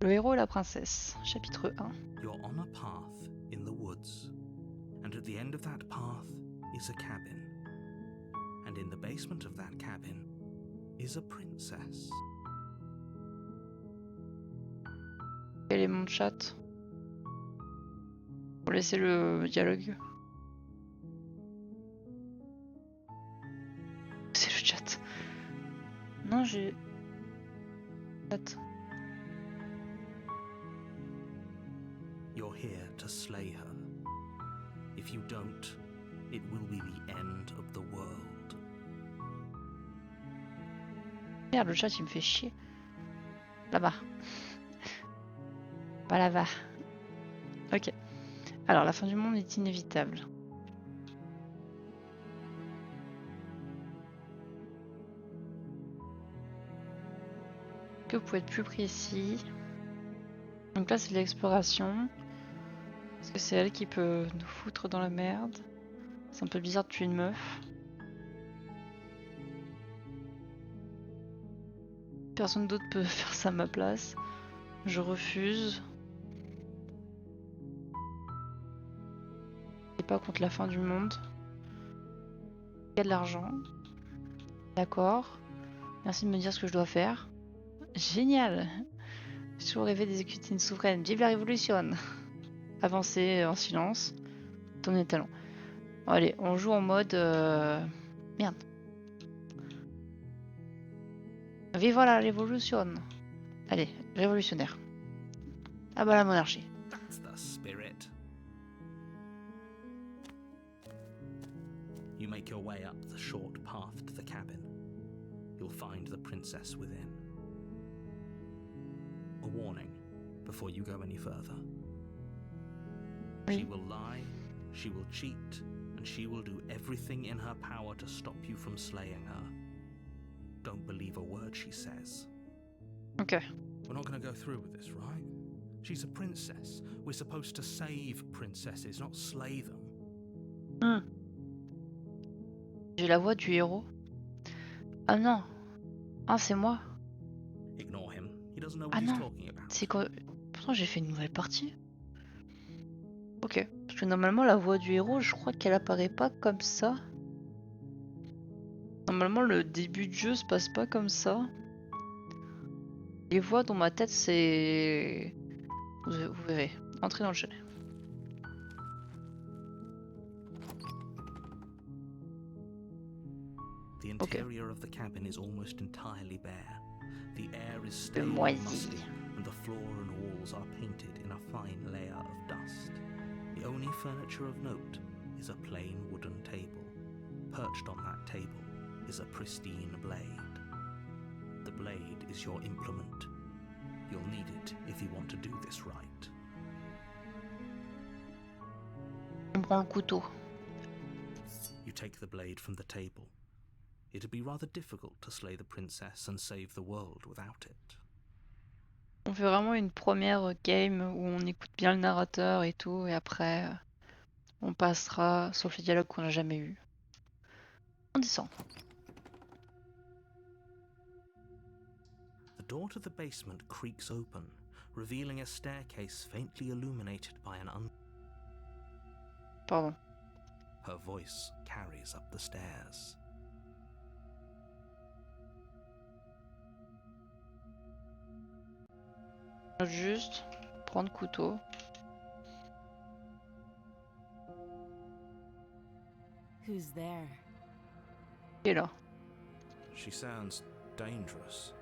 Le héros et la princesse, chapitre 1. You're on a path in the woods, and at the end of that path is a cabin. And in the basement of that cabin is a princess. Quel est mon chat? Faut laisser le dialogue. C'est le chat. Non, j'ai... Chat. You're here to slay her. If you don't, it will be the end of the world. Merde, le chat il me fait chier. Là-bas. Pas là-bas. Ok. Alors, la fin du monde est inévitable. Que vous pouvez être plus précis? Donc là, c'est de l'exploration. Parce que c'est elle qui peut nous foutre dans la merde. C'est un peu bizarre de tuer une meuf. Personne d'autre peut faire ça à ma place. Je refuse. C'est pas contre la fin du monde. Il y a de l'argent. D'accord. Merci de me dire ce que je dois faire. Génial! J'ai toujours rêvé d'exécuter une souveraine. Vive la révolution! Avancer en silence. Ton talent. Bon, allez, on joue en mode... Merde. Vive la révolution! Allez, révolutionnaire. Ah bah la monarchie. That's the spirit. You make your way up the short path to the cabin. You'll find the princess within. A warning before you go any further. She will lie, she will cheat, and she will do everything in her power to stop you from slaying her. Don't believe a word she says. Ok. We're not going to go through with this, right? She's a princess. We're supposed to save princesses, not slay them. J'ai la voix du héros. Ah non. Ah, c'est moi. Ignore him. He doesn't know what Ah he's non. talking about. C'est quoi? Pourtant, j'ai fait une nouvelle partie. Ok. Parce que normalement, la voix du héros, je crois qu'elle apparaît pas comme ça. Normalement, le début de jeu se passe pas comme ça. Les voix dans ma tête, c'est... Vous verrez. Entrez dans le jeu. The interior of the cabin is almost entirely bare. The air is Le stale and moisi. musty, and the floor and walls are painted in a fine layer of dust. The only furniture of note is a plain wooden table. Perched on that table is a pristine blade. The blade is your implement. You'll need it if you want to do this right. On prend le couteau. You take the blade from the table. It'd be rather difficult to slay the princess and save the world without it. On fait vraiment une première game où on écoute bien le narrateur et tout, et après on passera, sauf les dialogues qu'on n'a jamais eu. On descend. The door to the basement creaks open, revealing a staircase faintly illuminated by an Pardon. Her voice carries up the stairs. Juste prendre couteau. Who's there? Et là. She sounds dangerous.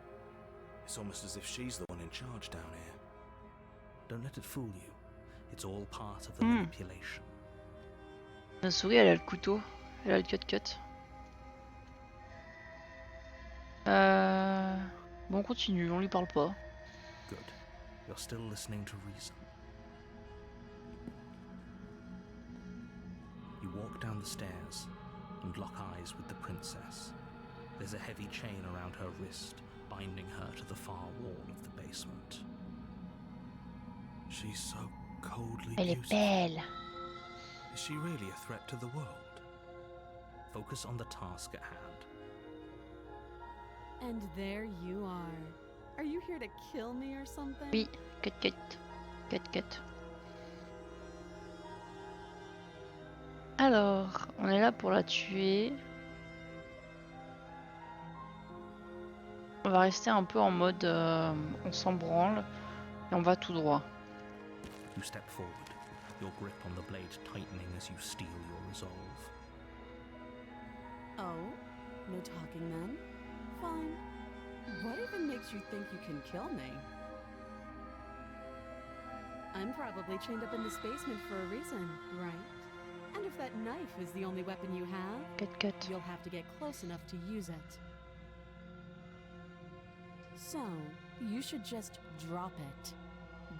It's almost as if she's the one in charge down here. Don't let it fool you. It's all part of the manipulation. La souris, elle a le couteau. Elle a le cut. Bon, on continue, on lui parle pas. Good. You're still listening to reason. You walk down the stairs and lock eyes with the princess. There's a heavy chain around her wrist, binding her to the far wall of the basement. She's so coldly Elle est beautiful. belle. Is she really a threat to the world? Focus on the task at hand. And there you are. Are you here to kill me or something? Oui, cut, cut. Cut, cut. Alors, on est là pour la tuer. On va rester un peu en mode on s'en branle et on va tout droit. You step forward, your grip on the blade tightening as you steel your resolve. Oh? No talking then? Fine. What even makes you think you can kill me? I'm probably chained up in this basement for a reason, right? And if that knife is the only weapon you have, Cut, cut. you'll have to get close enough to use it. So, you should just drop it.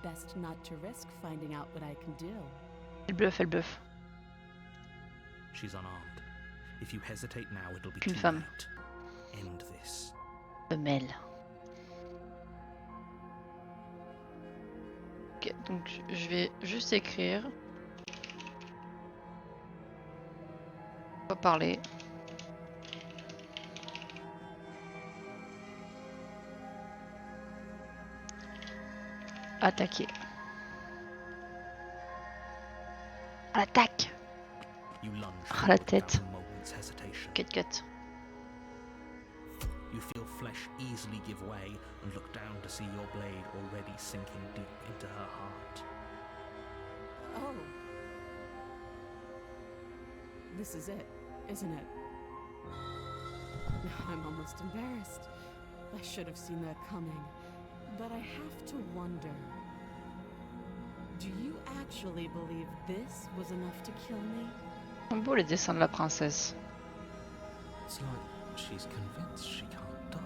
Best not to risk finding out what I can do. Elle bluffe, elle bluffe. She's unarmed. If you hesitate now, it'll be Qu'une too femme. late. End this. Femelle. Ok, donc je vais juste écrire. On va parler. Attaquer. Attaque. You lunge Ah, la forward tête. without a moment's hesitation. Cut, cut. You feel flesh easily give way and look down to see your blade already sinking deep into her heart. Oh. This is it, isn't it? I'm almost embarrassed. I should have seen that coming. But I have to wonder. Do you actually believe this was enough to kill me? Sont beaux les dessins de la princesse. It's like she's convinced she can't die.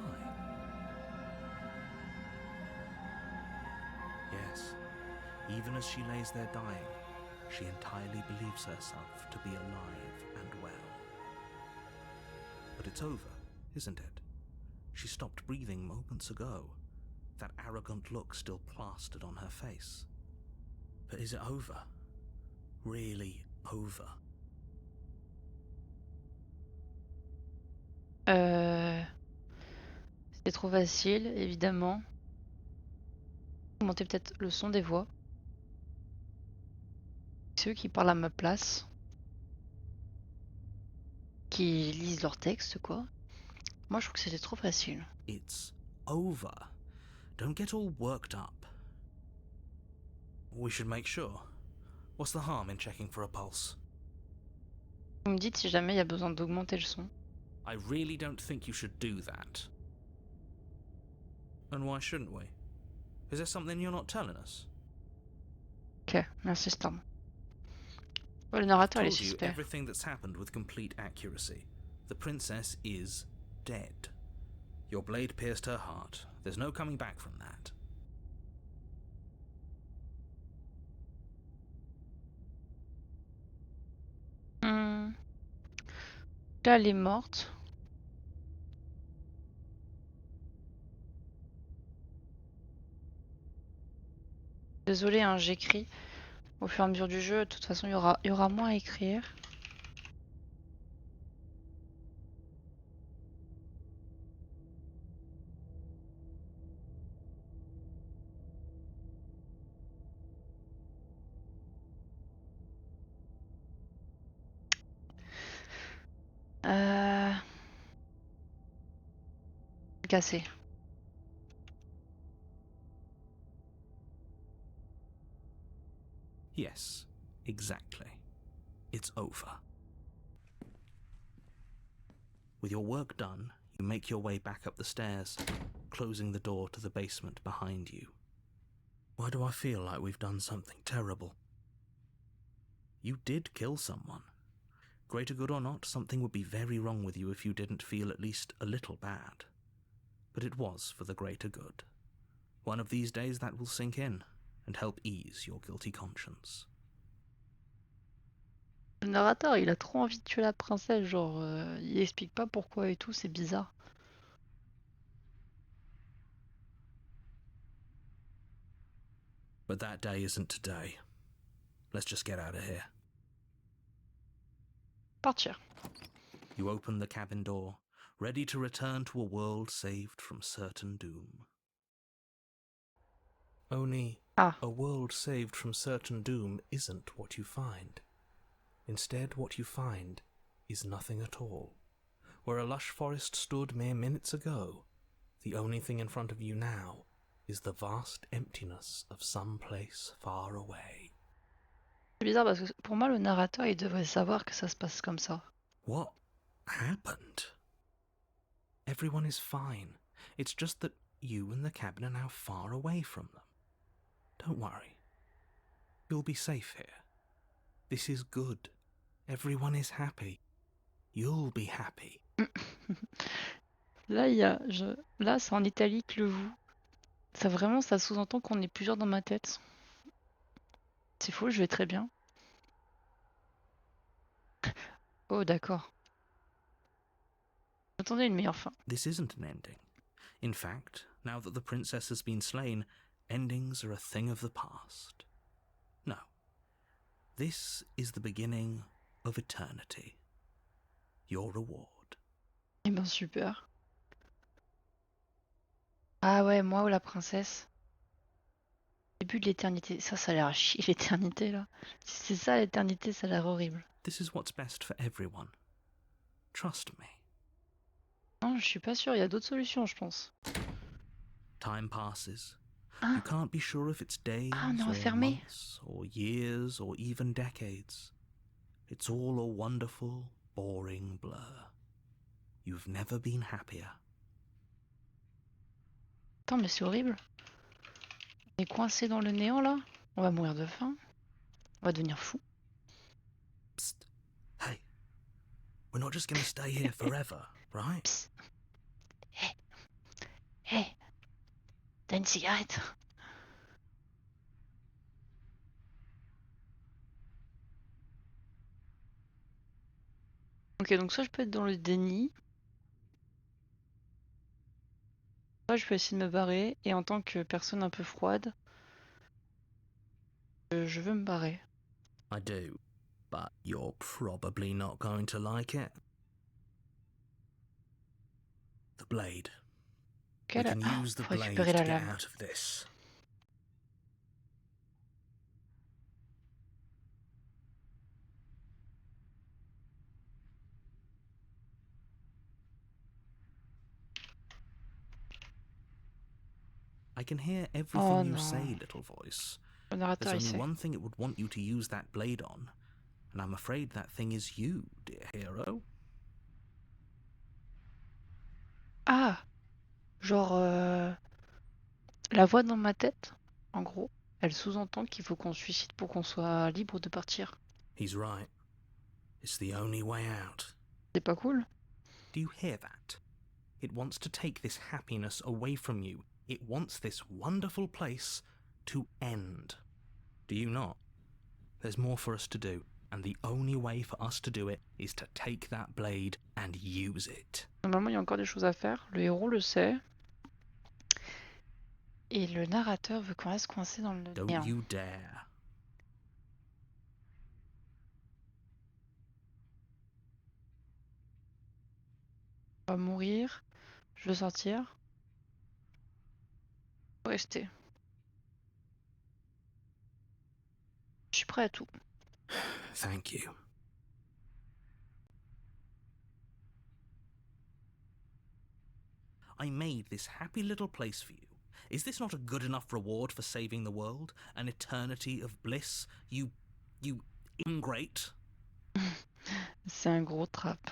Yes, even as she lays there dying, she entirely believes herself to be alive and well. But it's over, isn't it? She stopped breathing moments ago, that arrogant look still plastered on her face. But is it over? Really over? C'est trop facile, évidemment. Augmenter peut-être le son des voix. Ceux qui parlent à ma place. Qui lisent leur texte, quoi. Moi, je trouve que c'était trop facile. It's over. Don't get all worked up. We should make sure. What's the harm in checking for a pulse? Vous me dites si jamais il y a besoin d'augmenter le son. I really don't think you should do that. And why shouldn't we? Is there something you're not telling us? Ok, merci Storm. Oh, le I've narrateur, il est told you suspect. everything that's happened with complete accuracy. The princess is dead. Your blade pierced her heart. There's no coming back from that. Là, elle est morte. Désolée, hein, j'écris au fur et à mesure du jeu. De toute façon, il y aura moins à écrire. Cassé. Yes, exactly. It's over. With your work done, you make your way back up the stairs, closing the door to the basement behind you. Why do I feel like we've done something terrible? You did kill someone. Greater good or not, something would be very wrong with you if you didn't feel at least a little bad. But it was for the greater good. One of these days that will sink in and help ease your guilty conscience. Le narrateur, il a trop envie de tuer la princesse. Genre, il explique pas pourquoi et tout. C'est bizarre. But that day isn't today. Let's just get out of here. Partir. You open the cabin door, ready to return to a world saved from certain doom. Only Ah, a world saved from certain doom isn't what you find. Instead, what you find is nothing at all. Where a lush forest stood mere minutes ago, the only thing in front of you now is the vast emptiness of some place far away. c'est bizarre parce que pour moi, le narrateur, il devrait savoir que ça se passe comme ça. What happened? Everyone is fine. It's just that you and the cabin are now far away from them. Don't worry. You'll be safe here. This is good. Everyone is happy. You'll be happy. Là, là c'est en italique le vous. Ça vraiment, ça sous-entend qu'on est plusieurs dans ma tête. C'est faux, je vais très bien. Oh, d'accord. Attendez une meilleure fin. This isn't an ending. In fact, now that the princess has been slain, endings are a thing of the past. No. This is the beginning of eternity. Your reward. Eh ben super. Ah ouais, moi ou la princesse. Début de l'éternité. Ça a l'air à chier l'éternité là. Si c'est ça l'éternité, ça a l'air horrible. This is what's best for everyone. Trust me. Non, je suis pas sûre, il y a d'autres solutions, je pense. Time passes. Ah, You can't be sure if it's days on est or enfermé. months or years or even decades. It's all a wonderful, boring blur. You've never been happier. Attends, mais c'est horrible. On est coincé dans le néant là. On va mourir de faim. On va devenir fou. Psst. Hey. We're not just gonna stay here forever, right? Psst. Hé. Hé. T'as une cigarette? Ok, donc soit je peux être dans le déni. Soit je peux essayer de me barrer. Et en tant que personne un peu froide, je veux me barrer. I do, but you're probably not going to like it. The blade. We can use the Faut blade récupérer to la get lame. out of this. I can hear everything Oh you non. say, little voice. Le There's narrateur, il only sait. one thing it would want you to use that blade on, and I'm afraid that thing is you, dear hero. Ah, genre la voix dans ma tête, en gros, elle sous-entend qu'il faut qu'on se suicide pour qu'on soit libre de partir. He's right. It's the only way out. C'est pas cool? Do you hear that? It wants to take this happiness away from you. It wants this wonderful place to end. Do you not? There's more for us to do, and the only way for us to do it is to take that blade and use it. Normalement, il y a encore des choses à faire. Le héros le sait. Et le narrateur veut qu'on reste coincé dans le Don't néant. you dare. On va mourir. Je veux sortir. Faut rester. Je suis prêt à tout. Thank you. I made this happy little place for you. Is this not a good enough reward for saving the world? An eternity of bliss? You ingrate? C'est un gros trap.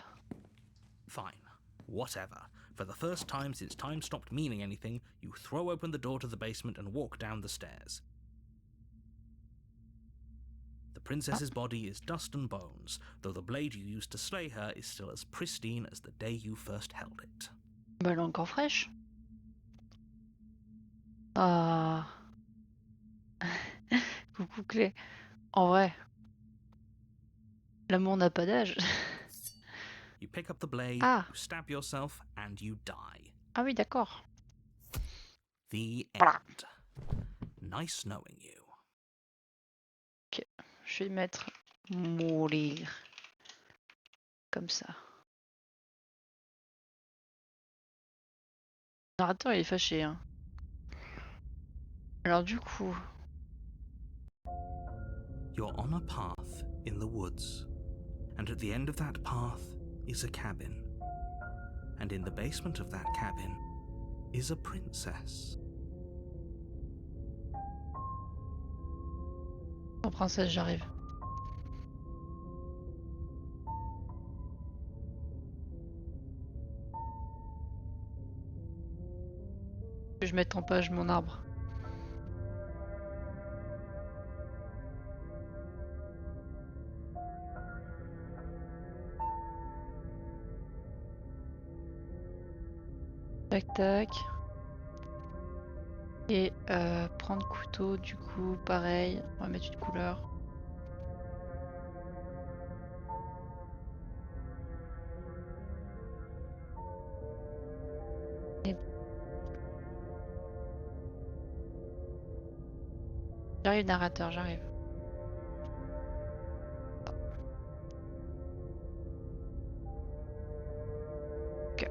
Fine. Whatever. For the first time since time stopped meaning anything, you throw open the door to the basement and walk down the stairs. The princess's body is dust and bones, though the blade you used to slay her is still as pristine as the day you first held it. Bah, elle est encore fraîche. Ah. Coucou Clé. En vrai, l'amour n'a pas d'âge. You pick up the blade, Ah. you stab yourself, and you die. Ah oui, d'accord. The Voilà. end. Nice knowing you. Ok, je vais mettre mourir. Comme ça. Le narrateur il est fâché, hein. Alors du coup, You're on a path in the woods, and at the end of that path is a cabin. And in the basement of that cabin is a princess. en princesse, j'arrive. Que je mette en page mon arbre. Tac tac. Et prendre couteau, du coup, pareil. On va mettre une couleur. Et j'arrive, narrateur, j'arrive. Ok.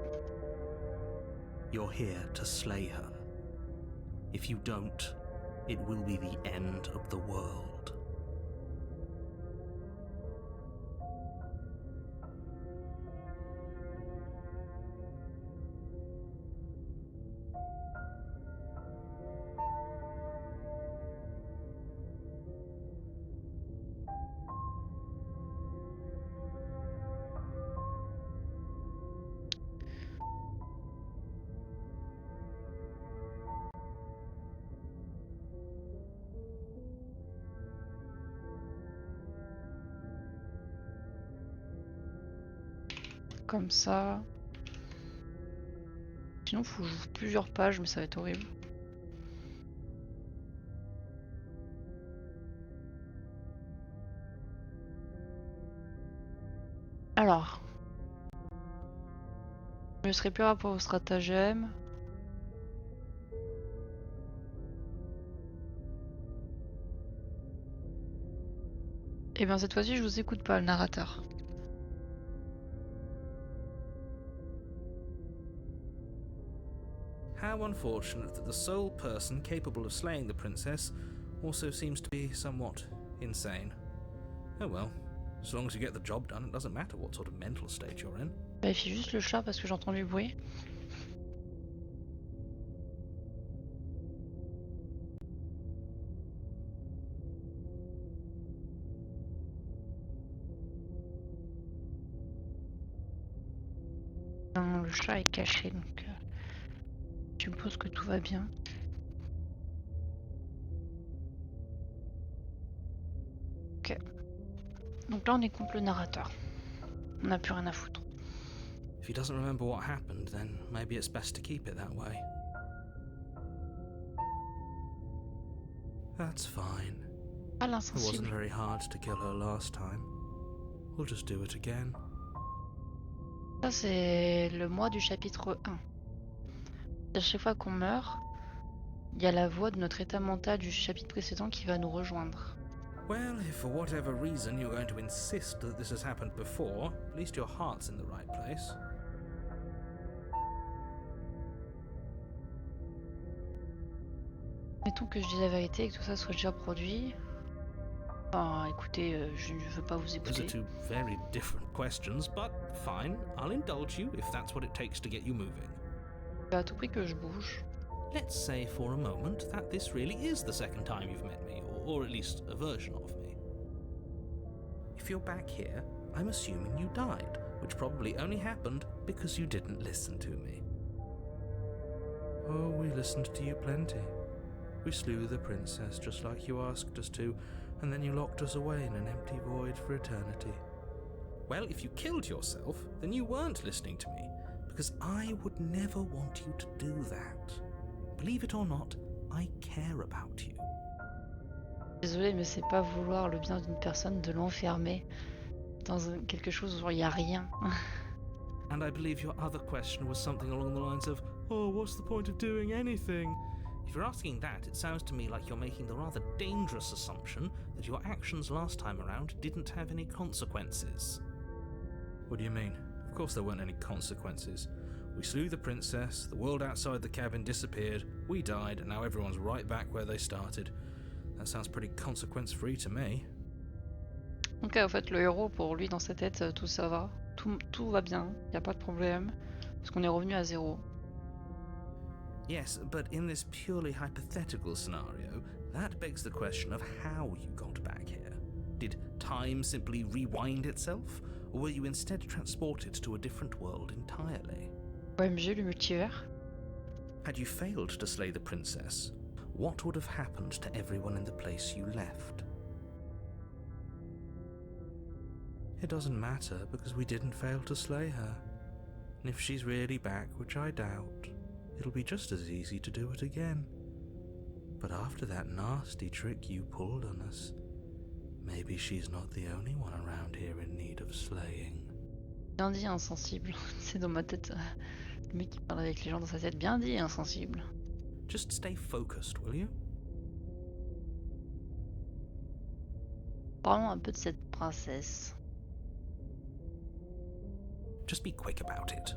You're here to slay her. If you don't, it will be the end of the world. Comme ça. Sinon, faut que j'ouvre plusieurs pages, mais ça va être horrible. Alors. Je ne serai plus rapport au stratagème. Et bien cette fois-ci, je vous écoute pas, le narrateur. How unfortunate that the sole person capable of slaying the princess also seems to be somewhat insane. Oh well, as long as you get the job done, it doesn't matter what sort of mental state you're in. Vérifie juste le chat parce que j'entends du bruit. Non, le chat est caché, donc je suppose que tout va bien. Ok. Donc là, on est contre le narrateur. On n'a plus rien à foutre. If he doesn't remember what happened, then maybe it's best to keep it that way. That's fine. Ah, It wasn't l'insensible. very hard to kill her last time. We'll just do it again. Ça, c'est le mois du chapitre 1. À chaque fois qu'on meurt, il y a la voix de notre état mental du chapitre précédent qui va nous rejoindre. Well, if for whatever reason you're going to insist that this has happened before, at least your heart's in the right place. Mettons que je dis la vérité et que tout ça soit déjà produit. Enfin, écoutez, je ne veux pas vous Those écouter. are two very different questions, but fine, I'll indulge you if that's what it takes to get you moving. Je veux à tout prix que je bouge. Let's say for a moment that this really is the second time you've met me, or at least a version of me. If you're back here, I'm assuming you died, which probably only happened because you didn't listen to me. Oh, we listened to you plenty. We slew the princess just like you asked us to, and then you locked us away in an empty void for eternity. Well, if you killed yourself, then you weren't listening to me, because I would never want you to do that. Believe it or not, I care about you. Désolée, mais c'est pas vouloir le bien d'une personne de l'enfermer dans quelque chose où il n'y a rien. And I believe your other question was something along the lines of, oh, what's the point of doing anything? If you're asking that, it sounds to me like you're making the rather dangerous assumption that your actions last time around didn't have any consequences. What do you mean? Of course there weren't any consequences. We slew the princess, the world outside the cabin disappeared, we died, and now everyone's right back where they started. That sounds pretty consequence-free to me. Ok, en fait, le héros, pour lui, dans sa tête, tout ça va. Tout va bien, y a pas de problème. Parce qu'on est revenu à zéro. Yes, but in this purely hypothetical scenario, that begs the question of how you got back here. Did time simply rewind itself, or were you instead transported to a different world entirely? OMG, le multivers. Had you failed to slay the princess, what would have happened to everyone in the place you left? It doesn't matter, because we didn't fail to slay her. And if she's really back, which I doubt, it'll be just as easy to do it again. But after that nasty trick you pulled on us, maybe she's not the only one around here in need of slaying. Bien dit, insensible. C'est dans ma tête. Le mec qui parle avec les gens dans sa tête. Bien dit, insensible. Just stay focused, will you? Parlons un peu de cette princesse. Just be quick about it.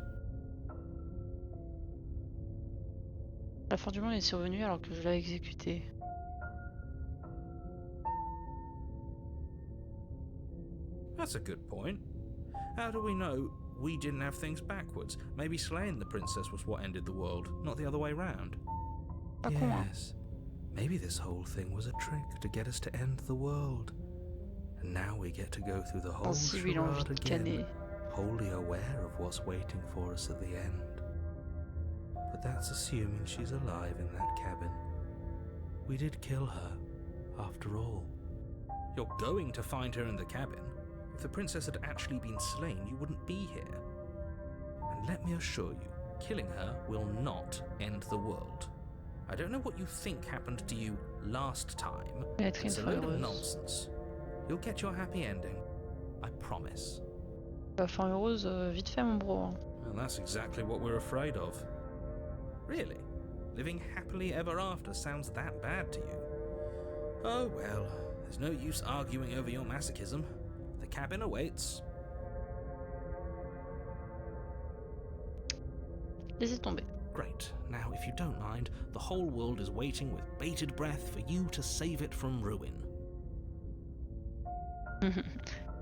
La fin du monde est survenue alors que je l'avais exécuté. That's a good point. How do we know we didn't have things backwards? Maybe slaying the princess was what ended the world, not the other way round. Pas con, hein. Yes. Maybe this whole thing was a trick to get us to end the world. And now we get to go through the whole Sensible, il a envie charade de again, canner. wholly aware of what's waiting for us at the end. But that's assuming she's alive in that cabin. We did kill her, after all. You're going to find her in the cabin. If the princess had actually been slain, you wouldn't be here. And let me assure you, killing her will not end the world. I don't know what you think happened to you last time. It's a load of nonsense. You'll get your happy ending. I promise. La fin heureuse, vite fait, mon bro. Hein. Well, that's exactly what we're afraid of. Really? Living happily ever after sounds that bad to you? Oh well, there's no use arguing over your masochism. The cabin awaits. Laissez tomber. Great. Now, if you don't mind, the whole world is waiting with bated breath for you to save it from ruin.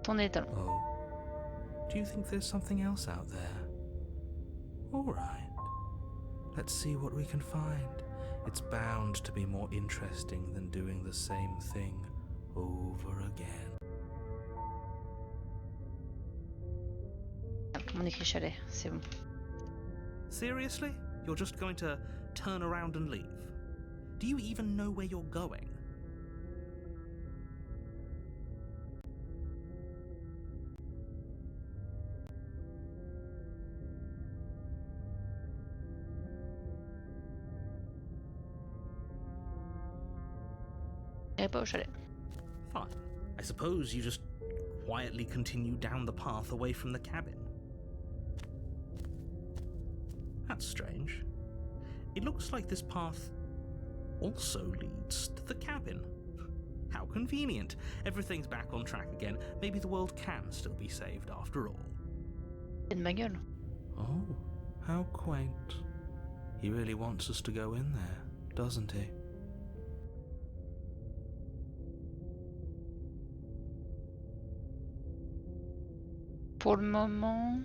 Ton étalon. Oh. Do you think there's something else out there? All right. Let's see what we can find. It's bound to be more interesting than doing the same thing over again. Mon écrit chalet, c'est bon. Seriously? You're just going to turn around and leave? Do you even know where you're going? J'irai pas au chalet. Fine. I suppose you just quietly continue down the path away from the cabin. That's strange. It looks like this path also leads to the cabin. How convenient. Everything's back on track again. Maybe the world can still be saved after all. C'est de ma gueule. Oh, how quaint. He really wants us to go in there, doesn't he? Pour le moment,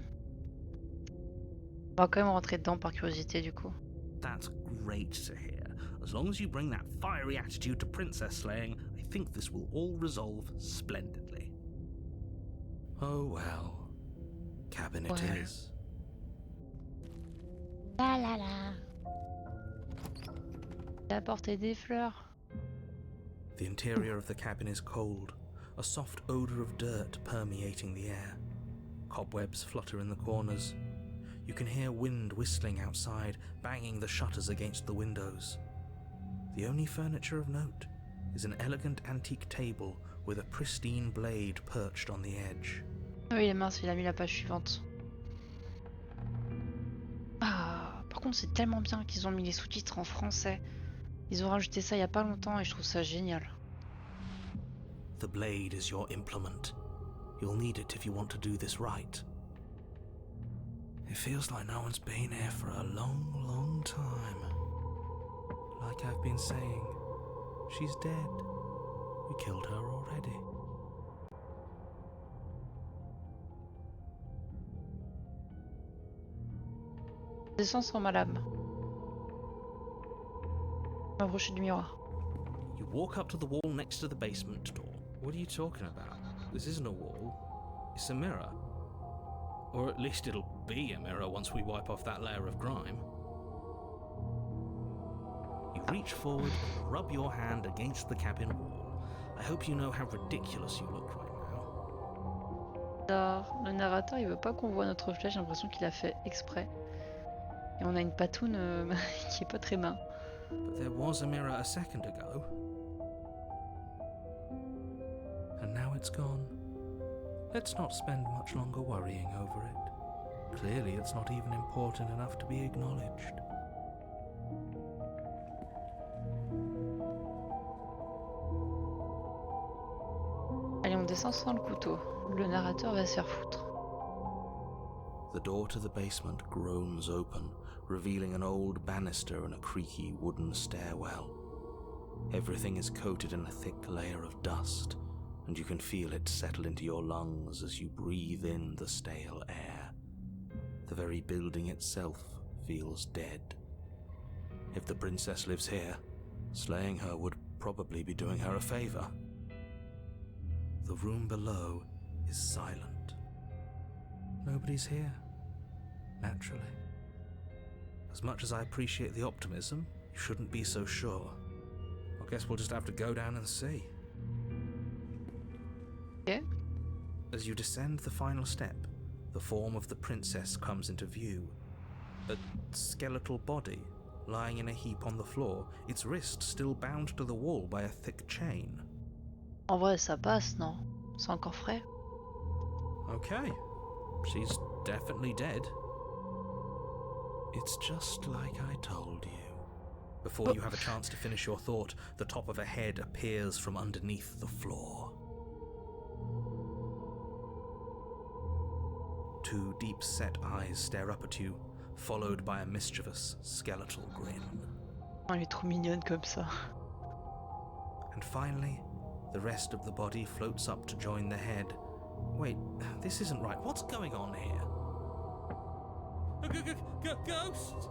on va quand même rentrer dedans par curiosité du coup. That's great to hear. As long as you bring that fiery attitude to princess slaying, I think this will all resolve splendidly. Oh well. Cabin it Ouais. is. La la la. D'apporter des fleurs. The interior of the cabin is cold, a soft odour of dirt permeating the air. Cobwebs flutter in the corners. You can hear wind whistling outside, banging the shutters against the windows. The only furniture of note is an elegant antique table with a pristine blade perched on the edge. Ah oui, mince, il a mis la page suivante. Ah, par contre, c'est tellement bien qu'ils ont mis les sous-titres en français. Ils ont rajouté ça il y a pas longtemps et je trouve ça génial. The blade is your implement. You'll need it if you want to do this right. It feels like no one's been here for a long, long time. Like I've been saying, she's dead. We killed her already. Descends sans ma lame. M'approcher du miroir. You walk up to the wall next to the basement door. What are you talking about? This isn't a wall. It's a mirror. Or at least it'll be a mirror once we wipe off that layer of grime. You reach forward and rub your hand against the cabin wall. I hope you know how ridiculous you look right now. Le narrateur, il veut pas qu'on voit notre reflet, j'ai l'impression qu'il a fait exprès. Et on a une patoune qui est pas très main. But there was a mirror a second ago. And now it's gone. Let's not spend much longer worrying over it. Clearly it's not even important enough to be acknowledged. Allez, on descend sans le couteau. Le narrateur va se faire foutre. The door to the basement groans open, revealing an old banister and a creaky wooden stairwell. Everything is coated in a thick layer of dust, and you can feel it settle into your lungs as you breathe in the stale air. The very building itself feels dead. If the princess lives here, slaying her would probably be doing her a favor. The room below is silent. Nobody's here, naturally. As much as I appreciate the optimism, you shouldn't be so sure. I guess we'll just have to go down and see. Yeah. As you descend the final step, the form of the princess comes into view. A skeletal body lying in a heap on the floor, its wrist still bound to the wall by a thick chain. En vrai, ça passe, non? C'est encore frais. Okay, she's definitely dead. It's just like I told you. Before you have a chance to finish your thought, the top of a head appears from underneath the floor. Two deep-set eyes stare up at you, followed by a mischievous, skeletal grin. Oh, elle est trop mignonne comme ça. And finally, the rest of the body floats up to join the head. Wait, this isn't right. What's going on here? A ghost!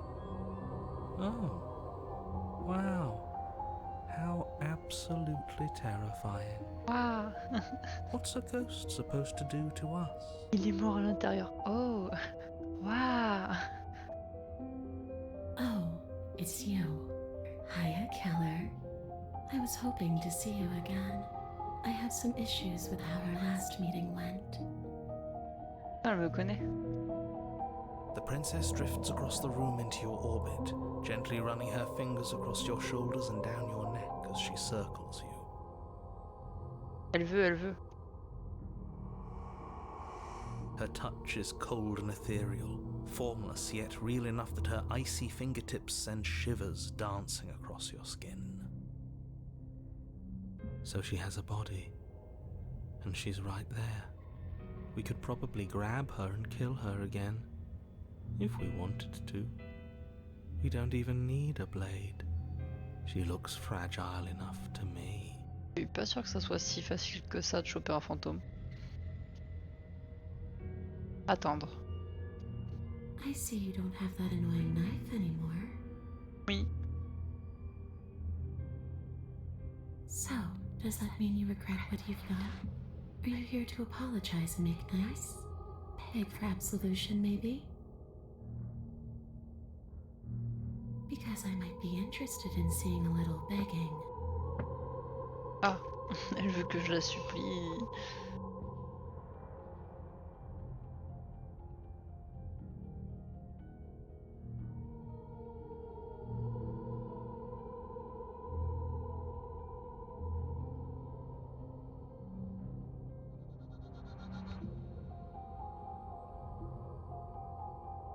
Oh. Wow. How absolutely terrifying. Waouh. What's a ghost supposed to do to us? Il est mort à l'intérieur. Oh. Waouh. Oh, it's you. Hiya, Keller. I was hoping to see you again. I had some issues with how our last meeting went. Elle me connaît. The princess drifts across the room into your orbit, gently running her fingers across your shoulders and down your neck as she circles you. Elle veut. Her touch is cold and ethereal, formless yet real enough that her icy fingertips send shivers dancing across your skin. So she has a body, and she's right there. We could probably grab her and kill her again, if we wanted to. We don't even need a blade. She looks fragile enough to me. Je suis pas sûr que ça soit si facile que ça de choper un fantôme. Attendre. I see you don't have that annoying knife anymore. Oui. So, does that mean you regret what you've done? Are you here to apologize and make nice? Beg for absolution, maybe? Because I might be interested in seeing a little begging. Ah, elle veut que je la supplie.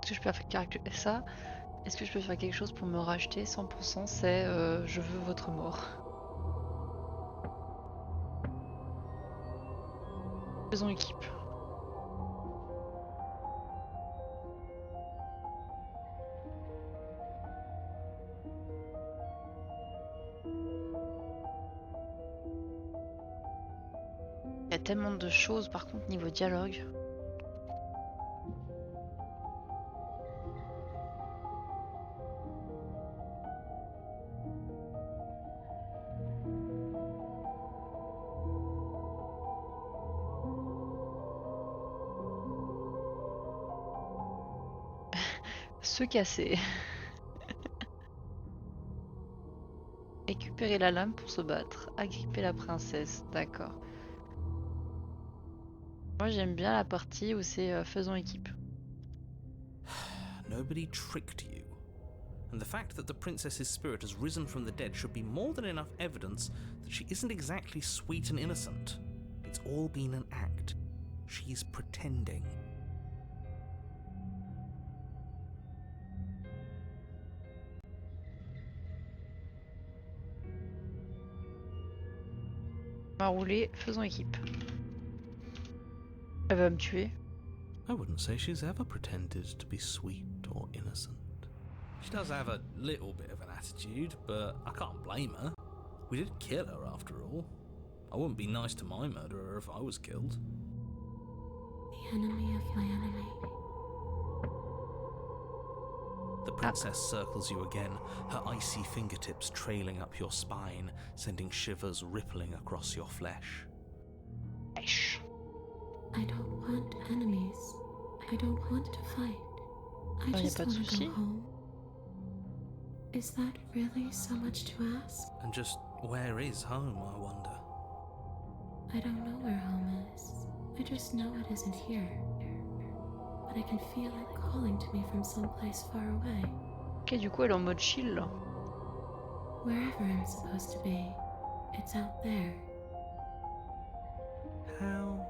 Est-ce que je peux faire ça? Est-ce que je peux faire quelque chose pour me racheter 100%? C'est je veux votre mort. Faisons équipe. a tellement de choses par contre niveau dialogue. Se casser. Récupérer la lame pour se battre. Agripper la princesse. D'accord. Moi j'aime bien la partie où c'est faisons équipe. Nobody tricked you. And the fact that the princess's spirit has risen from the dead should be more than enough evidence that she isn't exactly sweet and innocent. It's all been an act. She's pretending. On va rouler, faisons équipe. Elle va me tuer. I wouldn't say she's ever pretended to be sweet or innocent. She does have a little bit of an attitude, but I can't blame her. We did kill her after all. I wouldn't be nice to my murderer if I was killed. The enemy of my enemy. The princess circles you again, her icy fingertips trailing up your spine, sending shivers rippling across your flesh. Wesh. I don't want enemies. I don't want to fight. I y a just pas de want to souci. go home. Is that really so much to ask? And just where is home, I wonder? I don't know where home is. I just know it isn't here. But I can feel it calling to me from someplace far away. Ok, du coup elle est en mode chill là. Wherever I'm supposed to be, it's out there. How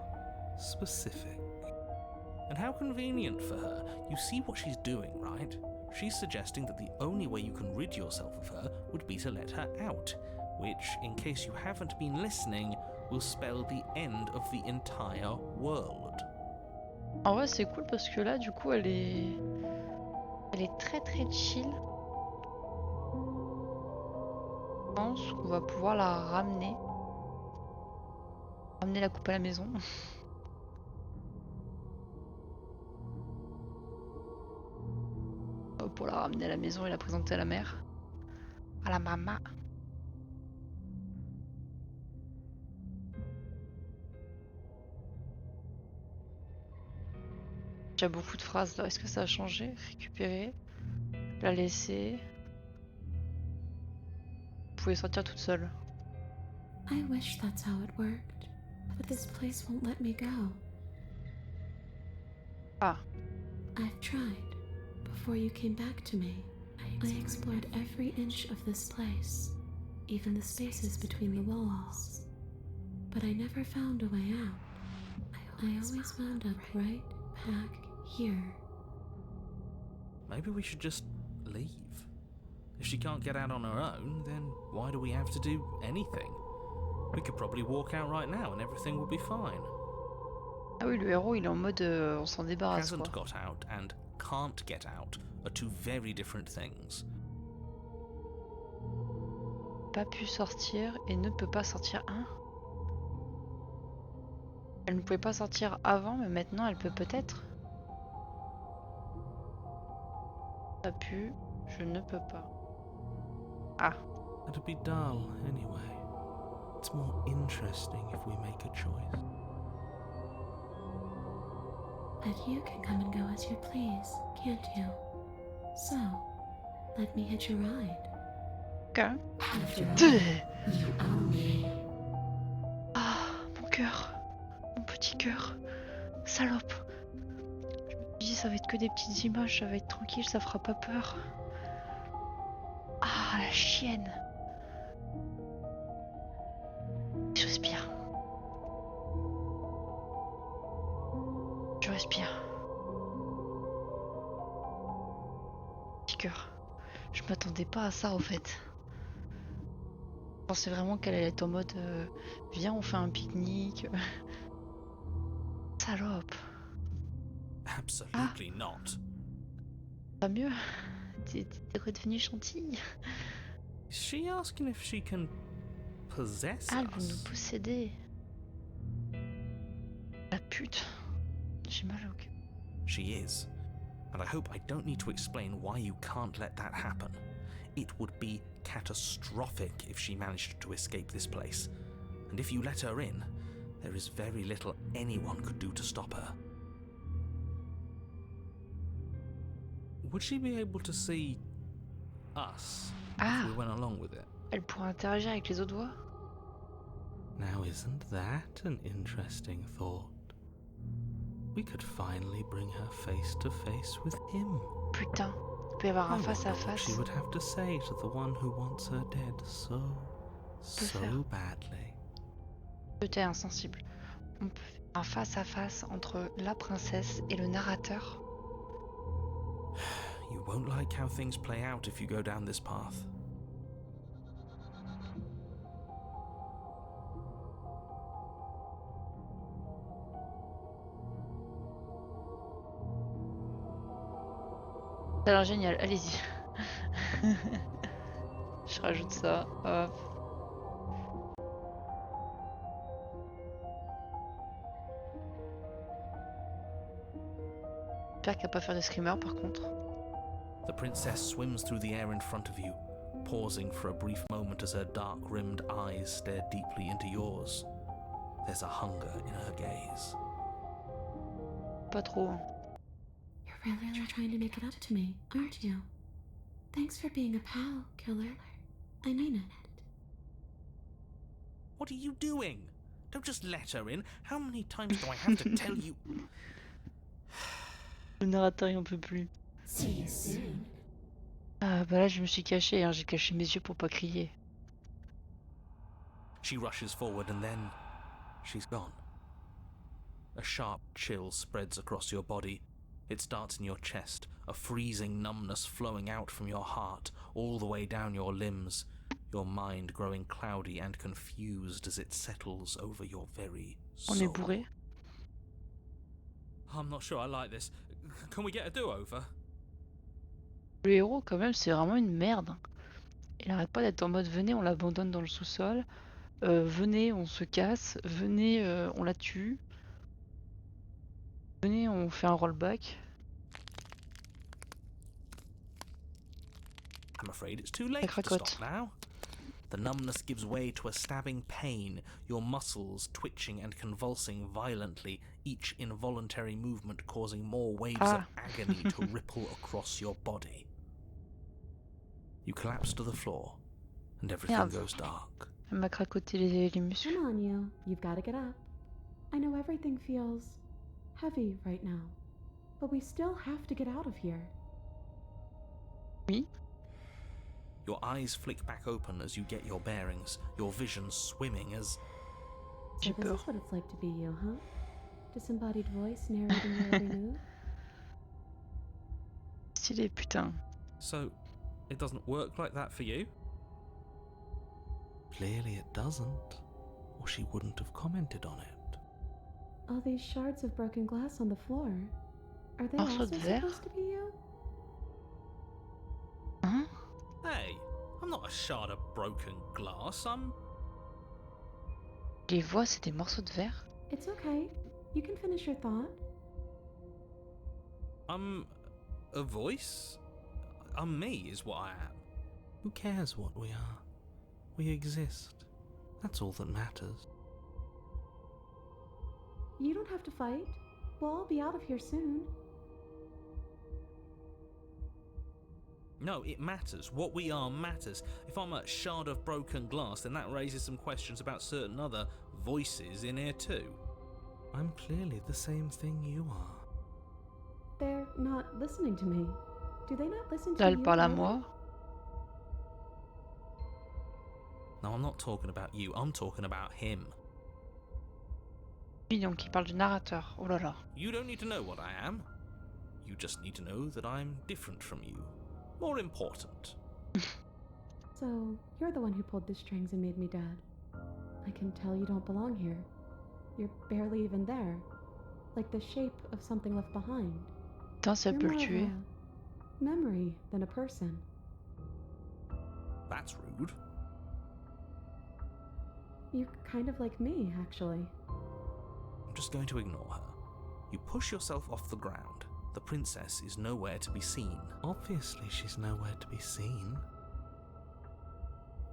specific. And how convenient for her. You see what she's doing, right? She's suggesting that the only way you can rid yourself of her would be to let her out, which, in case you haven't been listening, will spell the end of the entire world. En vrai c'est cool parce que là du coup elle est très très chill. Je pense qu'on va pouvoir la ramener. Ramener la coupe à la maison. Pour la ramener à la maison et la présenter à la mère. À la maman. Il y a beaucoup de phrases là. Est-ce que ça a changé? Récupérer. La laisser. Vous pouvez sortir toute seule. I wish that's how it worked, but this place won't let me go. Ah. I've tried. Before you came back to me, I explored every inch of this place, even the spaces between the walls. But I never found a way out. I always wound up right back here. Maybe we should just leave. If she can't get out on her own, then why do we have to do anything? We could probably walk out right now and everything will be fine. Ah oui, le héros il est en mode on s'en débarrasse Hasn't quoi. got out and can't get out are two very different things. Pas pu sortir et ne peut pas sortir. Hein? Elle ne pouvait pas sortir avant, mais maintenant elle peut peut-être. Pas pu, je ne peux pas. Ah. It'd be dull anyway. It's more interesting if we make a choice. But you can come and go as you please, can't you? So, let me hitch a ride. Ok. After all, you own me. Ah, mon cœur. Mon petit cœur. Salope. Je me dis ça va être que des petites images, ça va être tranquille, ça fera pas peur. Ah, la chienne. Je respire. Je respire. Petit cœur. Je m'attendais pas à ça au fait. Je pensais vraiment qu'elle allait être en mode viens on fait un pique-nique. Salope. Absolutely not. Pas mieux. T'es redevenue gentille. Is she asking if she can possess Ah, elle veut us? nous posséder. La pute. J'ai mal au cœur. She is. And I hope I don't need to explain why you can't let that happen. It would be catastrophic if she managed to escape this place. And if you let her in, there is very little anyone could do to stop her. Would she be able to see us if we went along with it? Elle pourra interagir avec les autres voix? Now isn't that an interesting thought? We could finally bring her face to face with him. Putain, il peut y avoir un I face à wonder what face. she would have to say to the one who wants her dead so faire. badly. Peut-être insensible. On peut faire un face à face entre la princesse et le narrateur. You won't like how things play out if you go down this path. Ça a l'air génial, allez-y. Je rajoute ça, hop. J'espère qu'elle va pas faire de screamer par contre. The princess swims through the air in front of you, pausing for a brief moment as her dark-rimmed eyes stare deeply into yours. There's a hunger in her gaze. Pas trop. Hein. You're really trying to make it up to me, aren't you? Thanks for being a pal, killer. I mean it. What are you doing? Don't just let her in. How many times do I have to tell you? Le narrateur il en peut plus. See you soon. Ah bah là je me suis cachée, hein. J'ai caché mes yeux pour pas crier. She rushes forward and then she's gone. A sharp chill spreads across your body. It starts in your chest, a freezing numbness flowing out from your heart, all the way down your limbs, your mind growing cloudy and confused as it settles over your very soul. On est bourré. I'm not sure I like this. Can we get a do-over? Le héros quand même c'est vraiment une merde. Il arrête pas d'être en mode venez on l'abandonne dans le sous-sol. Venez on se casse. Venez on la tue. Venez on fait un rollback. I'm afraid it's too late to stop now. The numbness gives way to a stabbing pain, your muscles twitching and convulsing violently, each involuntary movement causing more waves of agony to ripple across your body. You collapse to the floor, and everything goes dark. Elle m'a cracoté les muscles. Come on, you. You've got to get up. I know everything feels heavy right now, but we still have to get out of here. Oui. Your eyes flick back open as you get your bearings, your vision swimming as... So this is what it's like to be you, huh? Disembodied voice narrating your every move? Stylé, putain. So, it doesn't work like that for you? Clearly it doesn't, or she wouldn't have commented on it. All these shards of broken glass on the floor. Are they Morceau also de verre? supposed to be you? Hein? Hey, I'm not a shard of broken glass, I'm... Les voix c'est des morceaux de verre? It's okay. You can finish your thought. I'm a voice? I'm me is what I am. Who cares what we are? We exist. That's all that matters. You don't have to fight. We'll all be out of here soon. No, it matters. What we are matters. If I'm a shard of broken glass, then that raises some questions about certain other voices in here too. I'm clearly the same thing you are. They're not listening to me. Do they not listen to Là you? elle parle à either? moi. No, I'm not talking about you. I'm talking about him. Oui donc il parle du narrateur. Oh là là. You don't need to know what I am. You just need to know that I'm different from you. More important. So, you're the one who pulled the strings and made me dead. I can tell you don't belong here. You're barely even there. Like the shape of something left behind. Putain ça You're peut more le of tuer. a memory than a person. That's rude. You're kind of like me, actually. I'm just going to ignore her. You push yourself off the ground. The princess is nowhere to be seen. Obviously, she's nowhere to be seen.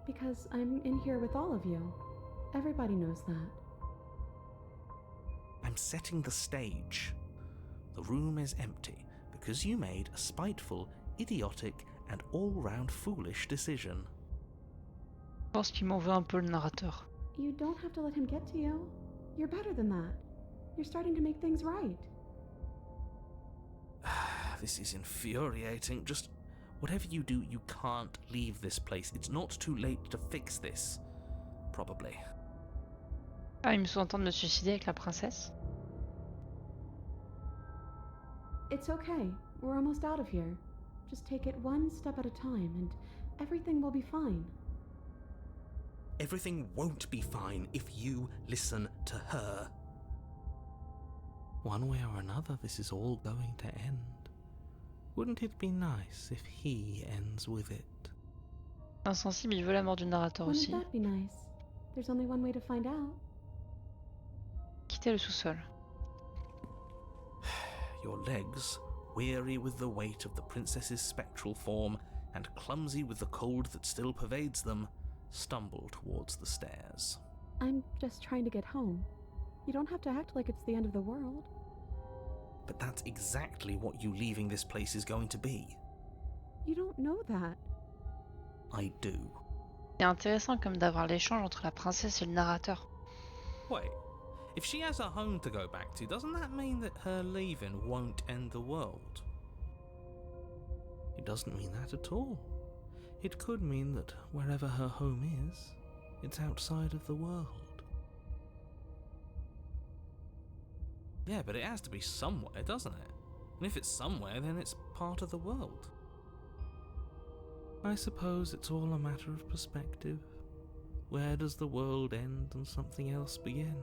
Because I'm in here with all of you. Everybody knows that. I'm setting the stage. The room is empty because you made a spiteful, idiotic, and all-round foolish decision. Je pense qu'il m'en veut un peu le narrateur. You don't have to let him get to you. You're better than that. You're starting to make things right. This is infuriating. Just whatever you do, you can't leave this place. It's not too late to fix this. Probably. Ah, il me sous-entend de me suicider avec la princesse? It's okay. We're almost out of here. Just take it one step at a time and everything will be fine. Everything won't be fine if you listen to her. One way or another, this is all going to end. Wouldn't it be nice if he ends with it? Insensible, il veut la mort du narrateur Wouldn't aussi. that be nice? There's only one way to find out. Quitter le sous-sol. Your legs, weary with the weight of the princess's spectral form and clumsy with the cold that still pervades them, stumble towards the stairs. I'm just trying to get home. You don't have to act like it's the end of the world. But that's exactly what you leaving this place is going to be. You don't know that. I do. C'est intéressant comme d'avoir l'échange entre la princesse et le narrateur. Wait, if she has a home to go back to, doesn't that mean that her leaving won't end the world? It doesn't mean that at all. It could mean that wherever her home is, it's outside of the world. Yeah, but it has to be somewhere, doesn't it? And if it's somewhere, then it's part of the world. I suppose it's all a matter of perspective. Where does the world end and something else begin?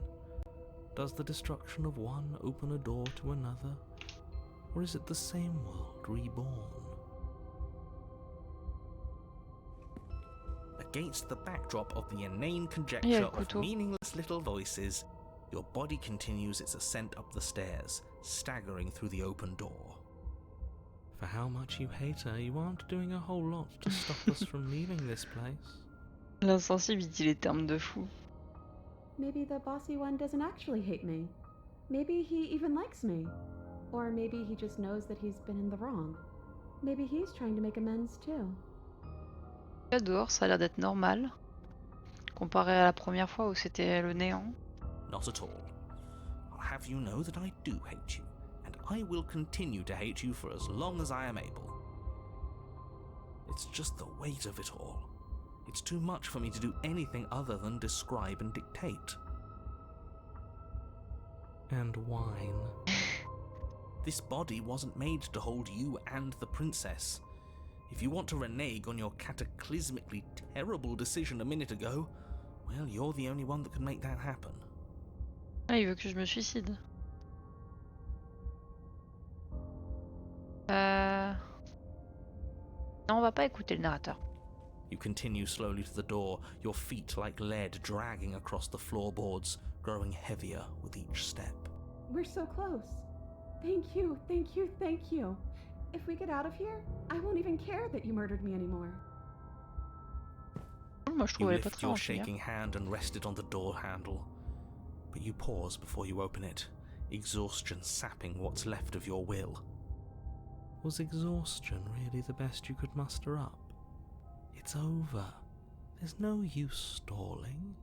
Does the destruction of one open a door to another? Or is it the same world reborn? Against the backdrop of the inane conjecture of meaningless little voices, your body continues its ascent up the stairs, staggering through the open door. For how much you hate her, you aren't doing a whole lot to stop us from leaving this place. L'insensible, il dit les termes de fou. Maybe the bossy one doesn't actually hate me. Maybe he even likes me. Or maybe he just knows that he's been in the wrong. Maybe he's trying to make amends too. Là dehors, ça a l'air d'être normal. Comparé à la première fois où c'était le néant. Not at all. I'll have you know that I do hate you, and I will continue to hate you for as long as I am able. It's just the weight of it all. It's too much for me to do anything other than describe and dictate. And whine. This body wasn't made to hold you and the princess. If you want to renege on your cataclysmically terrible decision a minute ago, well, you're the only one that can make that happen. Ah, il veut que je me suicide. Non, on va pas écouter le narrateur. You continue slowly to the door, your feet like lead dragging across the floorboards, growing heavier with each step. We're so close. Thank you, thank you, thank you. If we get out of here, I won't even care that you murdered me anymore. Moi, je You trouvais pas lift très your gentil. shaking hand and rest it on the door handle. But you pause before you open it, exhaustion sapping what's left of your will. Was exhaustion really the best you could muster up? It's over. There's no use stalling.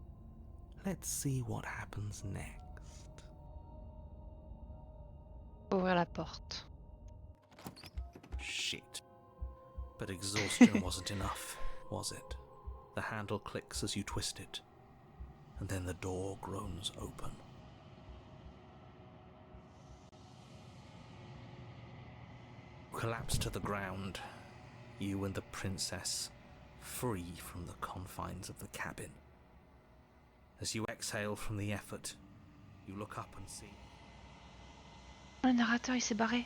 Let's see what happens next. Ouvrir la porte. Shit. But exhaustion wasn't enough, was it? The handle clicks as you twist it, and then the door groans open. Collapse to the ground, you and the princess, free from the confines of the cabin. As you exhale from the effort, you look up and see... Le narrateur, il s'est barré.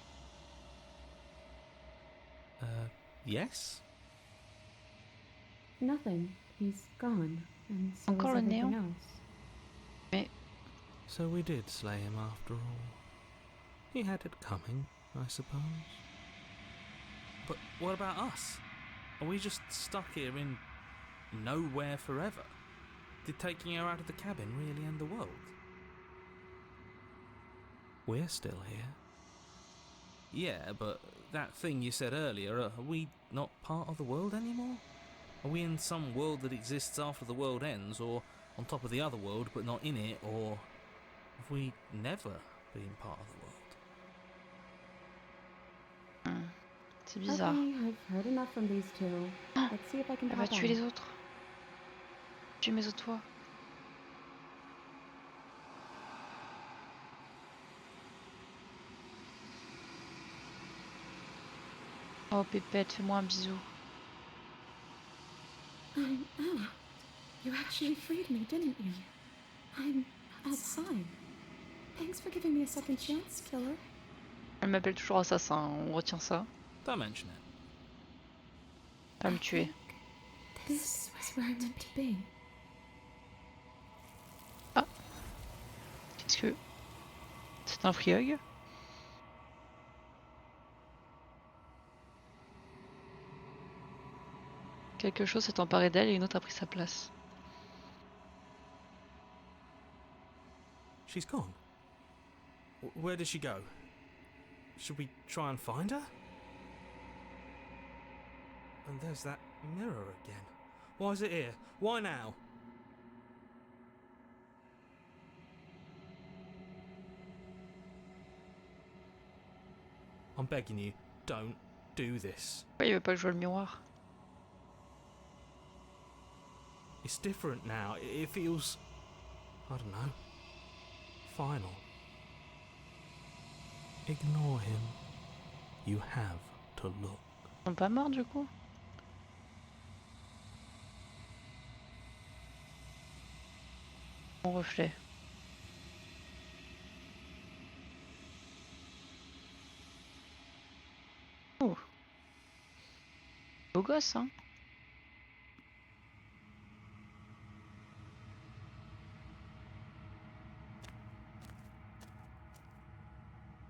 Yes? Nothing. He's gone. And so Encore is le everything néant. else. Mais So we did slay him after all. He had it coming, I suppose. But what about us? Are we just stuck here in nowhere forever? Did taking her out of the cabin really end the world? We're still here. Yeah, but that thing you said earlier, are we not part of the world anymore? Are we in some world that exists after the world ends, or on top of the other world but not in it, or have we never been part of the world? C'est bizarre. Okay, I've heard enough from these two. Let's see if I can Elle va pop tuer on. les autres. Tuer mes autres toits. Oh Pépette, fais-moi un bisou. I'm out. You actually freed me, didn't you? I'm outside. Thanks for giving me a second chance, killer. Elle m'appelle toujours assassin, on retient ça. Don't mention it. Pas me tuer. This was where I'm meant to be. Qu'est-ce que... C'est un free-hug? Quelque chose s'est emparé d'elle et une autre a pris sa place. She's gone. Where did she go? Should we try and find her? And there's that mirror again. Why is it here? Why now? I'm begging you, don't do this. Pourquoi il veut pas jouer le miroir? It's different now. It feels, I don't know, final. Ignore him. You have to look. Ils sont pas morts du coup? Mon reflet. Oh. Beau gosse, hein?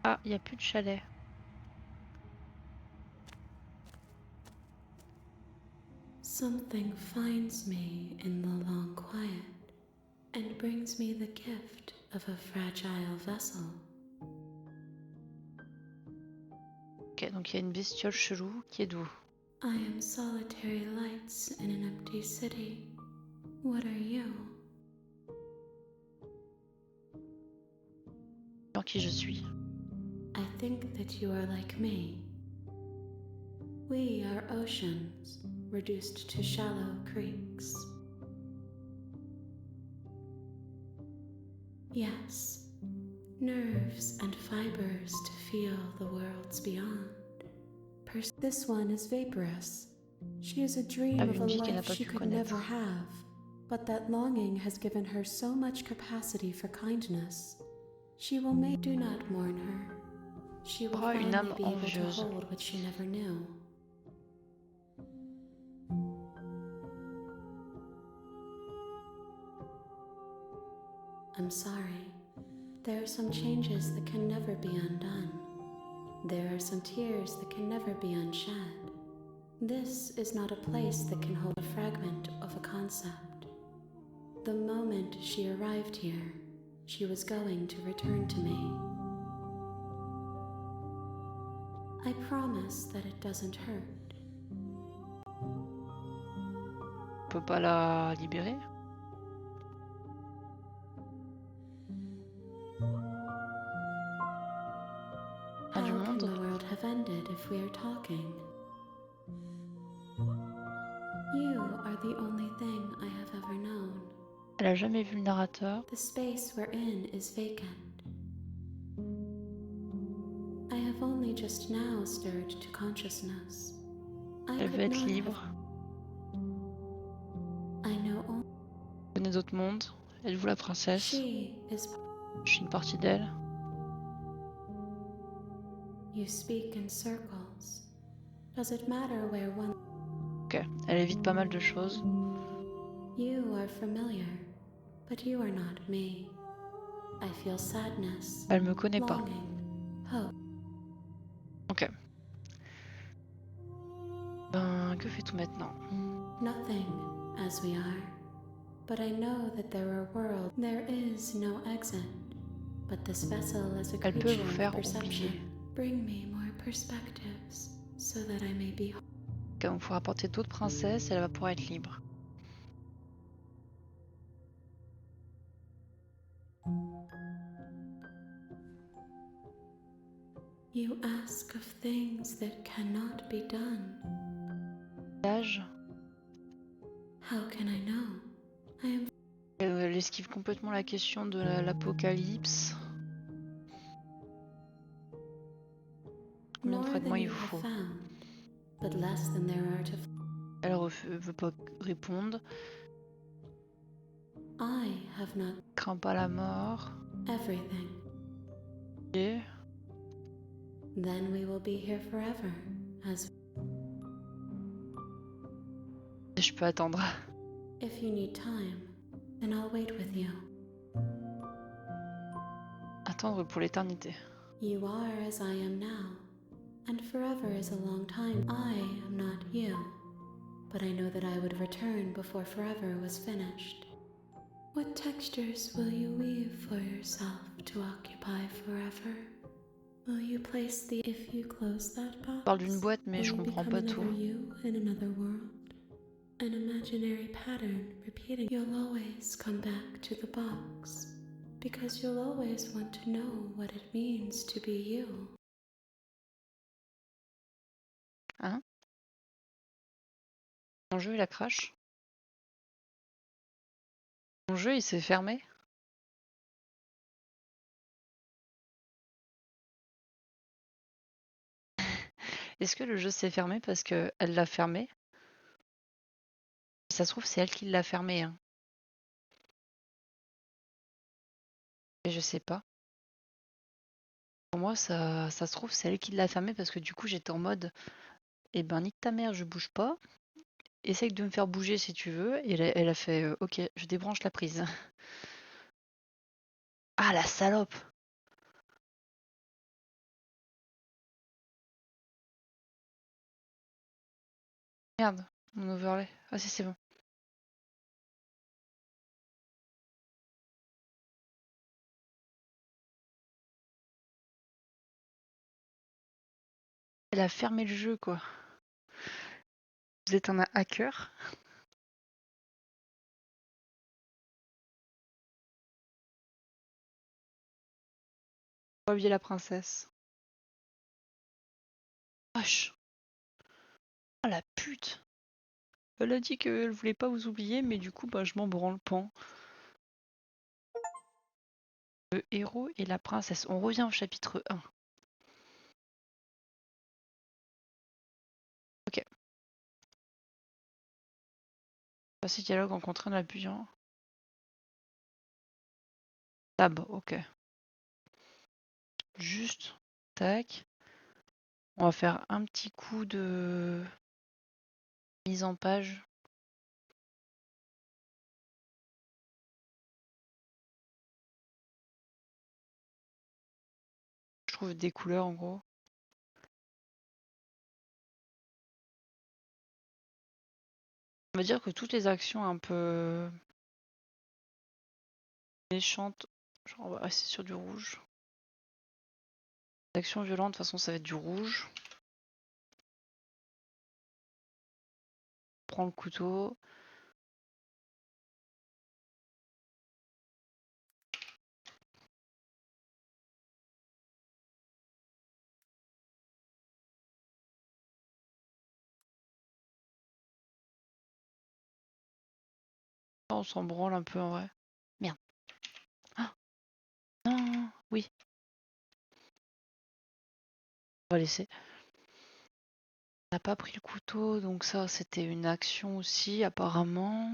Ah, il n'y a plus de chalet. Something finds me in the long quiet and brings me the gift of a fragile vessel. Ok, donc il y a une bestiole chelou qui est d'où? I am solitary lights in an empty city. What are you? Sur qui je suis? I think that you are like me. We are oceans, reduced to shallow creeks. Yes, nerves and fibers to feel the worlds beyond. This one is vaporous. She is a dream of a Une vie qu'elle n'a life pas she pu could connaître. never have, but that longing has given her so much capacity for kindness. She will make. Do not mourn her. She will Oh, une finally âme be able to envieuse. hold what she never knew. I'm sorry. There are some changes that can never be undone. There are some tears that can never be unshed. This is not a place that can hold a fragment of a concept. The moment she arrived here, she was going to return to me. I promise that it doesn't hurt. On peut pas la libérer? Fin du How can monde? the world have ended if we are talking? You are the only thing I have ever known. Elle a jamais vu le narrateur. The space we're in is vacant. I have only just now stirred to consciousness. I Elle veut could être not libre. have. I know only Elle connaît d'autres mondes. Êtes-vous la princesse? she is. Je suis une partie d'elle. You speak in circles. Does it matter where one? Ok, elle évite pas mal de choses. You are familiar, but you are not me. I feel sadness, Elle me connaît pas. longing, hope. Ok. Ben, que fait-on maintenant? Nothing, as we are. But I know that there are worlds. There is no exit. But this vessel is a Elle peut creature vous of faire perception. oublier. Bring me more perspectives, so that I may be. Ok, on pourra apporter d'autres princesses et elle va pouvoir être libre. You ask of things that cannot be done. L'âge, How can I know? I am. elle esquive complètement la question de l'apocalypse. Combien de More fragments than il you vous have faut? found, but less than there are to. Elle veut pas répondre. I have not Crains pas la mort. everything. Et Then we will be here forever, as. je peux attendre. If you need time, then I'll wait with you. Attendre pour l'éternité. You are as I am now, and forever is a long time. I am not you, but I know that I would return before forever was finished. What textures will you weave for yourself to occupy forever? Will you place the. If you close that box, Je parle d'une boîte, mais will je you comprends become pas another tout. you in another world? An imaginary pattern repeating. You'll always come back to the box, because you'll always want to know what it means to be you. Hein? Mon jeu, il a crash. Mon jeu, il s'est fermé. Est-ce que le jeu s'est fermé parce qu'elle l'a fermé? Ça se trouve, c'est elle qui l'a fermé. Hein. Et je sais pas. Pour moi, ça se trouve, c'est elle qui l'a fermé parce que du coup, j'étais en mode, eh ben, nique ta mère, je bouge pas. Essaye de me faire bouger si tu veux. Et elle a fait, ok, je débranche la prise. Ah, la salope! Merde, mon overlay. Ah si, c'est bon. Elle a fermé le jeu, quoi. Vous êtes un hacker? Pas oublier la princesse. Wesh! Ah la pute! Elle a dit qu'elle voulait pas vous oublier, mais du coup, bah, je m'en branle pan. Le héros et la princesse. On revient au chapitre 1. Ok. Passer dialogue en contraint de l'appuyant. Tab, ok. Juste, tac. On va faire un petit coup de mise en page. Je trouve des couleurs en gros. On va dire que toutes les actions un peu méchantes, genre on va rester sur du rouge. L'action violente, de toute façon, ça va être du rouge. Prends le couteau. On s'en branle un peu en vrai. Merde. Ah non, oui. On va laisser. On n'a pas pris le couteau, donc ça c'était une action aussi apparemment.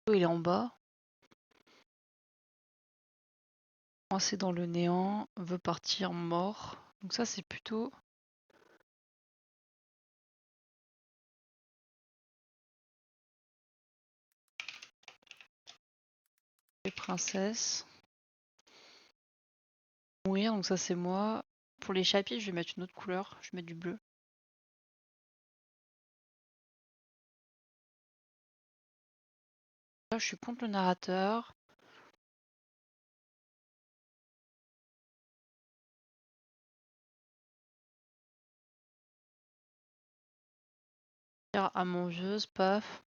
Il est en bas. Coincé dans le néant, veut partir mort. Donc ça c'est plutôt princesse. Mourir, donc ça c'est moi. Pour les chapitres, je vais mettre une autre couleur. Je vais mettre du bleu. Là, je suis contre le narrateur. À mon vieux, paf.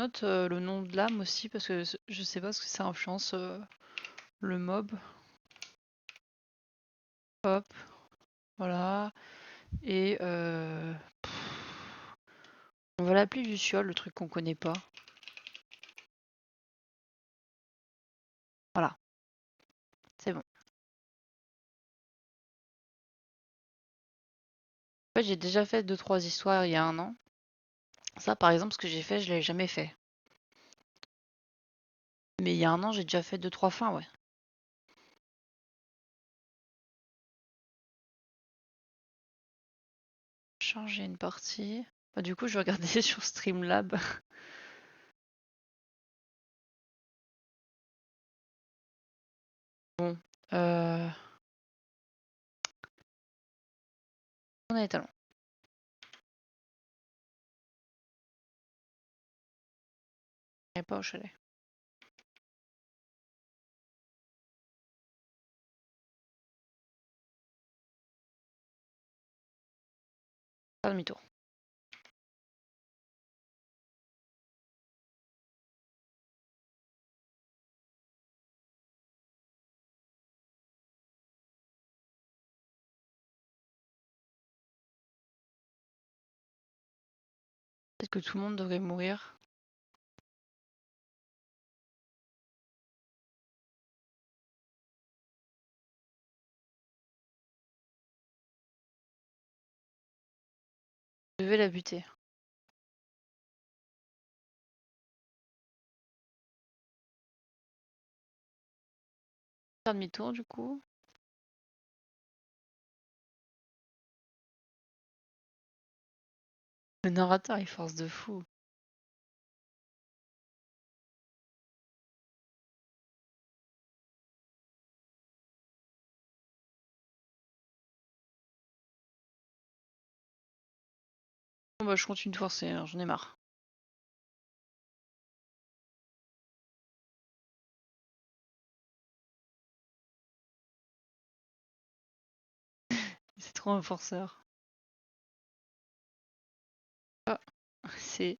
Note le nom de l'âme aussi parce que je sais pas ce que ça influence le mob. Hop, voilà. Et on va l'appeler Luciole, le truc qu'on connaît pas. Voilà, c'est bon. En fait, j'ai déjà fait 2-3 histoires il y a un an. Ça, par exemple, ce que j'ai fait, je l'ai jamais fait. Mais il y a un an, j'ai déjà fait 2-3 fins, ouais. Changer une partie. Bah, du coup, je vais regarder sur Streamlab. Bon, on a les talons. Et pas au chalet. Pas demi-tour. Peut-être que tout le monde devrait mourir. Je devais la buter. Faire demi-tour du coup. Le narrateur il force de fou. Bon bah je continue de forcer, hein, j'en ai marre. C'est trop un forceur. Ah, c'est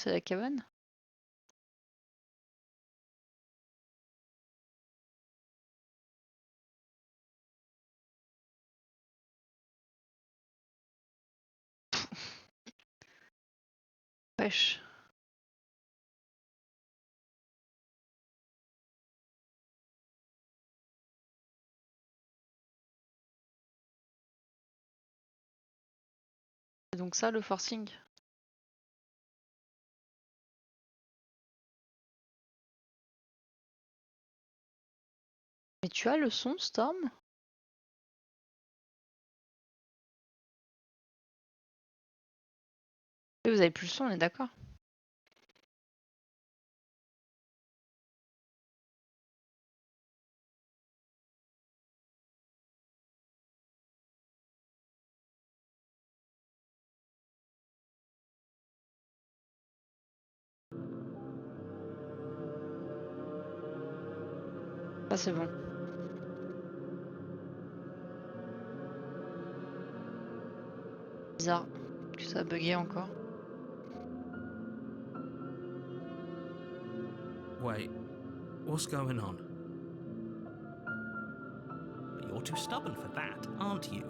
la cabane? Wesh. C'est donc ça le forcing? Mais tu as le son, Storm? Oui, vous avez plus le son, on est d'accord. Ah c'est bon. Bizarre que ça a bugué encore. Wait, what's going on? You're too stubborn for that, aren't you?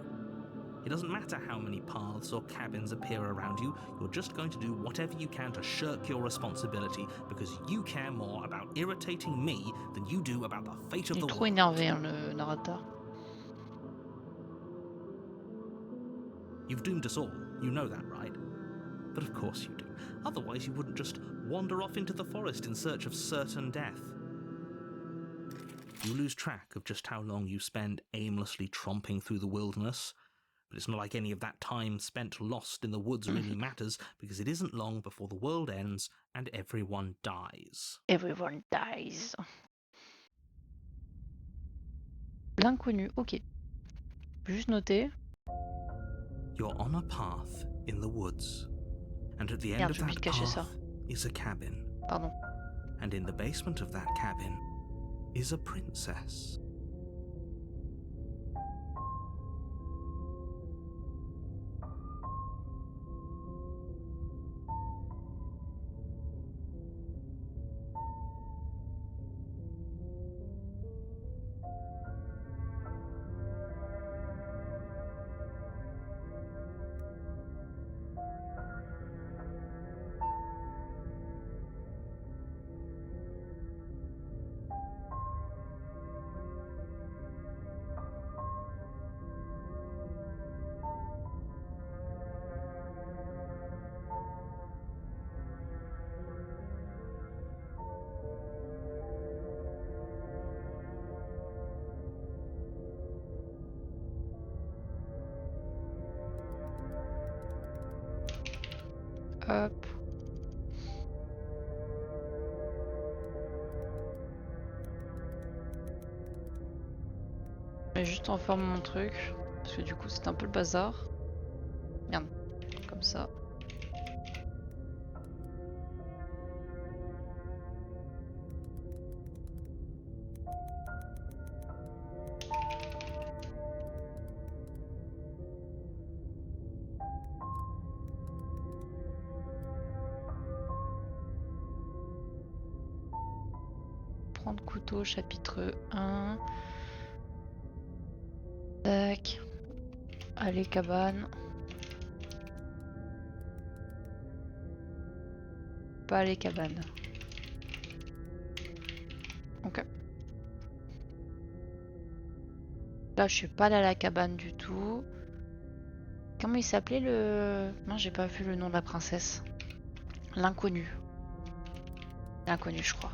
It doesn't matter how many paths or cabins appear around you, you're just going to do whatever you can to shirk your responsibility because you care more about irritating me than you do about the fate of Il the est trop world. énervé, hein, le narrateur. You've doomed us all, you know that, right? But of course you do. Otherwise you wouldn't just wander off into the forest in search of certain death. You lose track of just how long you spend aimlessly tromping through the wilderness, But it's not like any of that time spent lost in the woods really matters, because it isn't long before the world ends and everyone dies. Everyone dies. L'inconnu, ok. Juste noter. You're on a path in the woods, and at the end Merde, of j'ai oublié that de cacher path ça. is a cabin. Pardon. And in the basement of that cabin is a princess. Hop. Je vais juste en forme mon truc. Parce que du coup c'est un peu le bazar. Merde. Comme ça. Prendre couteau, chapitre 1. Tac. Allez, cabane. Pas les cabanes. Ok. Là, je suis pas allée à la cabane du tout. Comment il s'appelait le... Non, j'ai pas vu le nom de la princesse. L'inconnu. L'inconnu, je crois.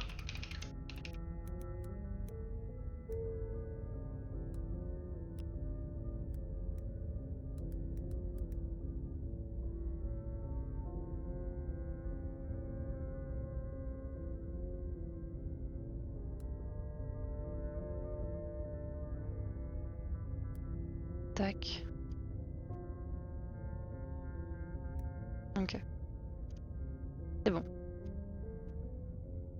Tac. Ok. C'est bon.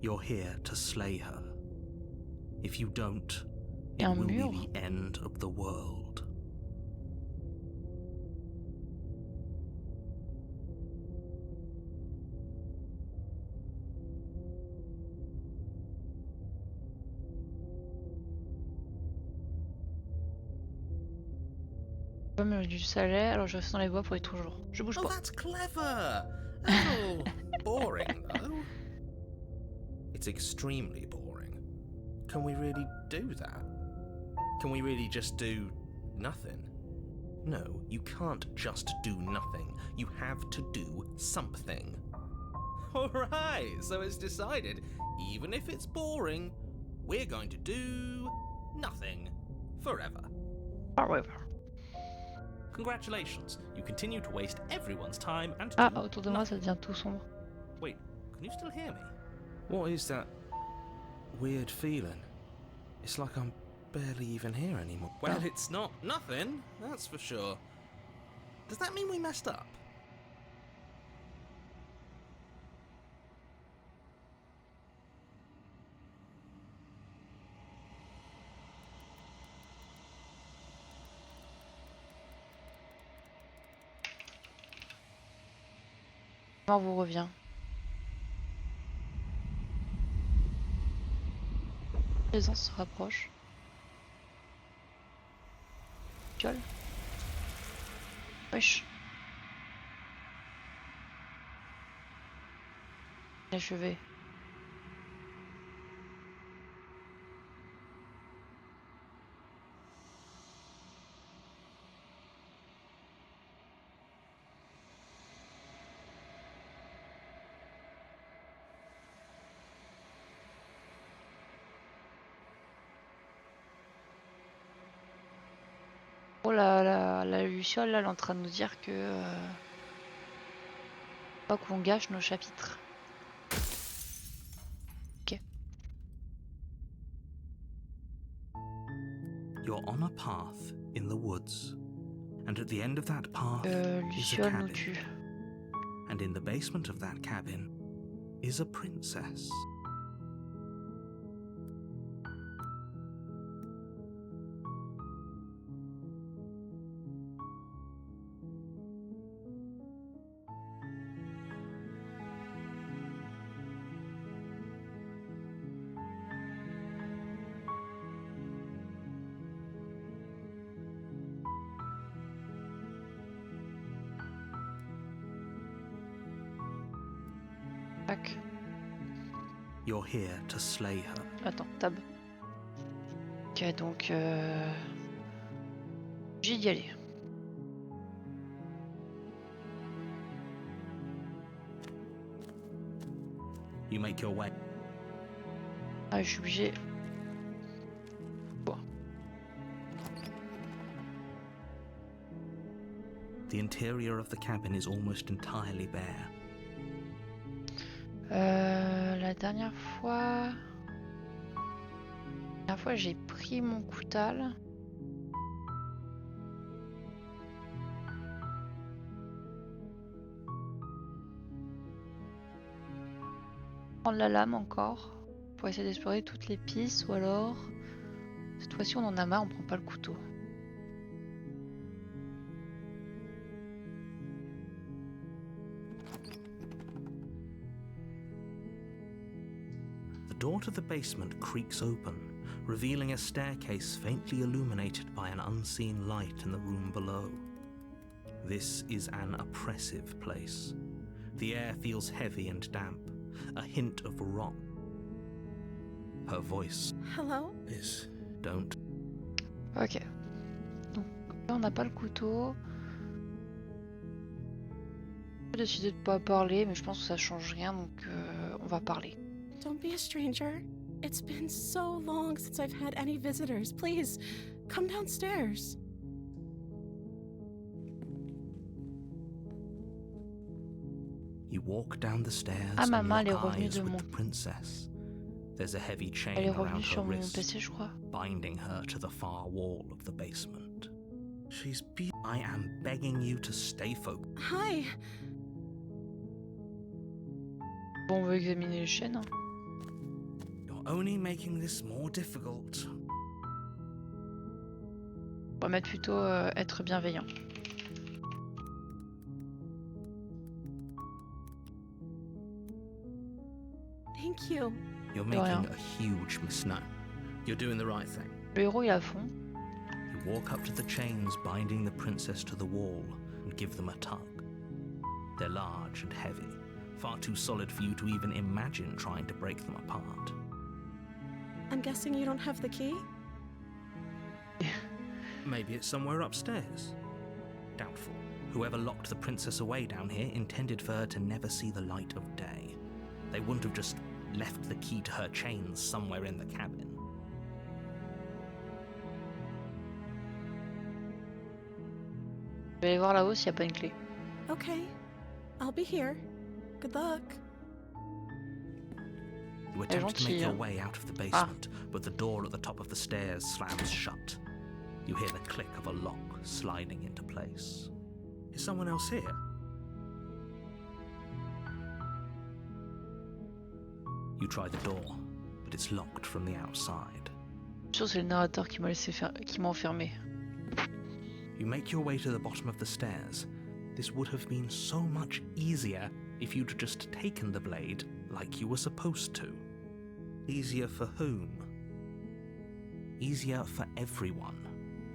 You're here to slay her. If you don't, Et it un will be mur. the end of the world. Comme du salé, alors je reste dans les bois pour y toujours. Je bouge Oh, pas. that's clever! That's all boring, though. It's extremely boring. Can we really do that? Can we really just do nothing? No, you can't just do nothing. You have to do something. Alright, so it's decided. Even if it's boring, we're going to do nothing. Forever. However. Congratulations, you continue to waste everyone's time and Ah, do autour de moi ça nothing. devient tout sombre. Wait, can you still hear me? What is that weird feeling? It's like I'm barely even here anymore. Well, Oh. it's not nothing, that's for sure. Does that mean we messed up? On vous revient. Les ans se rapprochent. Gueule. Wesh. Achevé. Oh la Luciole, là, elle est en train de nous dire que... pas qu'on gâche nos chapitres. Ok. You're on a path in the woods, and at the end of that path is a Luciole nous cabin, tue. and in the basement of that cabin is a princess. Tac. You're here to slay her. Attends, tab. Ok, donc... j'ai d'y aller. You make your way. Ah, je suis obligée. Bon. The interior of the cabin is almost entirely bare. La dernière fois... j'ai pris mon coutal. Prendre la lame encore pour essayer d'explorer toutes les pistes, ou alors cette fois-ci on en a marre, on prend pas le couteau. The door to the basement creaks open, revealing a staircase faintly illuminated by an unseen light in the room below. This is an oppressive place. The air feels heavy and damp, a hint of rot. Her voice Hello? is, don't. Ok. Donc là on n'a pas le couteau. J'ai décidé de pas parler, mais je pense que ça change rien, donc on va parler. Don't be a stranger. It's been so long since I've had any visitors. Please, come downstairs. You walk down the stairs Ah, and maman, elle est lock revenue eyes de with mon... the princess. There's a heavy chain Elle est around revenue her sur mon wrist, PC, je crois. binding her to the far wall of the basement. I am begging you to stay focused. Hi. Bon, on va examiner les chaînes. Hein. You're only making this more difficult. On va mettre plutôt être bienveillant. Thank you. You're De making rien. a huge mistake. No, you're doing the right thing. Le héros il est à fond. You walk up to the chains binding the princess to the wall and give them a tug. They're large and heavy, far too solid for you to even imagine trying to break them apart. I'm guessing you don't have the key? Maybe it's somewhere upstairs. Doubtful. Whoever locked the princess away down here intended for her to never see the light of day. They wouldn't have just left the key to her chains somewhere in the cabin. Je vais aller voir là-haut s'il n'y a pas une clé. Okay. I'll be here. Good luck. You attempt to make your gentil, way out of the basement, but the door at the top of the stairs slams shut. You hear the click of a lock sliding into place. Is someone else here? You try the door, but it's locked from the outside. Je suis sûr que c'est le narrateur qui m'a qui m'a enfermé. You make your way to the bottom of the stairs. This would have been so much easier if you'd just taken the blade like you were supposed to. Easier for whom? Easier for everyone.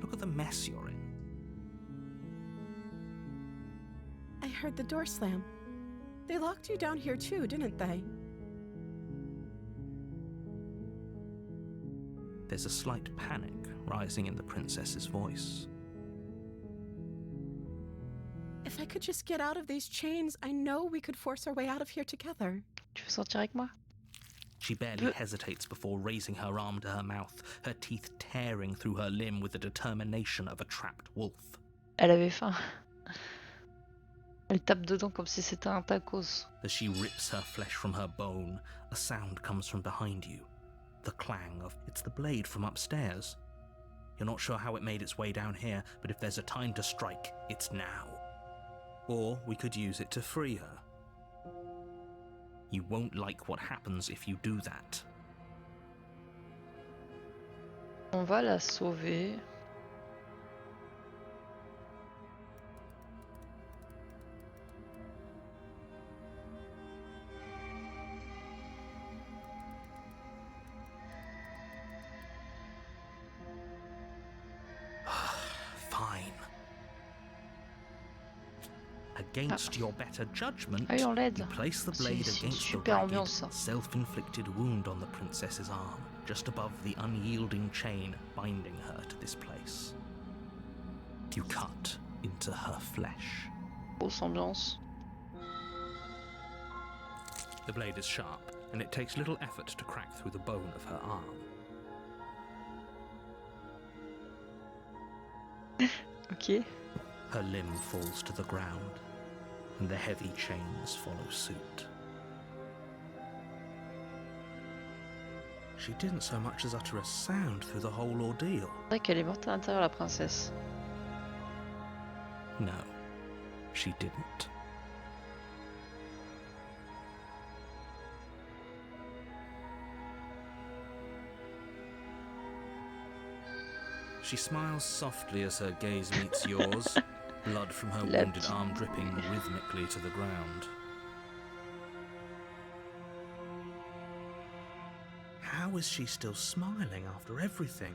Look at the mess you're in. I heard the door slam. They locked you down here too, didn't they? There's a slight panic rising in the princess's voice. If I could just get out of these chains, I know we could force our way out of here together. Tu veux sortir avec moi? She barely hesitates before raising her arm to her mouth, her teeth tearing through her limb with the determination of a trapped wolf. Elle avait faim. Elle tape dedans comme si c'était un tacos. As she rips her flesh from her bone, a sound comes from behind you. The clang of "it's the blade from upstairs." You're not sure how it made its way down here, but if there's a time to strike, it's now. Or we could use it to free her. You won't like what happens if you do that. On va la sauver. Fine. Against your better judgment, Ah oui, on l'aide. you place the blade C'est against the super ragged, ambiance, ça. self-inflicted wound on the princess's arm, just above the unyielding chain binding her to this place. You cut into her flesh. Grosse ambiance. The blade is sharp, and it takes little effort to crack through the bone of her arm. Ok. Her limb falls to the ground, and the heavy chains follow suit. She didn't so much as utter a sound through the whole ordeal. C'est vrai qu'elle est morte à l'intérieur, la princesse. No, she didn't. She smiles softly as her gaze meets yours, blood from her La wounded arm dripping rhythmically to the ground. How is she still smiling after everything?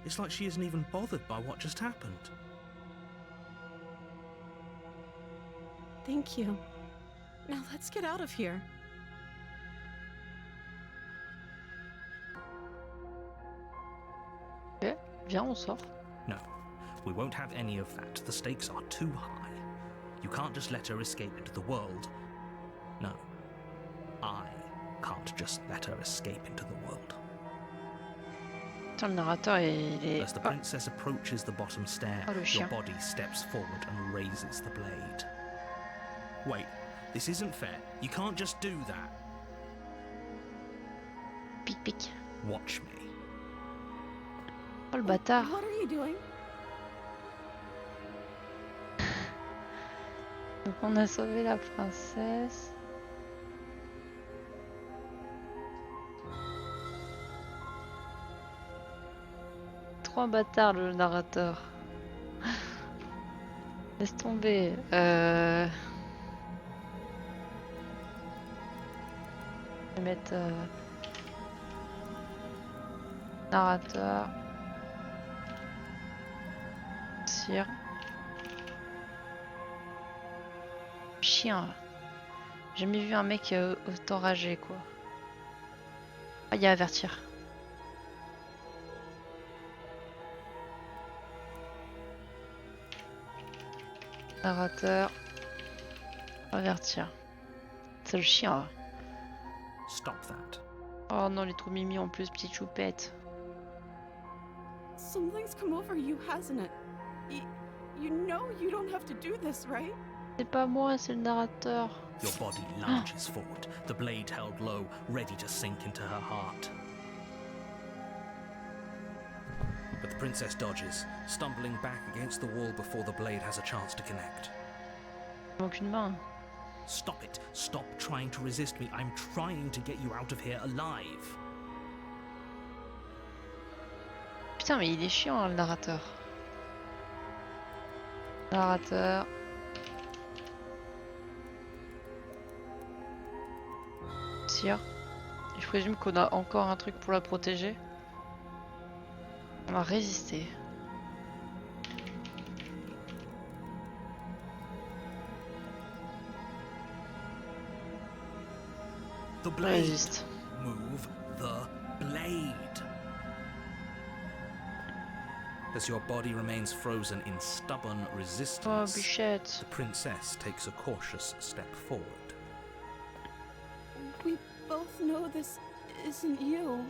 It's like she isn't even bothered by what just happened. Thank you. Now let's get out of here. Ok, viens, on sort. No, we won't have any of that. The stakes are too high. You can't just let her escape into the world. No, I can't just let her escape into the world. Putain, le narrateur, il est... As the princess approaches the bottom stair, Oh, le your chien. body steps forward and raises the blade. Wait, this isn't fair. You can't just do that. Pic, pic. Watch me. Oh, le bâtard. What are you doing? Donc on a sauvé la princesse. Trop un bâtard, le narrateur. Laisse tomber. Je vais mettre narrateur. Sire. Chien. J'ai jamais vu un mec autant ragé, quoi. Ah, il y a avertir. Narrateur. Avertir. C'est le chien, là. Stop that. Oh non, il est trop mimi en plus, petite choupette. Something's come over you, hasn't it? You know you don't have to do this, right? C'est pas moi, c'est le narrateur. Your body lunges forward, the blade held low, ready to sink into her heart. But the princess dodges, stumbling back against the wall before the blade has a chance to connect. Il manque une main. Stop it. Stop trying to resist me. I'm trying to get you out of here alive. Putain, mais il est chiant, hein, le narrateur. Narrateur. Sire. Je présume qu'on a encore un truc pour la protéger. On va résister. The On blade. résiste. Move the blade. As your body remains frozen in stubborn Oh, resistance, Bichette. the princess takes a cautious step forward. We both know this isn't you.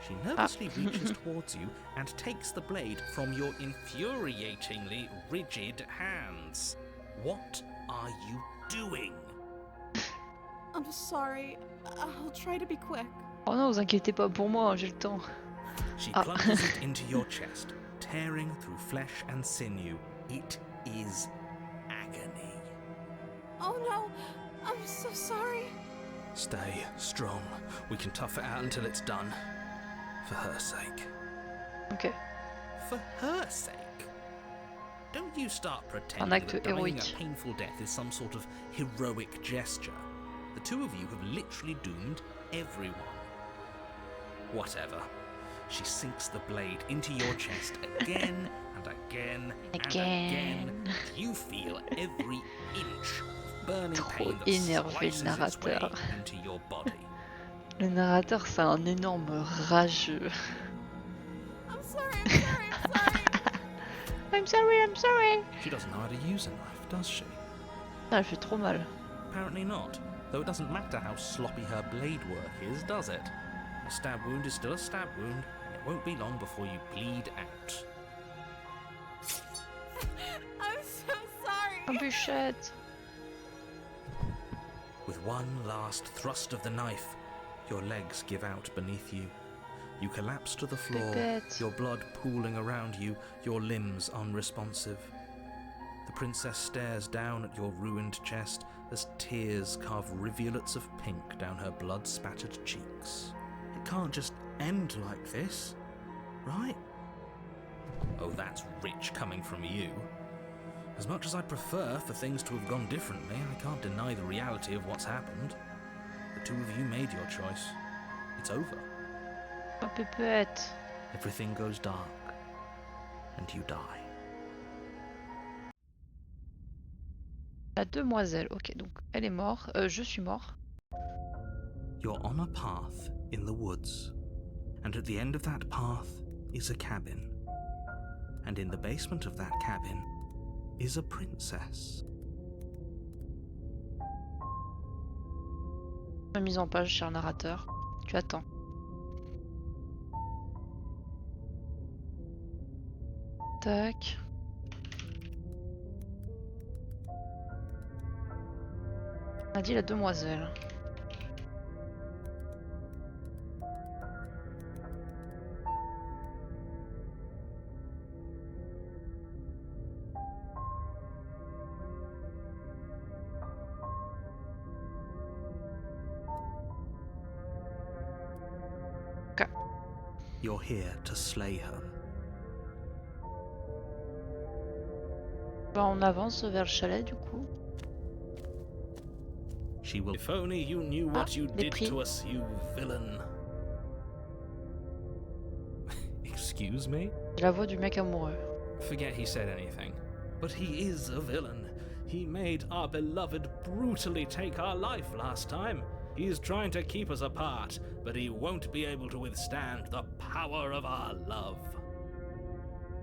She nervously reaches towards you and takes the blade from your infuriatingly rigid hands. What are you doing? I'm sorry. I'll try to be quick. Oh non, vous inquiétez pas pour moi, j'ai le temps. She plunges it into your chest, tearing through flesh and sinew. It is agony. Oh no, I'm so sorry. Stay strong. We can tough it out until it's done. For her sake. Ok. For her sake? Don't you start pretending acte that dying héroïque. a painful death is some sort of heroic gesture. The two of you have literally doomed everyone. Whatever. She sinks the blade into your chest again and again and again. And you feel every inch of burning Trop pain that énervé, slices le its way narrateur. into your body. Le narrateur, c'est un énorme rageux. I'm sorry, I'm sorry, I'm sorry. I'm sorry, I'm sorry. She doesn't know how to use a knife, does she? Ça fait trop mal. Apparently not, though it doesn't matter how sloppy her blade work is, does it? A stab wound is still a stab wound, and it won't be long before you bleed out. I'm so sorry. Oh, Bûchette. With one last thrust of the knife, your legs give out beneath you. You collapse to the floor, Pépette. your blood pooling around you, your limbs unresponsive. The princess stares down at your ruined chest as tears carve rivulets of pink down her blood-spattered cheeks. It can't just end like this, right? Oh, that's rich coming from you. As much as I'd prefer for things to have gone differently, I can't deny the reality of what's happened. The two of you made your choice. It's over. Oh, Pépette. Everything goes dark, and you die. La demoiselle. Ok, donc elle est morte. Je suis mort. You're on a path in the woods, and at the end of that path is a cabin. And in the basement of that cabin is a princess. Mise en page, cher narrateur. Tu attends. Tac. On a dit la demoiselle. You're here to slay her. Bah, on avance vers le chalet du coup. She will. If only you knew what you les did prix. to us, you villain. Excuse me? La voix du mec amoureux. Forget he said anything. But he is a villain. He made our beloved brutally take our life last time. He's trying to keep us apart, but he won't be able to withstand the power of our love.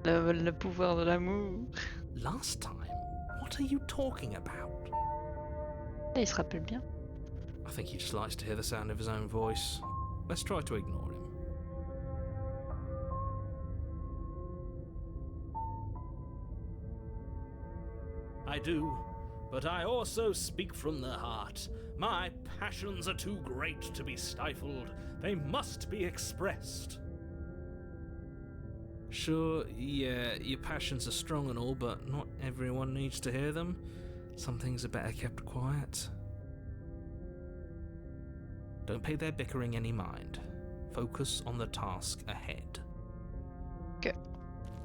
Le pouvoir de l'amour. Last time? What are you talking about? Il se rappelle bien. I think he just likes to hear the sound of his own voice. Let's try to ignore him. I do, but I also speak from the heart. My passions are too great to be stifled. They must be expressed. Sure, yeah, your passions are strong and all, but not everyone needs to hear them. Some things are better kept quiet. Don't pay their bickering any mind. Focus on the task ahead. Ok.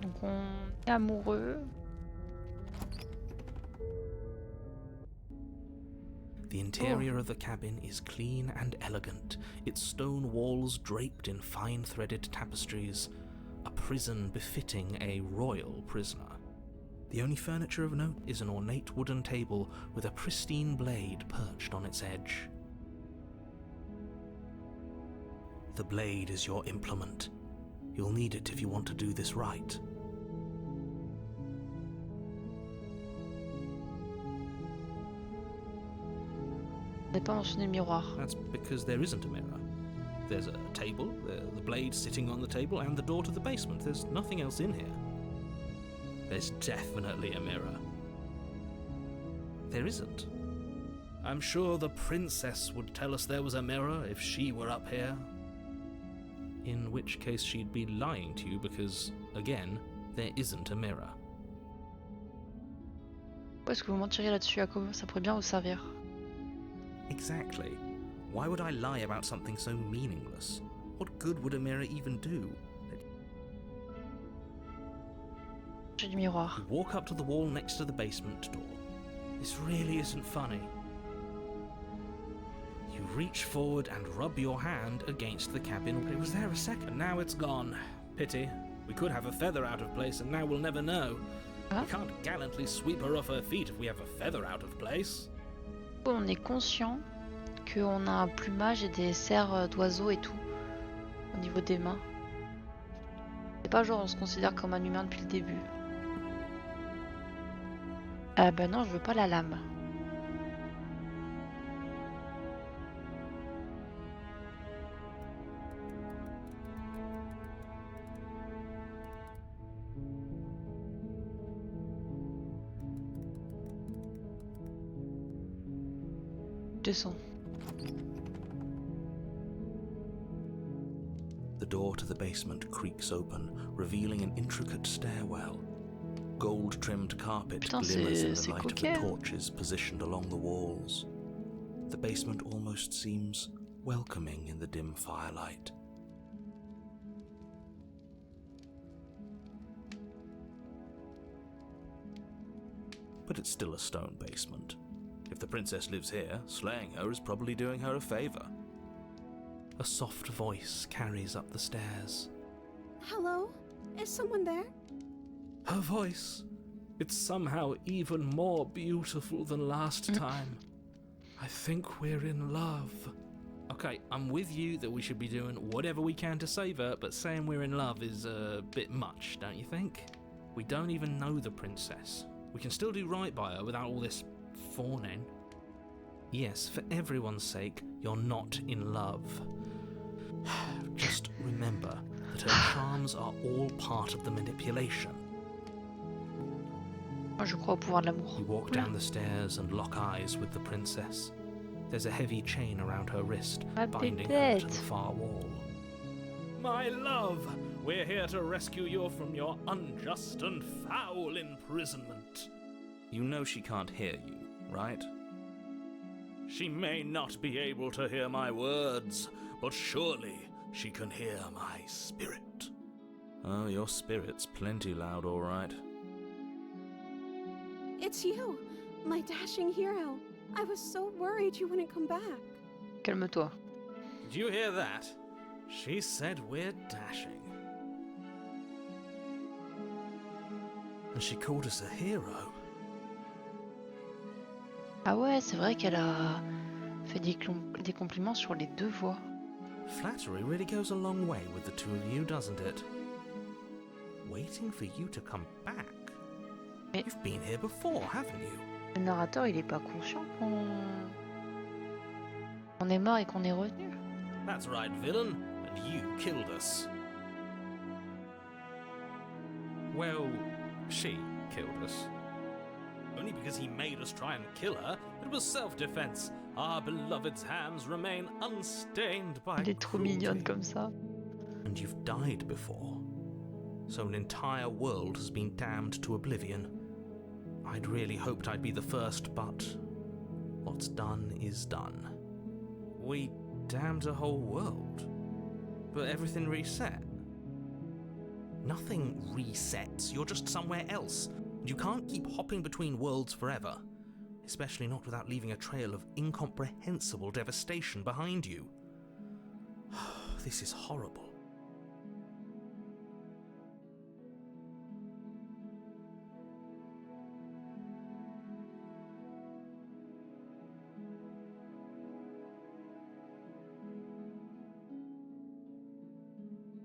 Donc on est amoureux. The interior of the cabin is clean and elegant, its stone walls draped in fine threaded tapestries, a prison befitting a royal prisoner. The only furniture of note is an ornate wooden table with a pristine blade perched on its edge. The blade is your implement. You'll need it if you want to do this right. On n'a pas mentionné le miroir. That's because there isn't a mirror. There's a table, the blade sitting on the table, and the door to the basement. There's nothing else in here. There's definitely a mirror. There isn't. I'm sure the princess would tell us there was a mirror if she were up here. In which case she'd be lying to you because, again, there isn't a mirror. Pourquoi est-ce que vous mentirez là-dessus, Jacob? Ça pourrait bien vous servir. Exactly. Why would I lie about something so meaningless? What good would a mirror even do? J'ai du miroir. You walk up to the wall next to the basement door. This really isn't funny. You reach forward and rub your hand against the cabin. It was there a second, now it's gone. Pity. We could have a feather out of place and now we'll never know. Huh? We can't gallantly sweep her off her feet if we have a feather out of place. On est conscient qu'on a un plumage et des serres d'oiseaux et tout au niveau des mains. C'est pas genre on se considère comme un humain depuis le début. Ah bah non, je veux pas la lame. Descends. The door to the basement creaks open, revealing an intricate stairwell. Gold-trimmed carpet Putain, glimmers in c'est the light of coquet. the torches positioned along the walls. The basement almost seems welcoming in the dim firelight. But it's still a stone basement. If the princess lives here, slaying her is probably doing her a favor. A soft voice carries up the stairs. Hello? Is someone there? Her voice. It's somehow even more beautiful than last time. I think we're in love. Okay, I'm with you that we should be doing whatever we can to save her, but saying we're in love is a bit much, don't you think? We don't even know the princess. We can still do right by her without all this fawning. Yes, for everyone's sake, you're not in love. Just remember that her charms are all part of the manipulation. Moi je crois au pouvoir de l'amour. You walk down the stairs and lock eyes with the princess. There's a heavy chain around her wrist, Ma binding her to pépette. the far wall. My love, we're here to rescue you from your unjust and foul imprisonment. You know she can't hear you, right? She may not be able to hear my words, but surely she can hear my spirit. Oh, your spirit's plenty loud, all right. It's you, my dashing hero. I was so worried you wouldn't come back. Calme-toi. Did you hear that? She said we're dashing. And she called us a hero. Ah ouais, c'est vrai qu'elle a fait des compliments sur les deux voix. Flattery really goes a long way with the two of you, doesn't it? Waiting for you to come back. Mais- You've been here before, haven't you? Le narrateur, il est pas conscient qu'on est mort et qu'on est revenu. That's right, villain. And you killed us. Well, she killed us. Only because he made us try and kill her. It was self-defense. Our beloved's hands remain unstained by Elle est trop cruelty. mignonne comme ça. And you've died before. So an entire world has been damned to oblivion. I'd really hoped I'd be the first, but what's done is done. We damned a whole world, but everything reset. Nothing resets, you're just somewhere else. You can't keep hopping between worlds forever, especially not without leaving a trail of incomprehensible devastation behind you. This is horrible.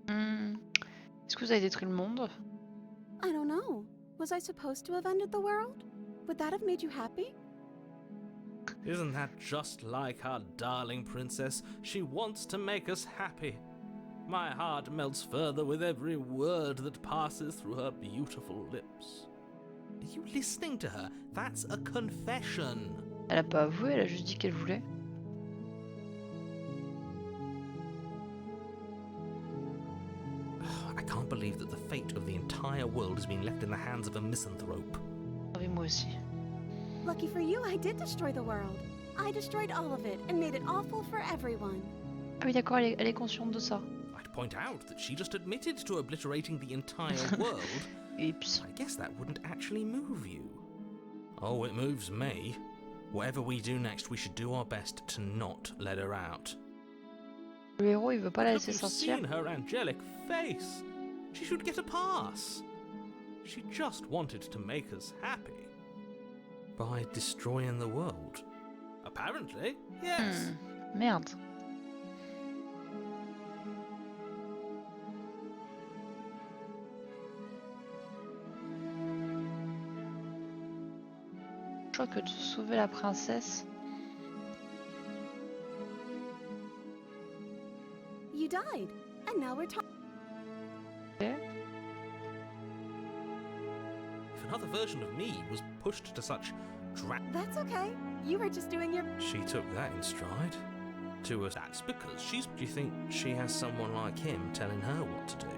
Est-ce que vous avez détruit le monde? I don't know. Was I supposed to have ended the world? Would that have made you happy? Isn't that just like our darling princess? She wants to make us happy. My heart melts further with every word that passes through her beautiful lips. Are you listening to her? That's a confession. Elle a pas avoué, elle a juste dit qu'elle voulait. I can't believe that the fate of the entire world has been left in the hands of a misanthrope. Oui, moi aussi. Lucky for you, I did destroy the world. I destroyed all of it and made it awful for everyone. Ah oui, d'accord, elle est consciente de ça. I'd point out that she just admitted to obliterating the entire world. Oups. I guess that wouldn't actually move you. Oh, it moves me. Whatever we do next, we should do our best to not let her out. Le héros, il veut pas la Look, laisser you've sortir. seen her angelic face. She should get a pass. She just wanted to make us happy. By destroying the world. Apparently, yes. Merde. Je crois que de sauver la princesse. You died, and now we're talking. Ok. If another version of me was pushed to such That's okay. You were just doing your. She took that in stride. To us, that's because she's. Do you think she has someone like him telling her what to do?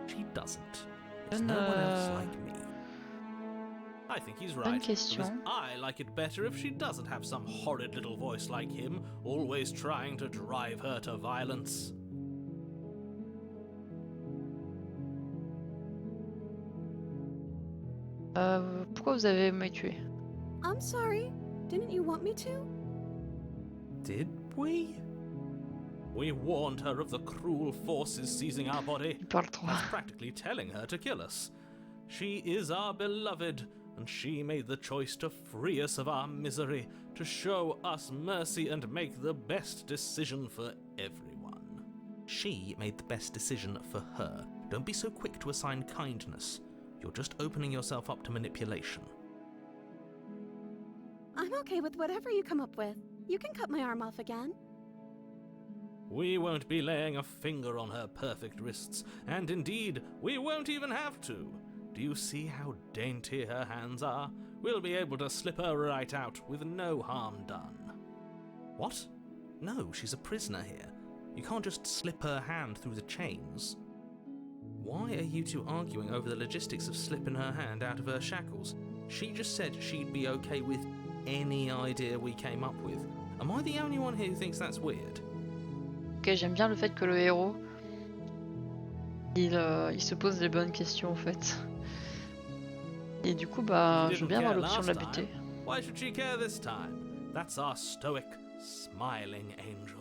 She doesn't. There's no one else like me. I think he's right. Because question. I like it better if she doesn't have some horrid little voice like him, always trying to drive her to violence. Pourquoi vous avez aimé tuer? I'm sorry. Didn't you want me to? Did we? We warned her of the cruel forces seizing our body. Il parle trop. That's practically telling her to kill us. She is our beloved, and she made the choice to free us of our misery, to show us mercy and make the best decision for everyone. She made the best decision for her. Don't be so quick to assign kindness. You're just opening yourself up to manipulation. I'm okay with whatever you come up with. You can cut my arm off again. We won't be laying a finger on her perfect wrists, and indeed, we won't even have to. Do you see how dainty her hands are? We'll be able to slip her right out with no harm done. What? No, she's a prisoner here. You can't just slip her hand through the chains. Why are you two arguing over the logistics of slipping her hand out of her shackles? She just said she'd be okay with any idea we came up with. Am I the only one here who thinks that's weird? Ok, j'aime bien le fait que le héros, il se pose les bonnes questions en fait. Et du coup, bah, je veux bien avoir l'option de la buter. Why should she care this time? That's our stoic, smiling angel.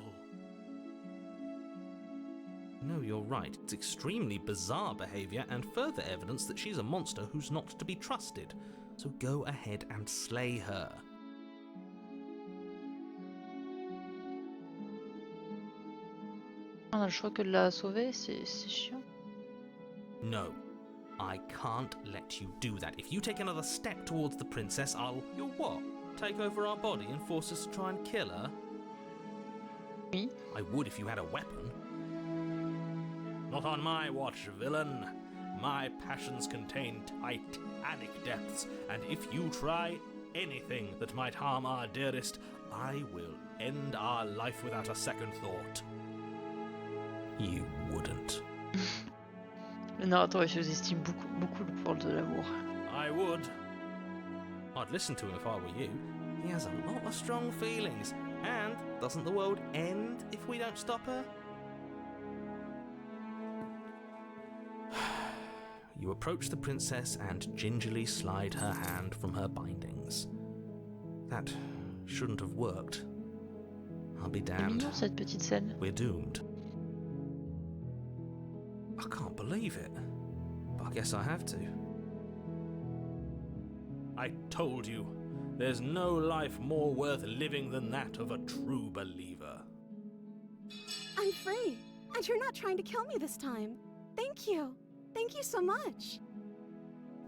No, you're right. It's extremely bizarre behavior and further evidence that she's a monster who's not to be trusted. So go ahead and slay her. On a le choix que de la sauver, c'est chiant. No, I can't let you do that. If you take another step towards the princess, You'll what? Take over our body and force us to try and kill her? Oui. I would if you had a weapon. Not on my watch, villain. My passions contain titanic depths, and if you try anything that might harm our dearest, I will end our life without a second thought. You wouldn't. Le narrateur il sous-estime beaucoup le pouvoir de l'amour. I would. I'd listen to him if I were you. He has a lot of strong feelings. And doesn't the world end if we don't stop her? You approach the princess and gingerly slide her hand from her bindings. That shouldn't have worked. I'll be C'est damned. mignon cette petite scène. We're doomed. I can't believe it. But I guess I have to. I told you, there's no life more worth living than that of a true believer. I'm free, and you're not trying to kill me this time. Thank you. Thank you so much.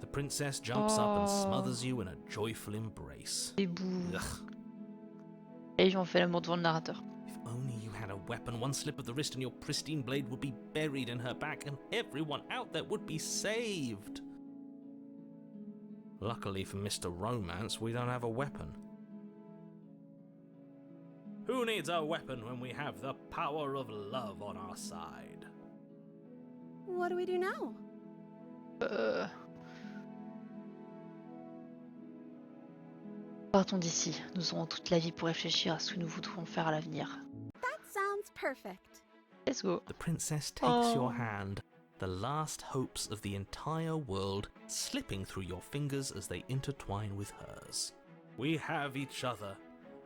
The princess jumps up and smothers you in a joyful embrace. Des bouts. Ugh. Et ils ont fait l'amour devant le narrateur. If only you had a weapon, one slip of the wrist and your pristine blade would be buried in her back and everyone out there would be saved. Luckily for Mr. Romance, we don't have a weapon. Who needs a weapon when we have the power of love on our side? What do we do now? Partons d'ici. Nous aurons toute la vie pour réfléchir à ce que nous voudrons faire à l'avenir. That sounds perfect. Let's go. The princess takes your hand, the last hopes of the entire world slipping through your fingers as they intertwine with hers. We have each other.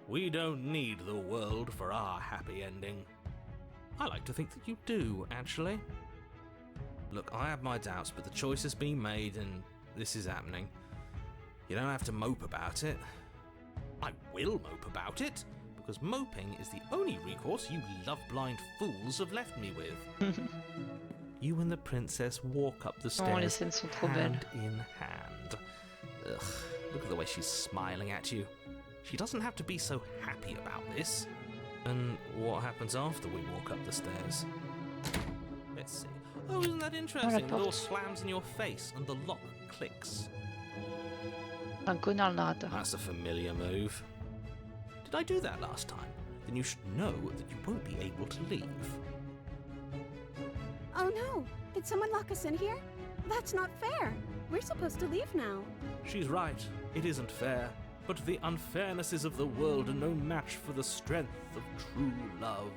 We don't need the world for our happy ending. I like to think that you do, actually. Look, I have my doubts, but the choice has been made and this is happening. You don't have to mope about it. I will mope about it, because moping is the only recourse you love-blind fools have left me with. You and the princess walk up the Oh, stairs, les scènes sont trop belles. hand in hand. Ugh, look at the way she's smiling at you. She doesn't have to be so happy about this. And what happens after we walk up the stairs? Let's see. Oh, isn't that interesting? The door slams in your face and the lock clicks. Un connard, le narrateur. That's a familiar move. Did I do that last time? Then you should know that you won't be able to leave. Oh no! Did someone lock us in here? That's not fair. We're supposed to leave now. She's right. It isn't fair. But the unfairnesses of the world are no match for the strength of true love.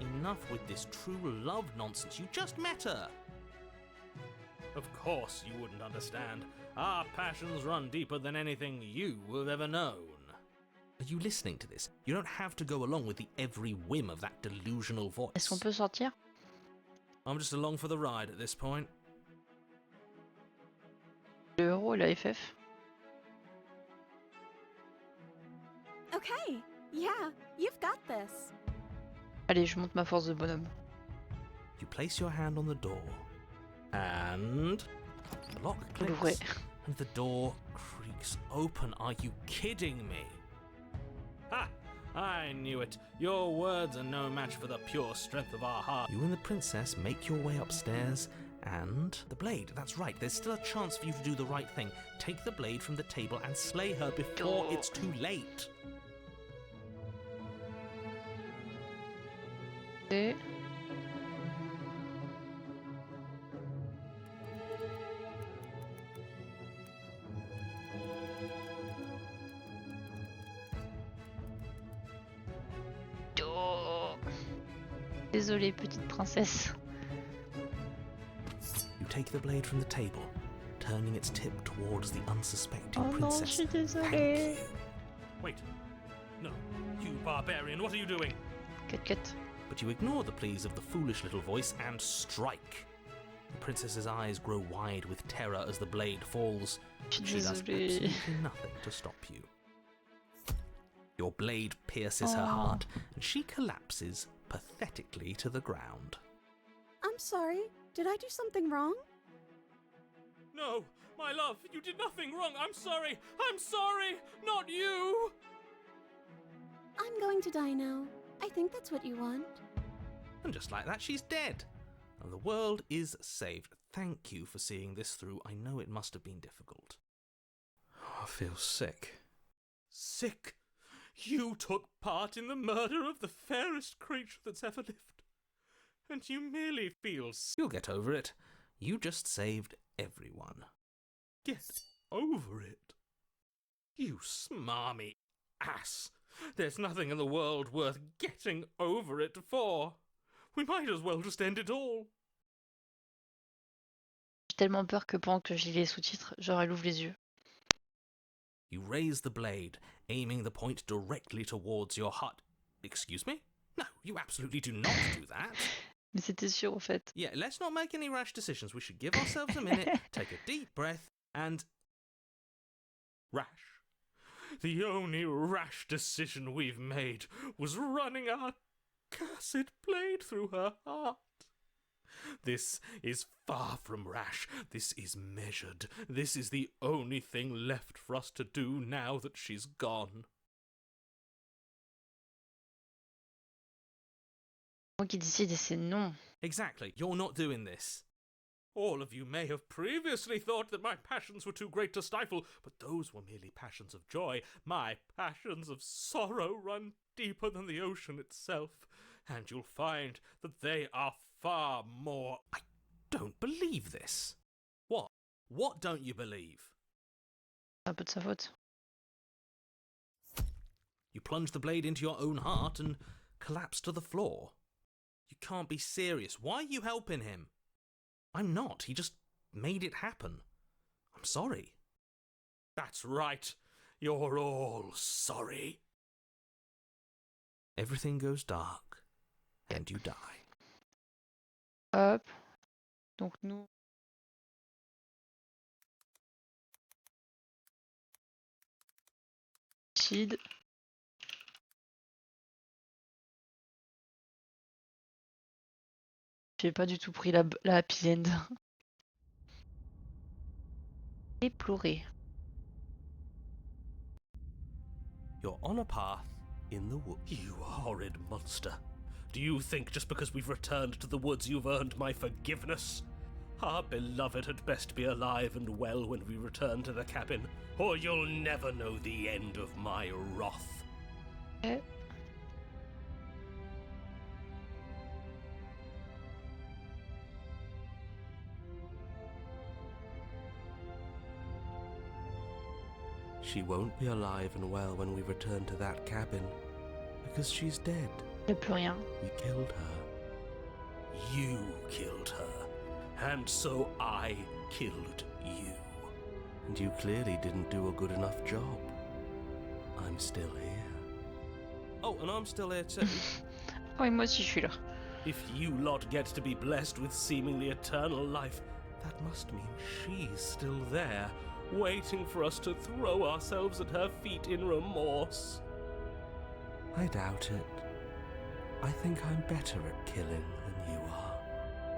Enough with this true love nonsense. You just met her. Of course you wouldn't understand. Our passions run deeper than anything you have ever known. Are you listening to this? You don't have to go along with the every whim of that delusional voice. Est-ce qu'on peut sortir? I'm just along for the ride at this point. Le euro et la FF. Okay, yeah, you've got this. Allez, je monte ma force de bonhomme. You place your hand on the door, and the lock L'ouvrez. clicks, and the door creaks open. Are you kidding me? Ha! I knew it. Your words are no match for the pure strength of our heart. You and the princess make your way upstairs, and the blade. That's right. There's still a chance for you to do the right thing. Take the blade from the table and slay her before it's too late. Et... Oh. Désolée, petite princesse. You take the blade from the table, turning its tip towards the unsuspecting Oh non, je princess. suis Thank désolée. you. Wait. No. You barbarian, what are you doing? Cut, cut. But you ignore the pleas of the foolish little voice and strike. The princess's eyes grow wide with terror as the blade falls. Je suis She does désolée. absolutely nothing to stop you. Your blade pierces her Oh. heart, and she collapses pathetically to the ground. I'm sorry. Did I do something wrong? No, my love, you did nothing wrong. I'm sorry. I'm sorry. Not you. I'm going to die now. I think that's what you want. And just like that, she's dead. And the world is saved. Thank you for seeing this through. I know it must have been difficult. I feel sick. Sick? You took part in the murder of the fairest creature that's ever lived. And you merely feel sick. You'll get over it. You just saved everyone. Get over it? You smarmy ass. There's nothing in the world worth getting over it for. We might as well just end it all. J'ai tellement peur que pendant que je lis les sous-titres, genre elle ouvre les yeux. You raise the blade, aiming the point directly towards your heart. Excuse me? No, you absolutely do not do that. Mais c'était sûr en fait. Yeah, let's not make any rash decisions. We should give ourselves a minute, take a deep breath, and... Rash. The only rash decision we've made was running our cursed blade through her heart. This is far from rash. This is measured. This is the only thing left for us to do now that she's gone. Moi qui décide et c'est non. Exactly, you're not doing this. All of you may have previously thought that my passions were too great to stifle, but those were merely passions of joy. My passions of sorrow run deeper than the ocean itself, and you'll find that they are far more... I don't believe this. What? What don't you believe? C'est un peu de sa faute. You plunge the blade into your own heart and collapse to the floor. You can't be serious. Why are you helping him? I'm not. He just made it happen. I'm sorry. That's right. You're all sorry. Everything goes dark, and you die. Hop. Donc nous... Shield. J'ai pas du tout pris la happy end. Déplorer. You're on a path in the woods. You horrid monster. Do you think just because we've returned to the woods you've earned my forgiveness? Our beloved had best be alive and well when we return to the cabin, or you'll never know the end of my wrath. Okay. She won't be alive and well when we return to that cabin, because she's dead. Y'a plus rien. We killed her. You killed her. And so I killed you. And you clearly didn't do a good enough job. I'm still here. Oh, and I'm still here too. Oh, et moi aussi je suis là. If you lot get to be blessed with seemingly eternal life, that must mean she's still there, waiting for us to throw ourselves at her feet in remorse. I doubt it. I think I'm better at killing than you are.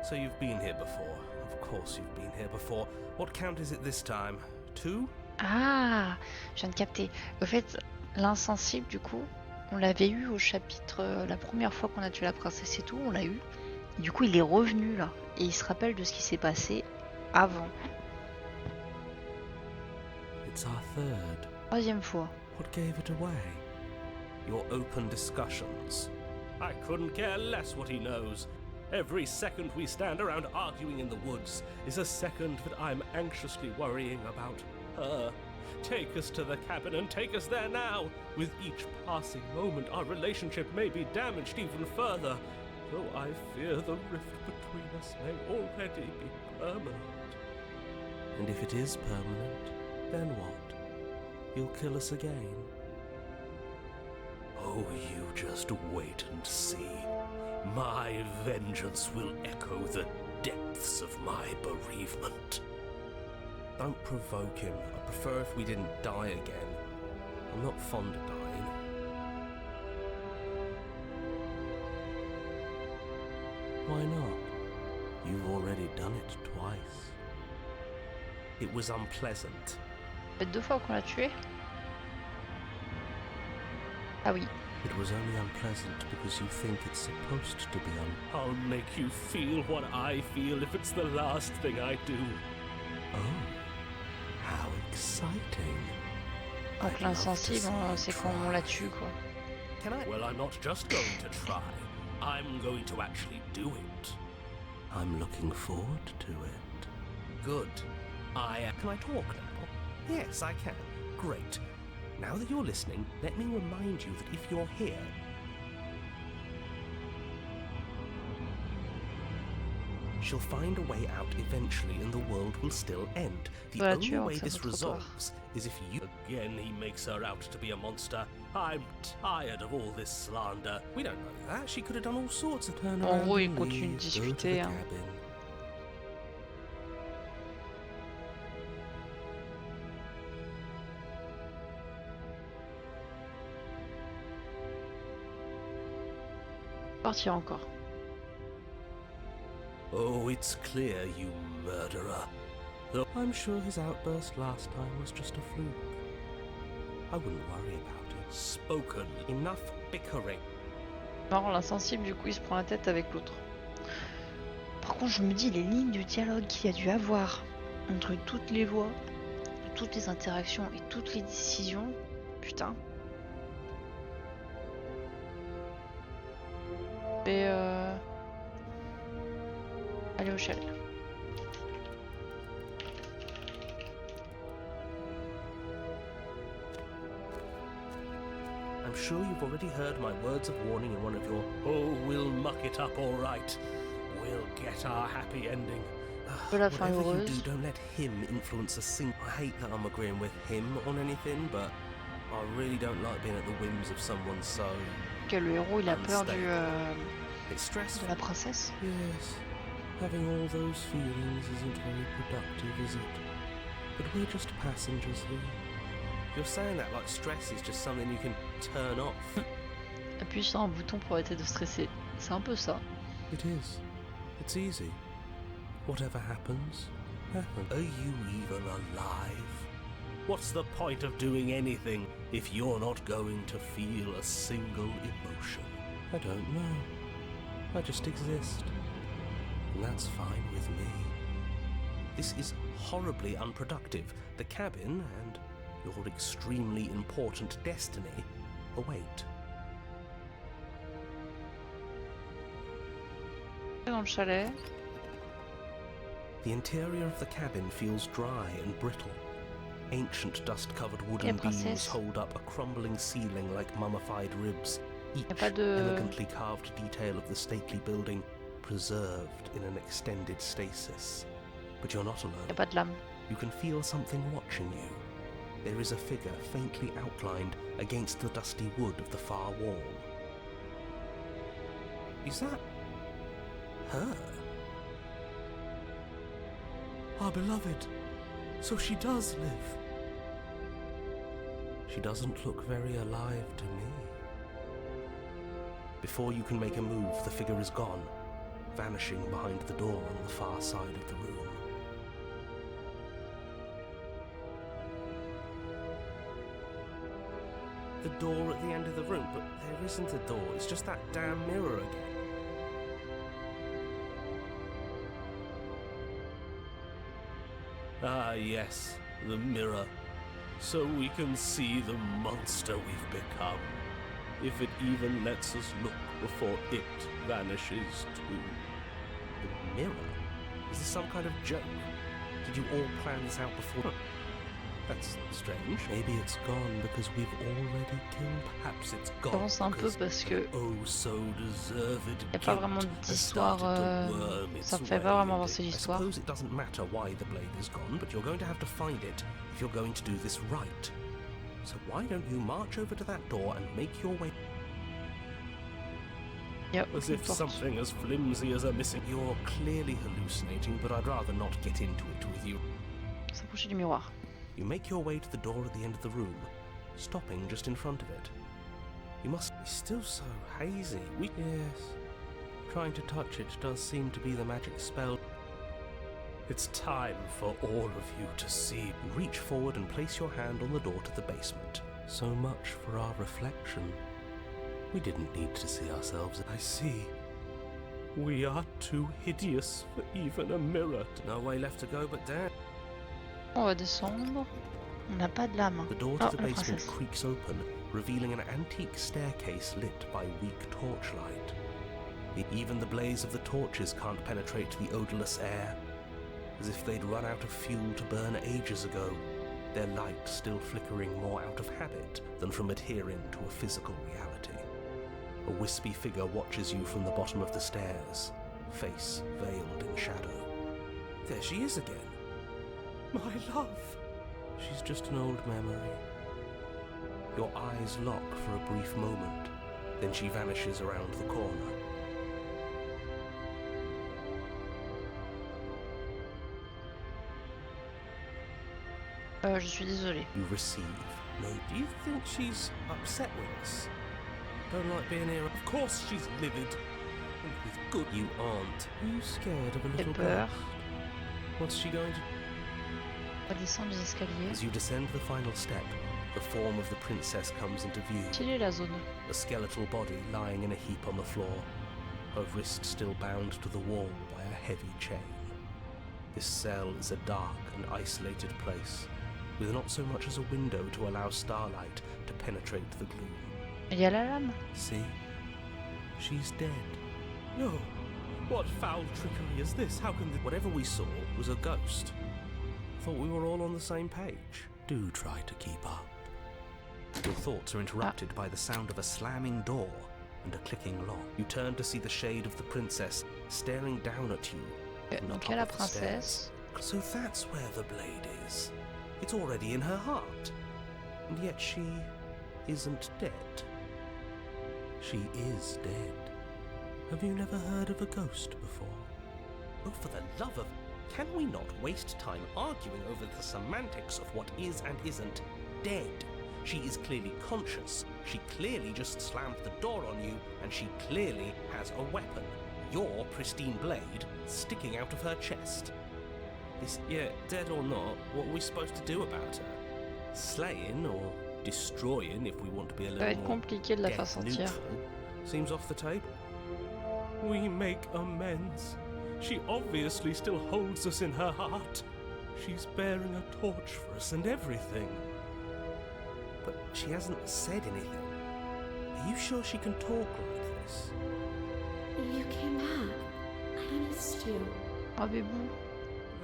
So you've been here before. Of course you've been here before. What count is it this time? 2? Ah, je viens de capter. Au fait, l'insensible, du coup, on l'avait eu au chapitre, la première fois qu'on a tué la princesse et tout, on l'a eu. Et du coup, il est revenu là. Et il se rappelle de ce qui s'est passé avant. It's our third. Troisième fois. What gave it away? Your open discussions. I couldn't care less what he knows. Every second we stand around arguing in the woods is a second that I'm anxiously worrying about her. Take us to the cabin and take us there now. With each passing moment, our relationship may be damaged even further, though I fear the rift between us may already be permanent. And if it is permanent, then what? You'll kill us again? Oh, you just wait and see. My vengeance will echo the depths of my bereavement. Don't provoke him. I prefer if we didn't die again. I'm not fond of dying. Why not? You've already done it twice. It was unpleasant. Ça fait 2 fois qu'on l'a tué. Ah oui. It was only unpleasant because you think it's supposed to be I'll make you feel what I feel if it's the last thing I do. Oh, how exciting. Donc l'insensible, c'est quand on la tue, quoi. Can I? Well, I'm not just going to try. I'm going to actually do it. I'm looking forward to it. Good. Can I talk now? Yes, I can. Great. Now that you're listening, let me remind you that if you're here, she'll find a way out eventually and the world will still end. The only way this resolves is if you... Again, he makes her out to be a monster. I'm tired of all this slander. We don't know that. She could have done all sorts of turnaround. En gros, ils continuent de discuter. Hein. Partir encore. Oh, it's clear, you murderer. Though I'm sure his outburst last time was just a fluke. I wouldn't worry about it. Spoken. Enough bickering. Marrant, l'insensible, du coup, il se prend la tête avec l'autre. Par contre, je me dis, les lignes du dialogue qu'il y a dû avoir entre toutes les voix, toutes les interactions et toutes les décisions, putain. Et aller au chalet. I'm sure you've already heard my words of warning in one of your, oh, we'll muck it up all right. We'll get our happy ending. La fin Whatever you heureuse. do, don't let him influence a single... I hate that I'm agreeing with him on anything, but I really don't like being at the whims of someone so... Que le héros, il a peur du, It's de stressful. la princesse. Yes, having all those feelings isn't very productive, is it? But we're just passengers here. You're saying that like stress is just something you can turn off. Appuie sur un bouton pour arrêter de stresser. C'est un peu ça. It is. It's easy. Whatever happens, happens. Are you even alive? What's the point of doing anything if you're not going to feel a single emotion? I don't know. I just exist. And that's fine with me. This is horribly unproductive. The cabin and your extremely important destiny await. Dans le chalet. The interior of the cabin feels dry and brittle. Ancient dust-covered wooden beams princesse. hold up a crumbling ceiling like mummified ribs, each pas de- elegantly carved detail of the stately building preserved in an extended stasis. But you're not Y a alone. pas de lame. You can feel something watching you. There is a figure faintly outlined against the dusty wood of the far wall. Is that her? Our beloved. So she does live. She doesn't look very alive to me. Before you can make a move, the figure is gone, vanishing behind the door on the far side of the room. The door at the end of the room, but there isn't a door, it's just that damn mirror again. Ah, yes, the mirror. So we can see the monster we've become. If it even lets us look before it vanishes too. The mirror? Is this some kind of joke? Did you all plan this out before? That's strange. Maybe it's gone because we've already killed. Perhaps it's gone. Avance un peu because parce que oh so deserved y a pas vraiment guilt has d'histoire. started to worm its Ça fait way pas vraiment into avancer it. I l'histoire. suppose it doesn't matter why the blade is gone, but you're going to have to find it if you're going to do this right. So why don't you march over to that door and make your way? Y a As aucune if porte. something as flimsy as a missing. You're clearly hallucinating, but I'd rather not get into it with you. S'approcher du miroir. You make your way to the door at the end of the room, stopping just in front of it. You must be still so hazy. Yes. Trying to touch it does seem to be the magic spell. It's time for all of you to see. Reach forward and place your hand on the door to the basement. So much for our reflection. We didn't need to see ourselves. I see. We are too hideous for even a mirror. No way left to go but down. On va descendre. On n'a pas de lame. The door Oh, to the la basement princesse. creaks open, revealing an antique staircase lit by weak torchlight. Even the blaze of the torches can't penetrate the odorless air, as if they'd run out of fuel to burn ages ago, their light still flickering more out of habit than from adhering to a physical reality. A wispy figure watches you from the bottom of the stairs, face veiled in shadow. There she is again. My love! She's just an old memory. Your eyes lock for a brief moment, then she vanishes around the corner. Je suis désolée. You receive no. Do you think she's upset with us? Don't like being here. Of course she's livid. And with good you aren't. Are you scared of a little peur. ghost? What's she going to... On va descendre les escaliers. As you descend the final step, The form of the princess comes into view. Stylée la zone. A skeletal body lying in a heap on the floor, her wrist still bound to the wall by a heavy chain. This cell is a dark and isolated place, with not so much as a window to allow starlight to penetrate the gloom. Il y a la lame. See? She's dead. No. What foul trickery is this? How can Whatever we saw was a ghost. Thought we were all on the same page. Do try to keep up. Your thoughts are interrupted by the sound of a slamming door and a clicking lock. You turn to see the shade of the princess staring down at you. from the Donc il y top a la of the princesse. stairs. So that's where the blade is. It's already in her heart. And yet she isn't dead. She is dead. Have you never heard of a ghost before? Oh, for the love of... Can we not waste time arguing over the semantics of what is and isn't dead? She is clearly conscious. She clearly just slammed the door on you, and she clearly has a weapon. Your pristine blade sticking out of her chest. Dead or not, what are we supposed to do about her? Slaying or destroying, if we want to be a Ça va little être more compliqué de la faire death sortir. neutral, seems off the table. We make amends. She obviously still holds us in her heart. She's bearing a torch for us and everything. But she hasn't said anything. Are you sure she can talk like this? You came back. I missed you. Oh bébou.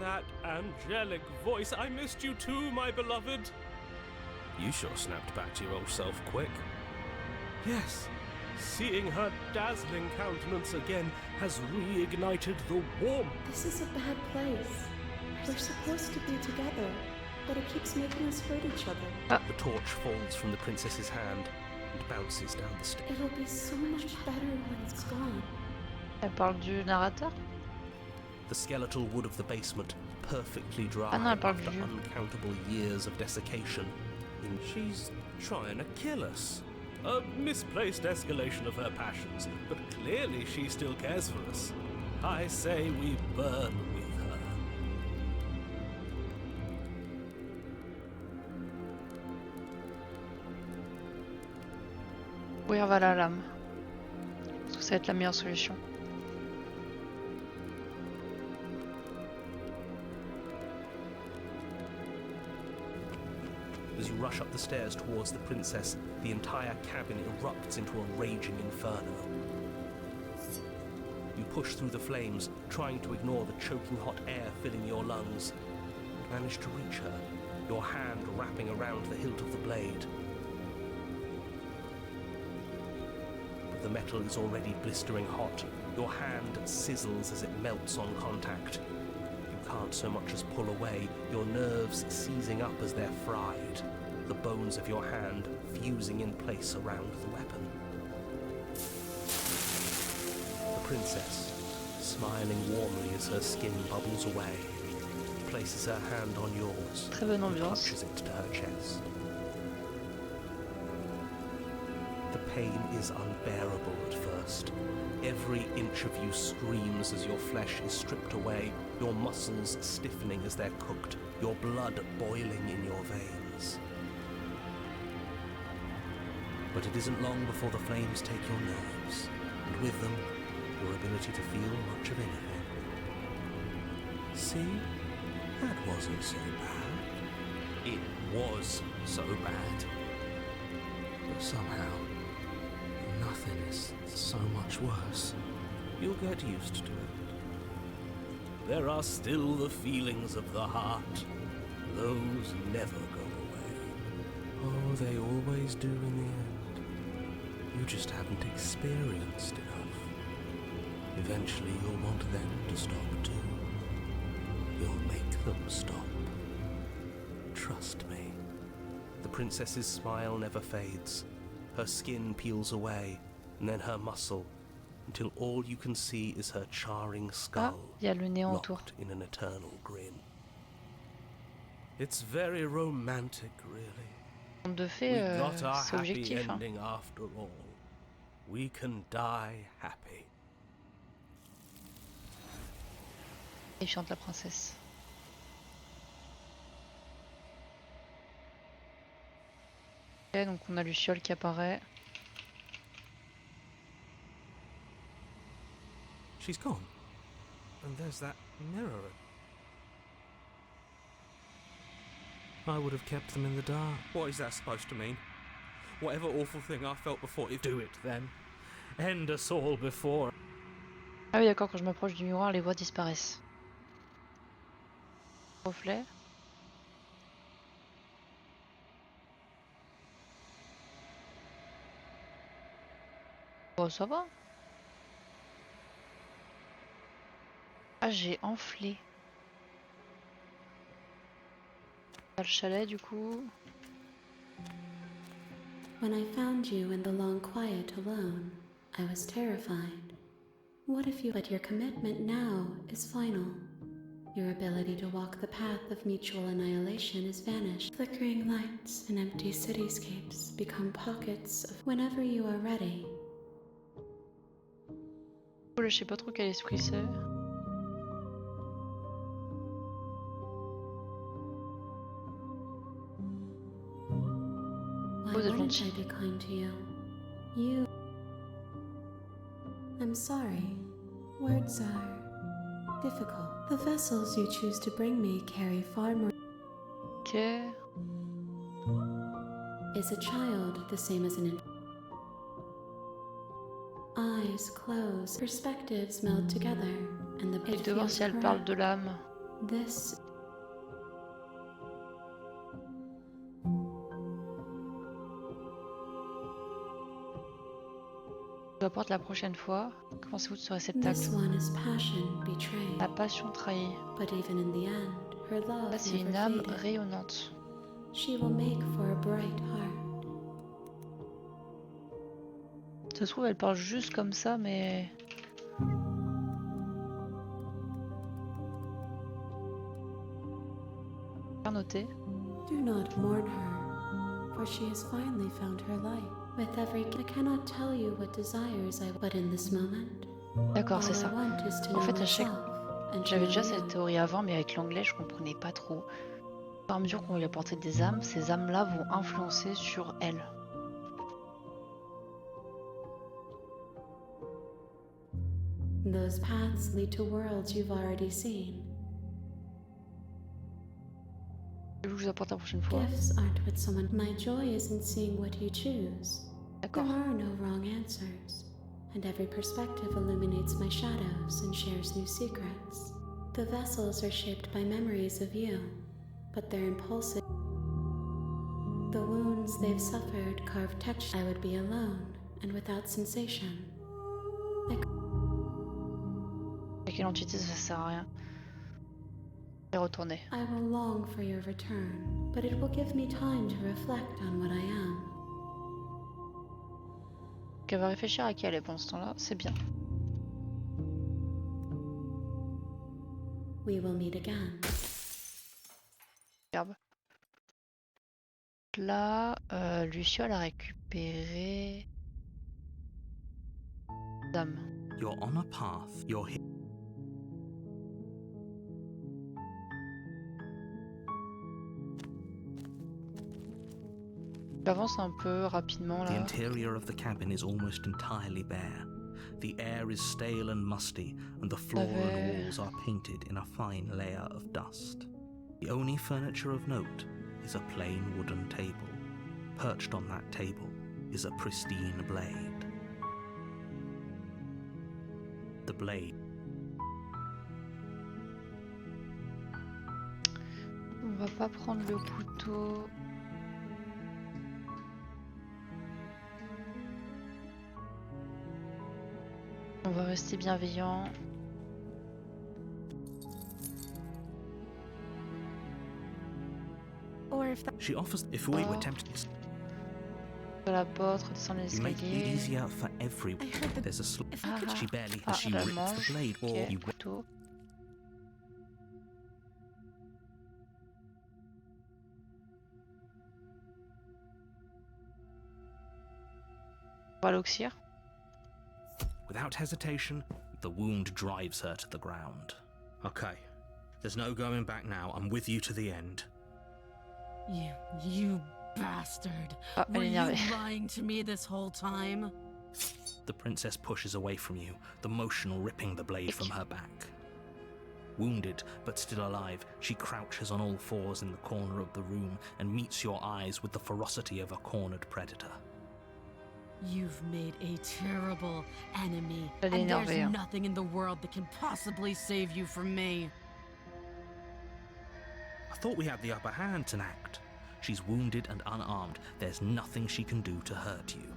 that angelic voice? I missed you too, my beloved. You sure snapped back to your old self quick. Yes, seeing her dazzling countenance again has reignited the warmth. This is a bad place. We're supposed to be together, but it keeps making us hurt each other. The torch falls from the princess's hand and bounces down the stairs. It'll be so much better when it's gone. Elle parle du narrateur. The skeletal wood of the basement, perfectly dry Ah non, elle parle after du vieux. uncountable years of desiccation. And she's trying to kill us. A misplaced escalation of her passions, but clearly she still cares for us. I say we burn with her. Oui, on va à la lame. Parce que ça va être la meilleure solution. As you rush up the stairs towards the princess, the entire cabin erupts into a raging inferno. You push through the flames, trying to ignore the choking hot air filling your lungs. You manage to reach her, your hand wrapping around the hilt of the blade. But the metal is already blistering hot. Your hand sizzles as it melts on contact. You can't so much as pull away, your nerves seizing up as they're fried, the bones of your hand fusing in place around the weapon. The princess, smiling warmly as her skin bubbles away, places her hand on yours Très bonne and ambiance. touches it to her chest. The pain is unbearable at first. Every inch of you screams as your flesh is stripped away, your muscles stiffening as they're cooked, your blood boiling in your veins. But it isn't long before the flames take your nerves, and with them, your ability to feel much of anything. See? That wasn't so bad. It was so bad. But somehow, nothing is so much worse. You'll get used to it. There are still the feelings of the heart. Those never go away. Oh, they always do in the end. You just haven't experienced enough. Eventually you'll want them to stop too. You'll make them stop. Trust me. The princess's smile never fades. Her skin peels away, and then her muscle, until all you can see is her charring Ah, skull, il y a le néant autour. locked in an eternal grin. It's very romantic, really. De We fait, got our c'est happy objectif. Hein. ending after all. We can die happy. Et chante la princesse. Ok, donc on a Luciole qui apparaît. She's gone. And there's that mirror. I would have kept them in the dark. What is that supposed to mean? Whatever awful thing I felt before, do it then. End us all before. Ah oui, d'accord, quand je m'approche du miroir, les voix disparaissent. Reflet. Bon, ça va. Ah, j'ai enflé. Pas le chalet, du coup. When I found you in the long quiet alone, I was terrified. What if you... But your commitment now is final. Your ability to walk the path of mutual annihilation is vanished. Flickering lights and empty cityscapes become pockets of... Whenever you are ready. Oh là, je sais pas trop quel esprit c'est. Why Vous êtes wouldn't gentil. I be kind to you? You... I'm sorry. Words are... difficult. The vessels you choose to bring me carry far more... Ok. Is a child the same as an... Eyes close, perspectives meld together, and the Et pit de voir feels si elle parle correct. de l'âme. This... Je vous apporte la prochaine fois. Que pensez-vous de ce This réceptacle? one is passion betrayed. La passion trahie. But even in the end, her love Là, c'est never une âme faded. rayonnante. She will make for a bright heart. Ça se trouve, elle parle juste comme ça, mais... Bien noté. Do not mourn her, for she has finally found her light. With every... I cannot tell you what desires I... But in this moment, D'accord, all c'est ça. I want is to En know fait, à chaque... myself and to J'avais know déjà you. cette théorie avant, mais avec l'anglais, je comprenais pas trop. Au fur et à mesure qu'on lui apportait des âmes, ces âmes-là vont influencer sur elle. Those paths lead to worlds you've already seen. Je vous apporte la prochaine fois. Gifts aren't what someone... My joy is in seeing what you choose. There D'accord. are no wrong answers, and every perspective illuminates my shadows and shares new secrets. The vessels are shaped by memories of you, but they're impulsive. The wounds they've suffered carve texture. I would be alone and without sensation. Avec une entité, ça sert à rien. Je vais retourner. I will long for your return, but it will give me time to reflect on what I am. Elle va réfléchir à qui elle est pendant ce temps-là, c'est bien. We will meet again. Superbe. Là, Luciole a récupéré... Dame. You're on a path. You're here. J'avance un peu rapidement The là. interior of the cabin is almost entirely bare. The air is stale and musty, and the floor and walls are painted in a fine layer of dust. The only furniture of note is a plain wooden table. Perched on that table is a pristine blade. The blade. On va pas prendre le couteau. On va rester bienveillant. Or if that... She offers if we were tempted De la porte, redescendre les you make it escaliers. easier for every. I heard the... There's a sl- If I could... she barely Ah, she elle rips mange. the blade or Ok, you couteau. On va l'oxyre. Without hesitation, the wound drives her to the ground. Okay. There's no going back now. I'm with you to the end. You bastard! Ah, elle Were est you énervée. lying to me this whole time? The princess pushes away from you, the motion ripping the blade from her back. Wounded, but still alive, she crouches on all fours in the corner of the room and meets your eyes with the ferocity of a cornered predator. You've made a terrible enemy, Elle est and there's énervée, hein. nothing in the world that can possibly save you from me. I thought we had the upper hand tonight. She's wounded and unarmed. There's nothing she can do to hurt you.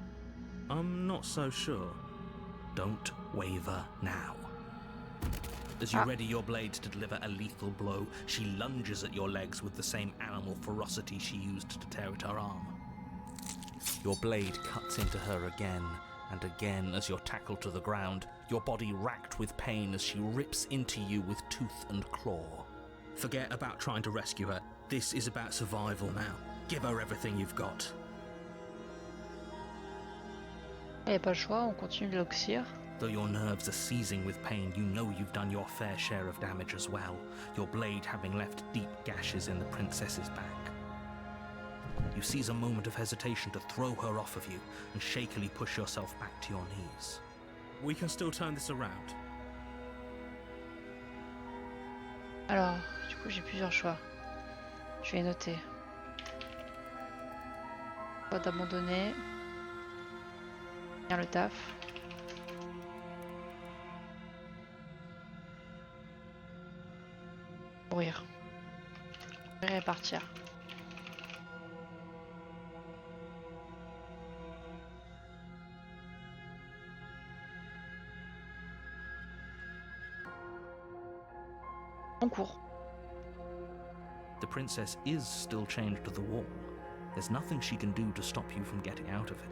I'm not so sure. Don't waver now. As you ready your blade to deliver a lethal blow, she lunges at your legs with the same animal ferocity she used to tear at her arm. Your blade cuts into her again and again as you're tackled to the ground, your body racked with pain as she rips into you with tooth and claw. Forget about trying to rescue her. This is about survival now. Give her everything you've got. Il n'y a pas le choix, on continue de l'oxyre. Though your nerves are seizing with pain, you know you've done your fair share of damage as well, your blade having left deep gashes in the princess's back. You seize a moment of hesitation to throw her off of you and shakily push yourself back to your knees. We can still turn this around. Alors, du coup, j'ai plusieurs choix. Je vais noter. Choix d'abandonner. Bien le taf. Mourir. Mourir et partir. On court. The princess is still chained to the wall. There's nothing she can do to stop you from getting out of it.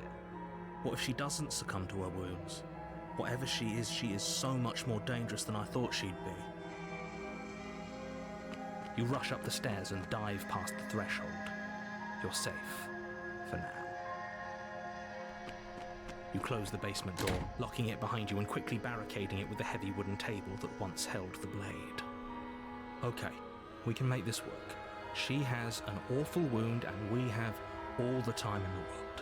What if she doesn't succumb to her wounds? Whatever she is so much more dangerous than I thought she'd be. You rush up the stairs and dive past the threshold. You're safe. For now. You close the basement door, locking it behind you and quickly barricading it with the heavy wooden table that once held the blade. Okay, we can make this work. She has an awful wound and we have all the time in the world.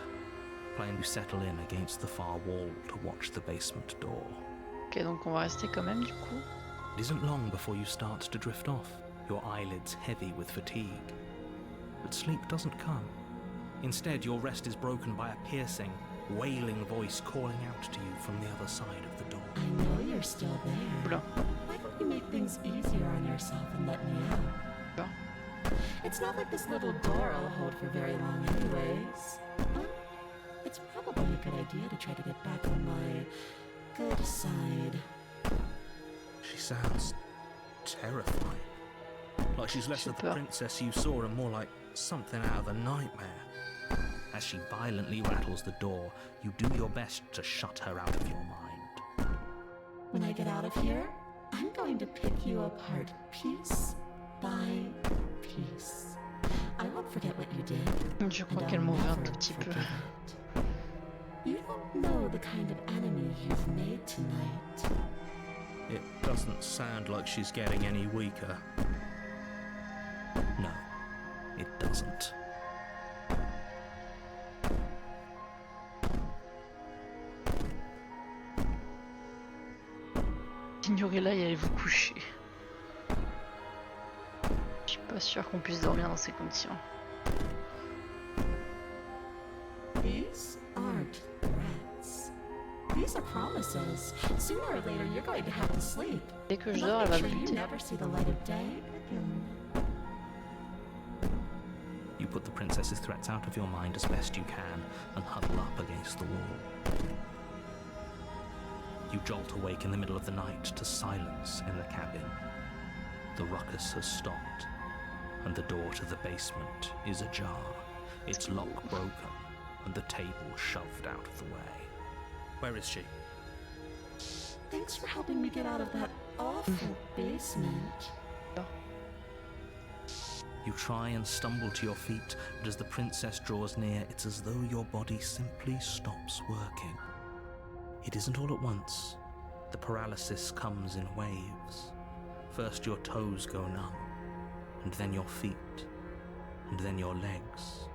Plan you settle in against the far wall to watch the basement door. Ok, donc on va rester quand même du coup. It isn't long before you start to drift off, your eyelids heavy with fatigue. But sleep doesn't come. Instead, your rest is broken by a piercing, wailing voice calling out to you from the other side of the door. I know you're still there. Oula. Why don't you make things easier on yourself and let me out? Oula. It's not like this little door will hold for very long anyways. Huh? It's probably a good idea to try to get back on my good side. She sounds terrifying. Like she's less of the princess you saw and more like something out of a nightmare. As she violently rattles the door, you do your best to shut her out of your mind. When I get out of here, I'm going to pick you apart piece by piece. I won't forget what you did. Je crois and qu'elle I'll m'en veut un never tout petit peu. forget it. You don't know the kind of enemy you've made tonight. It doesn't sound like she's getting any weaker. No, it doesn't. Ignorez-la et allez vous coucher. Je suis pas sûre qu'on puisse dormir dans ces conditions. These aren't threats. These are promises. Sooner or later, you're going to have to sleep. Dès que je And dors, I'll elle va make me sure you buter. never see the light of day again. You put the princess's threats out of your mind as best you can and huddle up against the wall. You jolt awake in the middle of the night to silence in the cabin. The ruckus has stopped, and the door to the basement is ajar, its lock broken, and the table shoved out of the way. Where is she? Thanks for helping me get out of that awful basement. You try and stumble to your feet, but as the princess draws near, it's as though your body simply stops working. It isn't all at once. The paralysis comes in waves. First your toes go numb, and then your feet, and then your legs.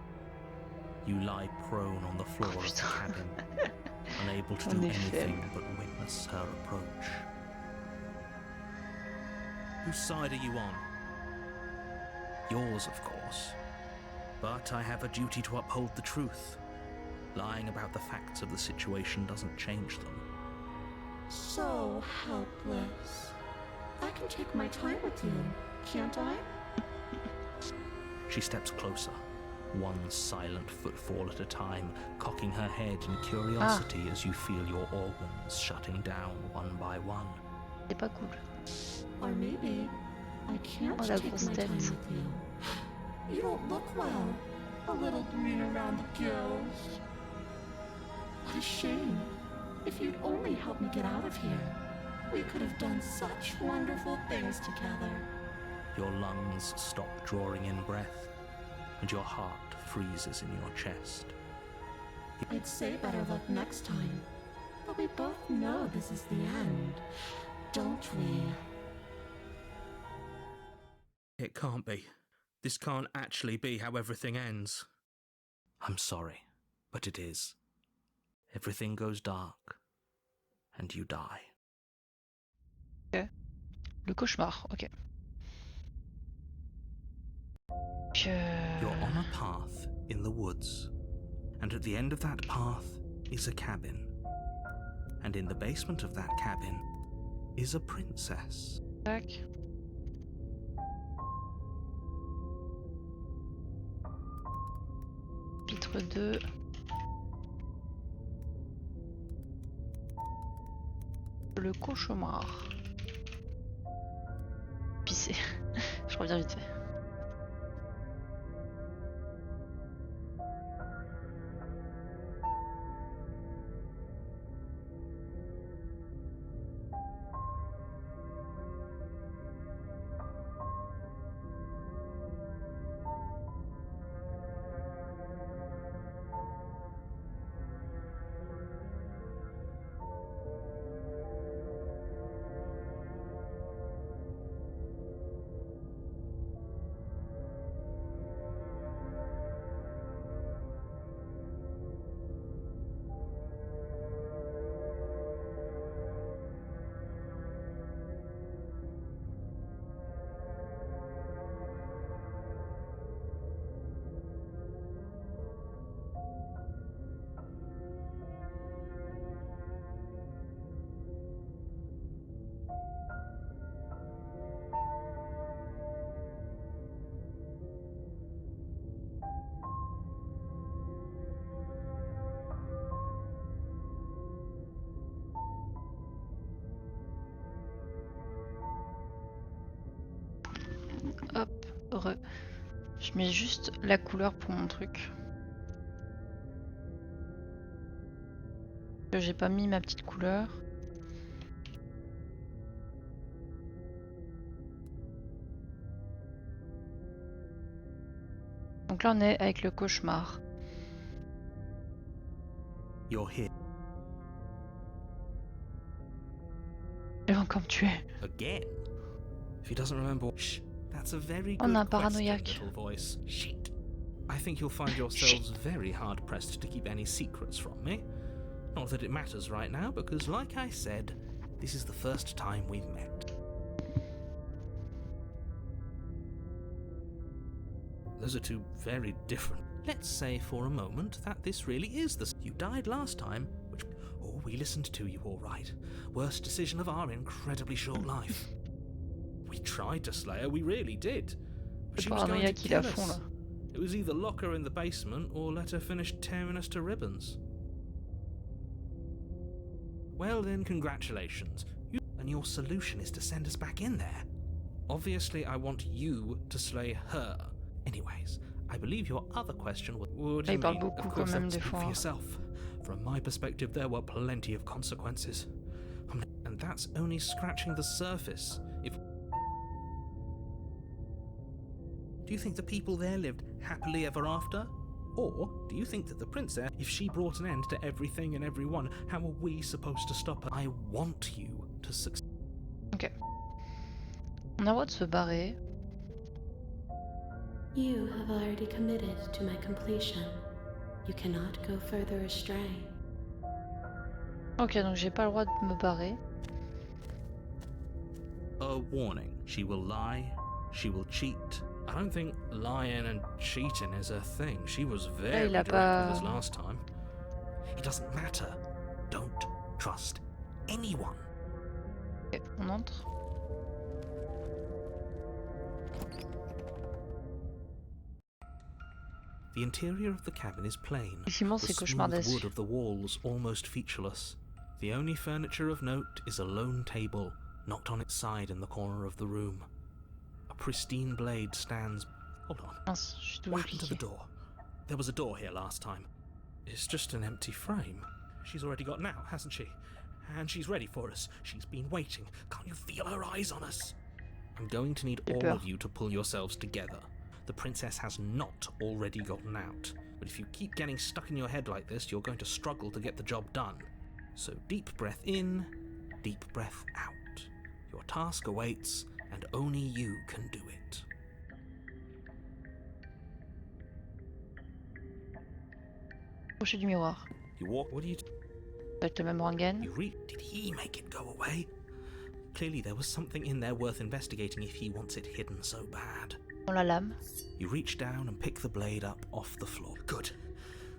You lie prone on the floor of the cabin, unable to do En effet. anything but witness her approach. Whose side are you on? Yours, of course. But I have a duty to uphold the truth. Lying about the facts of the situation doesn't change them. So helpless. I can take my time with you, can't I? She steps closer, one silent footfall at a time, cocking her head in curiosity as you feel your organs shutting down one by one. C'est pas cool. Or maybe I can't Oh, la take grosse my time tête. with you. You don't look well. A little green around the gills. What a shame. If you'd only helped me get out of here, we could have done such wonderful things together. Your lungs stop drawing in breath, and your heart freezes in your chest. I'd say better luck next time, but we both know this is the end, don't we? It can't be. This can't actually be how everything ends. I'm sorry, but it is. Everything goes dark, and you die. Le cauchemar, ok. You're on a path in the woods, and at the end of that path is a cabin. And in the basement of that cabin is a princess. Tac. Chapitre 2. Le cauchemar. Pisser. Je reviens vite fait. Hop, re. Je mets juste la couleur pour mon truc. J'ai pas mis ma petite couleur. Donc là on est avec le cauchemar. You're here Il va encore me tuer. again. If he doesn't remember, shh, that's a very On good a un question, paranoïaque. little voice. Shit. I think you'll find yourselves very hard pressed to keep any secrets from me. Not that it matters right now, because like I said, this is the first time we've met. Those are two very different. Let's say for a moment that this really is the... You died last time, which... Oh, we listened to you all right. Worst decision of our incredibly short life. We tried to slay her, we really did. But Le she was going to paranoïaque il est à kill fond us. là. It was either lock her in the basement or let her finish tearing us to ribbons. Well then, congratulations. And your solution is to send us back in there. Obviously, I want you to slay her. Anyways, I believe your other question was... What do you Il parle mean? beaucoup Of quand course, même don't des speak fois. for yourself. From my perspective, there were plenty of consequences. And that's only scratching the surface. If... Do you think the people there lived happily ever after? Or do you think that the princess, if she brought an end to everything and everyone, how are we supposed to stop her? I want you to succeed. Ok. On a le droit de se barrer. You have already committed to my completion. You cannot go further astray. Ok, donc j'ai pas le droit de me barrer. A warning. She will lie. She will cheat. I don't think lying and cheating is her thing. She was Là, very il a direct pas... with us last time. It doesn't matter. Don't trust anyone. Ok, on entre. The interior of the cabin is plain, Effectivement, the c'est smooth cauchemardesque. wood of the walls almost featureless. The only furniture of note is a lone table, knocked on its side in the corner of the room. A pristine blade stands... Hold on. Mince, je suis What happened to the double-cliqué. door? There was a door here last time. It's just an empty frame. She's already got out, hasn't she? And she's ready for us. She's been waiting. Can't you feel her eyes on us? I'm going to need J'ai all peur. of you to pull yourselves together. The princess has not already gotten out. But if you keep getting stuck in your head like this, you're going to struggle to get the job done. So deep breath in, deep breath out. Your task awaits, and only you can do it. Approcher du miroir. You walk... What do you... Avec le même rengaine. Did he make it go away? Clearly there was something in there worth investigating if he wants it hidden so bad. On la lame. You reach down and pick the blade up off the floor. Good.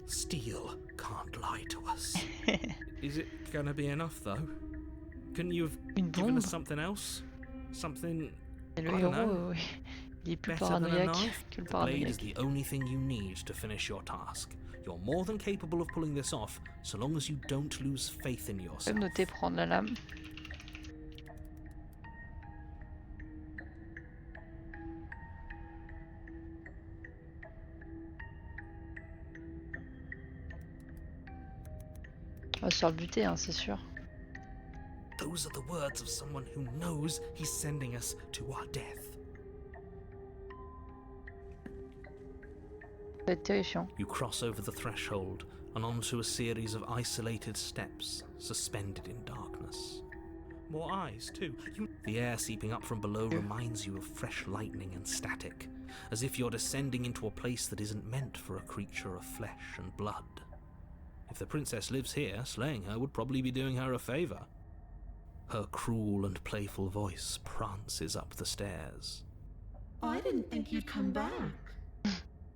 Steel can't lie to us. Is it gonna be enough, though? Couldn't you have Une given bombe. us something else? Something... Et le I don't know. héros, il est plus Better than a paranoïaque knife, que le the blade is paranoïaque. the only thing you need to finish your task. You're more than capable of pulling this off, so long as you don't lose faith in Je yourself. peux noter prendre la lame. On va se faire buter, hein, c'est sûr. Those are the words of someone who knows he's sending us to our death. Ça va être terrifiant. You cross over the threshold and onto a series of isolated steps suspended in darkness. More eyes, too. The air seeping up from below reminds you of fresh lightning and static, as if you're descending into a place that isn't meant for a creature of flesh and blood. If the princess lives here, slaying her would probably be doing her a favour. Her cruel and playful voice prances up the stairs. I didn't think you'd come back.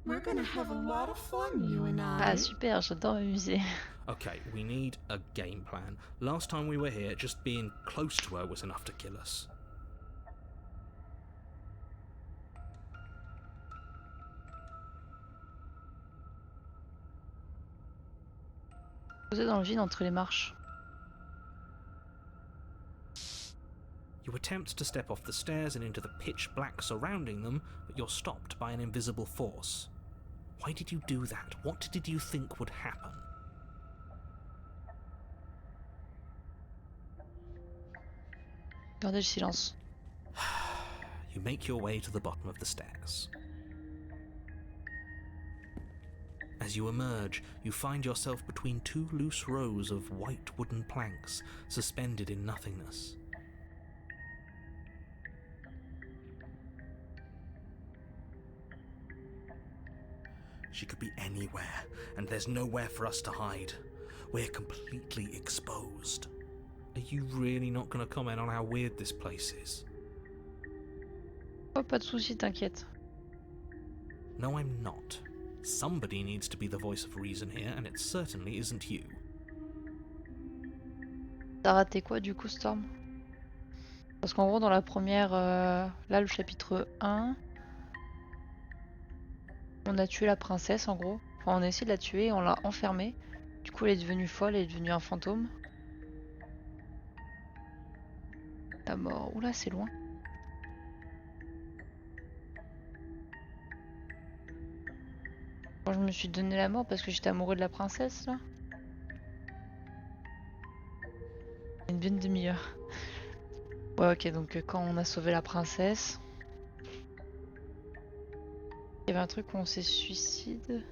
We're gonna have a lot of fun, you and I. Ah super, j'adore m'amuser. Okay, we need a game plan. Last time we were here, just being close to her was enough to kill us. Posé dans le vide entre les marches. You attempt to step off the stairs and into the pitch black surrounding them, but you're stopped by an invisible force. Why did you do that? What did you think would happen? Gardez le silence. You make your way to the bottom of the stairs. As you emerge, you find yourself between two loose rows of white wooden planks suspended in nothingness. She could be anywhere, and there's nowhere for us to hide. We're completely exposed. Are you really not going to comment on how weird this place is? Oh, pas de soucis, t'inquiète. No, I'm not. Somebody needs to be the voice of reason here, and it certainly isn't you. T'as raté quoi du coup, Storm? Parce qu'en gros, dans la première, là, le chapitre 1, on a tué la princesse en gros. Enfin, on a essayé de la tuer, on l'a enfermée. Du coup, elle est devenue folle, elle est devenue un fantôme. La mort. Oula, c'est loin. Bon, je me suis donné la mort parce que j'étais amoureux de la princesse là. Une bonne demi-heure. Ouais, ok, donc quand on a sauvé la princesse, il y avait un truc où on s'est suicide.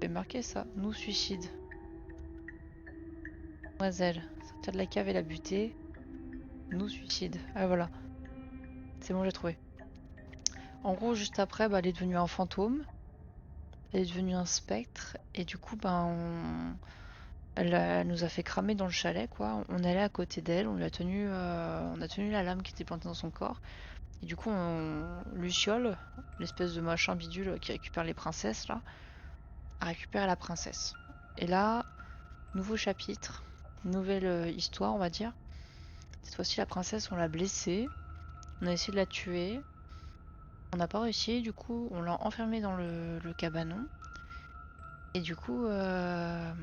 J'ai marqué ça, nous suicide. Mademoiselle, sortir de la cave et la buter. Nous suicide. Ah voilà. C'est bon, j'ai trouvé. En gros, juste après, bah, elle est devenue un fantôme. Elle est devenue un spectre et du coup elle nous a fait cramer dans le chalet quoi. On allait à côté d'elle, on a tenu la lame qui était plantée dans son corps et du coup Luciole, l'espèce de machin bidule qui récupère les princesses là, a récupéré la princesse. Et là, nouveau chapitre, nouvelle histoire on va dire. Cette fois-ci la princesse on l'a blessée, on a essayé de la tuer, on n'a pas réussi, du coup on l'a enfermée dans le cabanon. Et du coup, la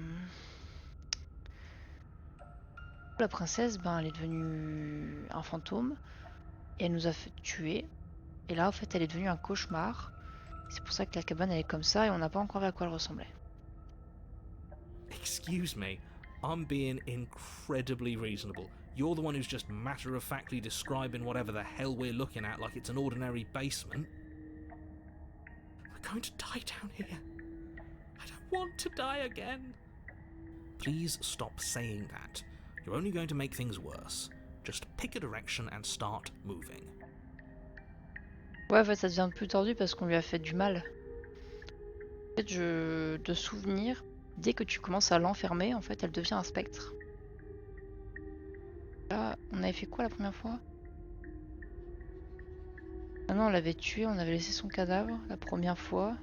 princesse, elle est devenue un fantôme et elle nous a fait tuer. Et là, en fait, elle est devenue un cauchemar. C'est pour ça que la cabane elle est comme ça et on n'a pas encore vu à quoi elle ressemblait. Excuse me, I'm being incredibly reasonable. You're the one who's just matter-of-factly describing whatever the hell we're looking at like it's an ordinary basement. We're going to die down here. I don't want to die again. Please stop saying that. You're only going to make things worse. Just pick a direction and start moving. Ouais, en fait, ça devient plus tordu parce qu'on lui a fait du mal. En fait, de souvenir, dès que tu commences à l'enfermer, en fait, elle devient un spectre. Là, on avait fait quoi la première fois? Ah non, on l'avait tué, on avait laissé son cadavre la première fois.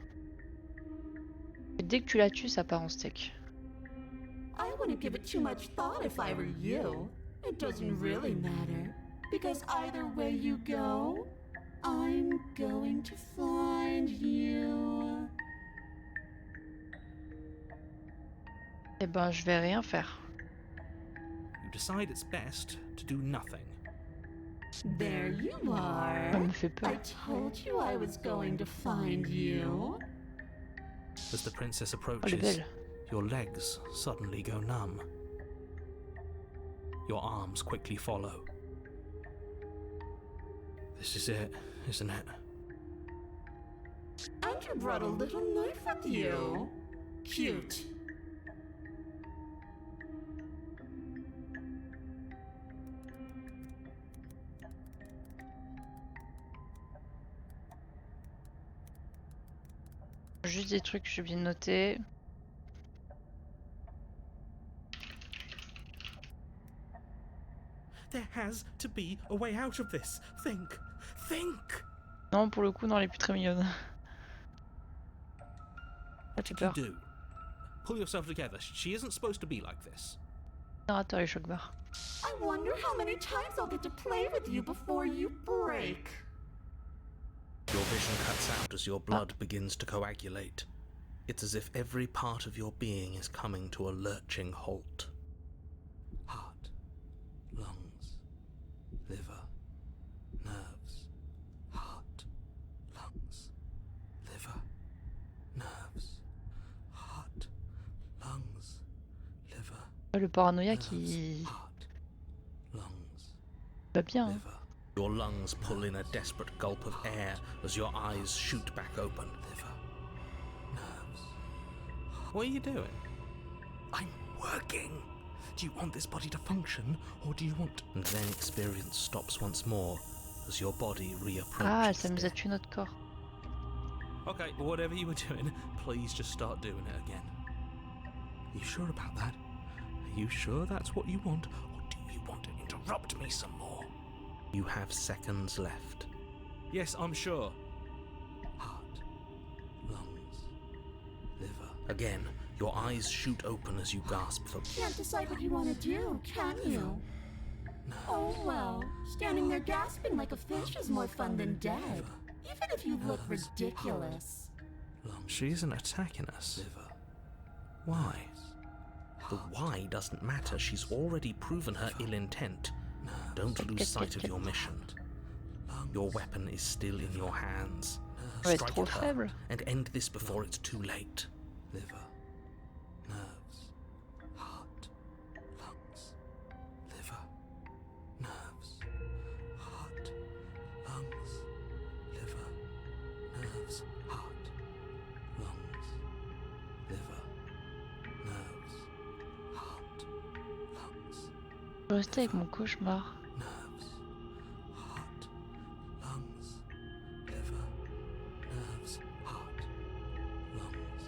Et dès que tu la tues, ça part en steak. I wouldn't give it too much thought if I were you. It doesn't really matter. Because either way you go, I'm going to find you. Eh ben, je vais rien faire. You decide it's best to do nothing. There you are. Ça me fait peur. I told you I was going to find you. As the princess Oh, elle est approaches, belle. your legs suddenly go numb. Your arms quickly follow. This is it, isn't it? And you brought a little knife with you. Cute. Juste des trucs que j'ai bien notés. There has to be a way out of this. Think. Think! Non, pour le coup, non, elle est plus très mignonne. What J'ai did you peur. do? Pull yourself together. She isn't supposed to be like this. Narrateur et choc-barre. I wonder how many times I'll get to play with you before you break. Your vision cuts out as your blood begins to coagulate. It's as if every part of your being is coming to a lurching halt. Heart, lungs, liver, nerves. Heart, lungs, liver, nerves. Heart, lungs, liver, Le paranoïa nerves. qui Heart, lungs, va bien. Hein. liver. Your lungs pull in a desperate gulp of air as your eyes shoot back open. Liver. Nerves. What are you doing? I'm working. Do you want this body to function, or do you want... And then experience stops once more as your body reapproaches. Ah, elle s'amuse à tuer notre corps. Okay, whatever you were doing, please just start doing it again. Are you sure about that? Are you sure that's what you want, or do you want to interrupt me some more? You have seconds left. Yes, I'm sure. Heart, lungs, liver. Again, your eyes shoot open as you gasp for... Can't decide what you want to do, can you? Oh well, standing there gasping like a fish is more fun than dead. Even if you look ridiculous. She isn't attacking us. Why? The why doesn't matter. She's already proven her ill intent. Don't lose sight of your mission. Your weapon is still in your hands. Elle est Strike trop at her faible. and end this before it's too late. Liver, nerves, heart, lungs, liver, nerves, heart, lungs, liver, nerves, heart, lungs, liver, nerves, heart, lungs. Je vais rester avec mon cauchemar. Nerves, heart, lungs, liver, nerves, heart, lungs,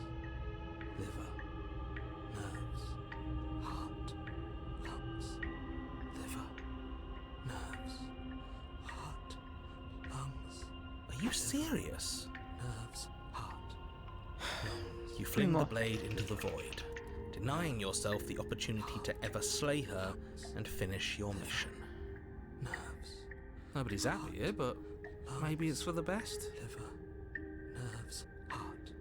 Are you serious? Nerves, heart. You fling the blade into the void, denying yourself the opportunity to ever slay her and finish your mission. Nerves. Nobody's happy here, but maybe it's for the best. Liver, nerves, heart.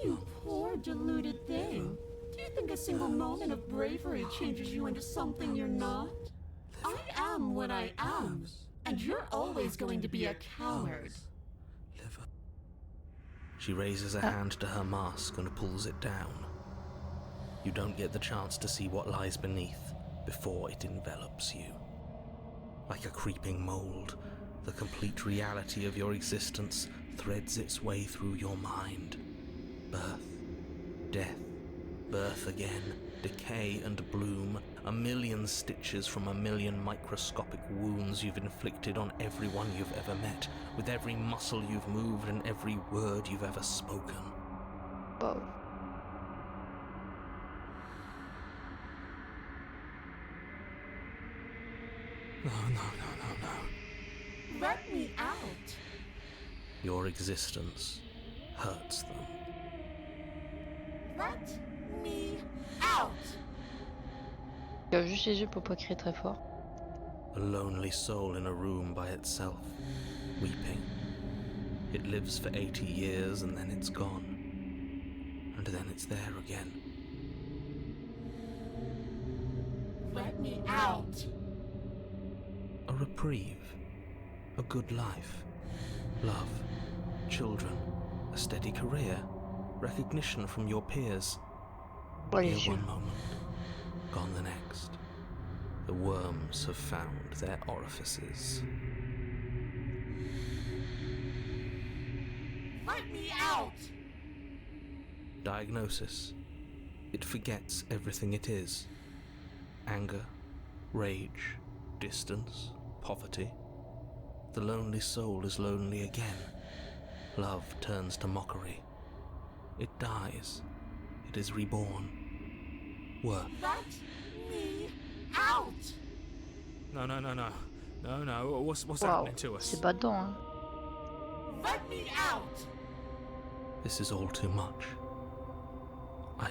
You poor deluded thing. Do you think a single moment of bravery changes you into something you're not? I am what I am, and you're always going to be a coward. Liver. She raises a hand to her mask and pulls it down. You don't get the chance to see what lies beneath before it envelops you. Like a creeping mold, the complete reality of your existence threads its way through your mind. Birth, death, birth again, decay and bloom, a million stitches from a million microscopic wounds you've inflicted on everyone you've ever met, with every muscle you've moved and every word you've ever spoken. Wow. No. Let me out. Your existence hurts them. Let me out. Il a juste les yeux pour pas crier très fort. A lonely soul in a room by itself, weeping. It lives for 80 years and then it's gone. And then it's there again. Let me out. A reprieve, a good life, love, children, a steady career, recognition from your peers. Here one moment, gone the next. The worms have found their orifices. Let me out. Diagnosis. It forgets everything it is. Anger, rage, distance, poverty. The lonely soul is lonely again. Love turns to mockery. It dies. It is reborn. Work. Let me out. No. What's Wow, happening to us? c'est pas dedans, hein. Let me out. This is all too much. I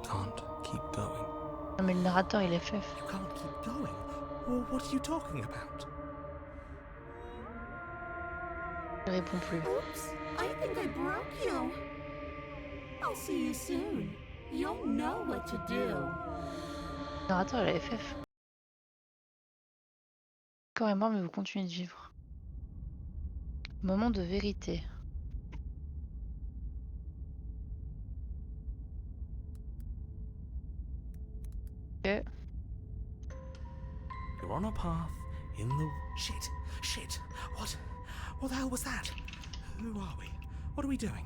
can't keep going. Non mais le narrateur il est FF. You can't keep going? Well, what are you talking about? Il répond plus. Oops, I think I broke you. I'll see you soon. You'll know what to do. Le narrateur il a FF. Le corps est mort mais vous continuez de vivre. Moment de vérité. Ok. You're on a path in the... Shit! What the hell was that? Who are we? What are we doing?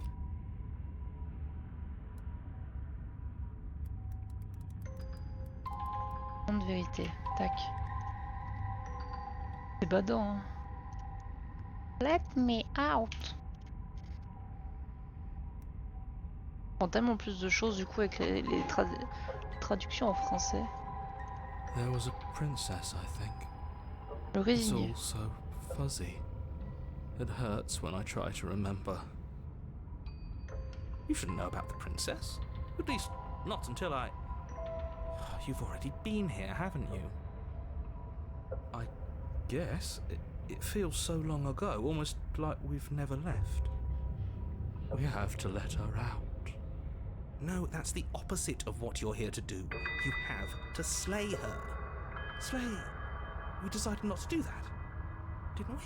Moment de vérité. Tac. C'est badant, hein. Let me out. On prend tellement plus de choses du coup avec les traductions en français. There was a princess, I think. Le It's résigné. all so fuzzy. It hurts when I try to remember. You shouldn't know about the princess. At least, not until I... You've already been here, haven't you? I guess. It feels so long ago, almost like we've never left. We have to let her out. No, that's the opposite of what you're here to do. You have to slay her. Slay? We decided not to do that, didn't we?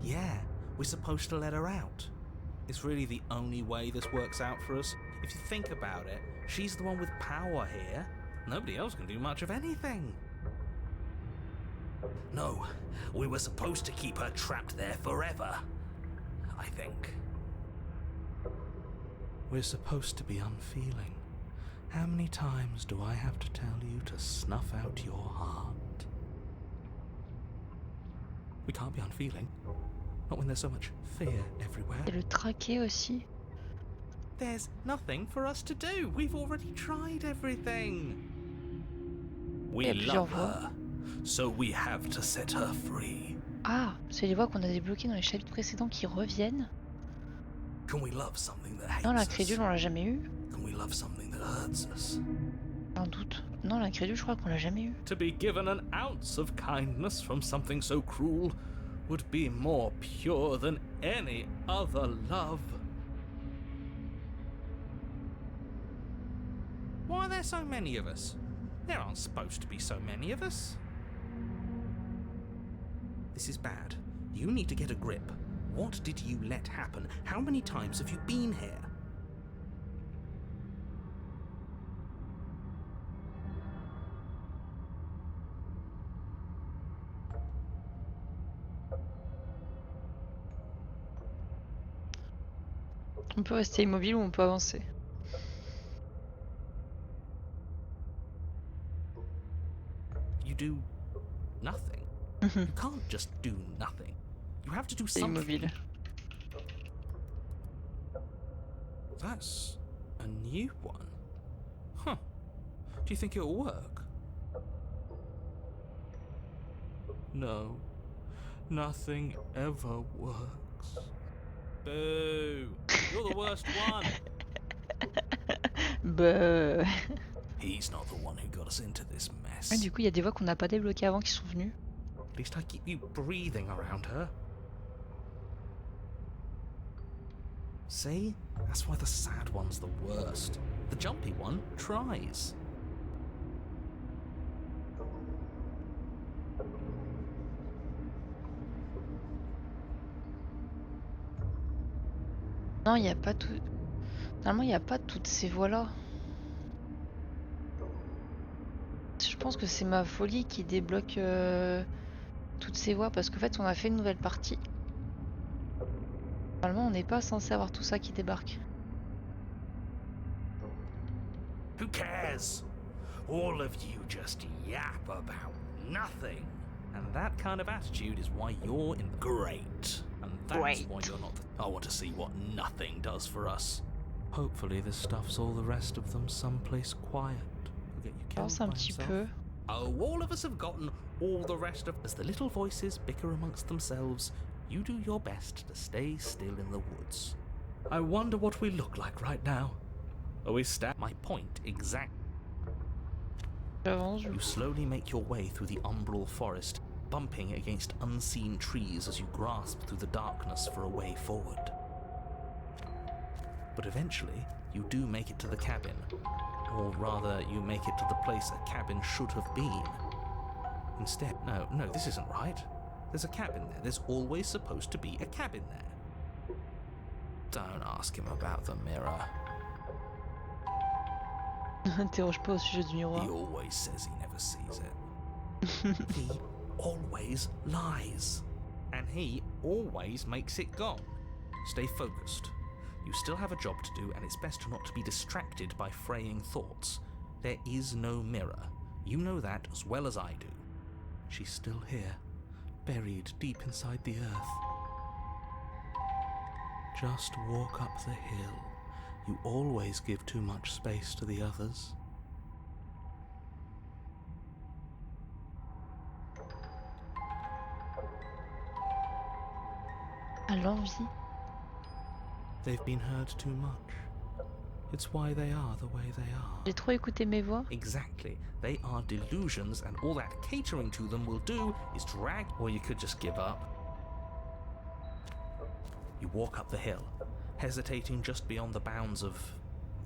Yeah, we're supposed to let her out. It's really the only way this works out for us. If you think about it, she's the one with power here. Nobody else can do much of anything. No, we were supposed to keep her trapped there forever, I think. We're supposed to be unfeeling. How many times do I have to tell you to snuff out your heart? We can't be unfeeling. Not when there's so much fear everywhere. Et le traquer aussi. There's nothing for us to do. We've already tried everything. We Il y a plusieurs love her, so we have to set her free. Ah, c'est les voix qu'on a débloquées dans les chapitres précédents qui reviennent. Can we love something that hates Non, us? l'incrédule, on l'a jamais eu. Can we love something that hurts us? J'ai un doute. Non, l'incrédule, je crois qu'on l'a jamais eu. To be given an ounce of kindness from something so cruel would be more pure than any other love. Why are there so many of us? There aren't supposed to be so many of us. This is bad. You need to get a grip. What did you let happen? How many times have you been here? On peut rester immobile ou on peut avancer. You do nothing. You can't just do nothing. You have to do C'est something. immobile. That's a new one. Huh. Do you think it'll work? No, nothing ever works. Boo! You're the worst one! Bah. He's not the one who got us into this mess. Ah, du coup, il y a des voix qu'on n'a pas débloquées avant qui sont venues. At least I keep you breathing around her. See? That's why the sad one's the worst. The jumpy one tries. Non, il n'y a pas tout. Normalement, il n'y a pas toutes ces voix-là. Je pense que c'est ma folie qui débloque toutes ces voix parce qu'en fait, on a fait une nouvelle partie. Normalement, on n'est pas censé avoir tout ça qui débarque. Who cares? All of you just yap about nothing. And that kind of attitude is why you're in the Great. And that's Great. why you're not the... I want to see what nothing does for us. Hopefully this stuffs all the rest of them someplace quiet. He'll get you killed Avance un by petit himself. peu. Oh, all of us have gotten all the rest of... As the little voices bicker amongst themselves, you do your best to stay still in the woods. I wonder what we look like right now. Are we My point exact. J'avance. You slowly make your way through the umbral forest, bumping against unseen trees as you grasp through the darkness for a way forward. But eventually, you do make it to the cabin. Or rather, you make it to the place a cabin should have been. Instead, no, this isn't right. There's a cabin there. There's always supposed to be a cabin there. Don't ask him about the mirror. Interroge pas au sujet du miroir. He always says he never sees it. He always lies. And he always makes it gone. Stay focused. You still have a job to do, and it's best not to be distracted by fraying thoughts. There is no mirror. You know that as well as I do. She's still here, buried deep inside the earth. Just walk up the hill. You always give too much space to the others. À l'envie. They've been hurt too much. It's why they are the way they are. J'ai trop écouté mes voix. Exactly. They are delusions, and all that catering to them will do is drag... Or you could just give up. You walk up the hill, hesitating just beyond the bounds of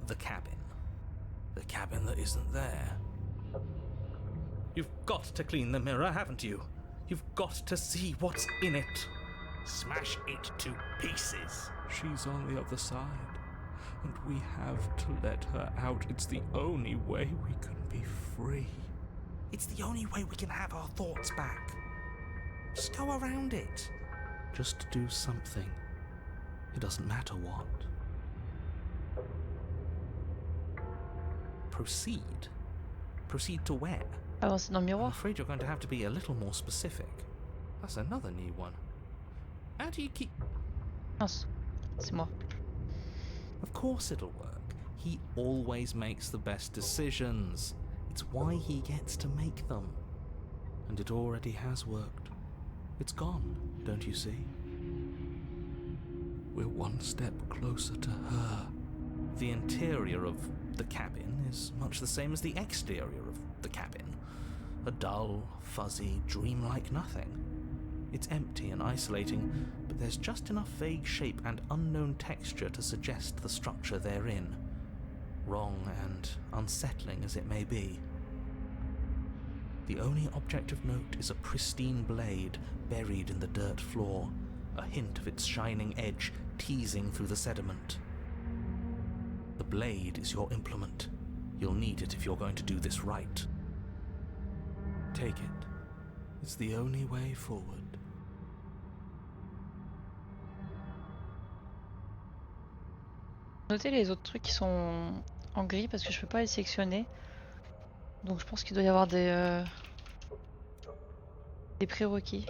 the cabin. The cabin that isn't there. You've got to clean the mirror, haven't you? You've got to see what's in it. Smash it to pieces. She's on the other side, and we have to let her out. It's the only way we can be free. It's the only way we can have our thoughts back. Just go around it. Just do something. It doesn't matter what. Proceed. Proceed to where? Avancer dans le I'm miroir. afraid you're going to have to be a little more specific. That's another new one. How do you keep... Mince. C'est moi. Of course it'll work. He always makes the best decisions. It's why he gets to make them. And it already has worked. It's gone, don't you see? We're one step closer to her. The interior of the cabin is much the same as the exterior of the cabin. A dull, fuzzy, dreamlike nothing. It's empty and isolating, but there's just enough vague shape and unknown texture to suggest the structure therein, wrong and unsettling as it may be. The only object of note is a pristine blade buried in the dirt floor, a hint of its shining edge teasing through the sediment. The blade is your implement. You'll need it if you're going to do this right. Take it. It's the only way forward. Notez les autres trucs qui sont en gris parce que je peux pas les sélectionner. Donc je pense qu'il doit y avoir des prérequis.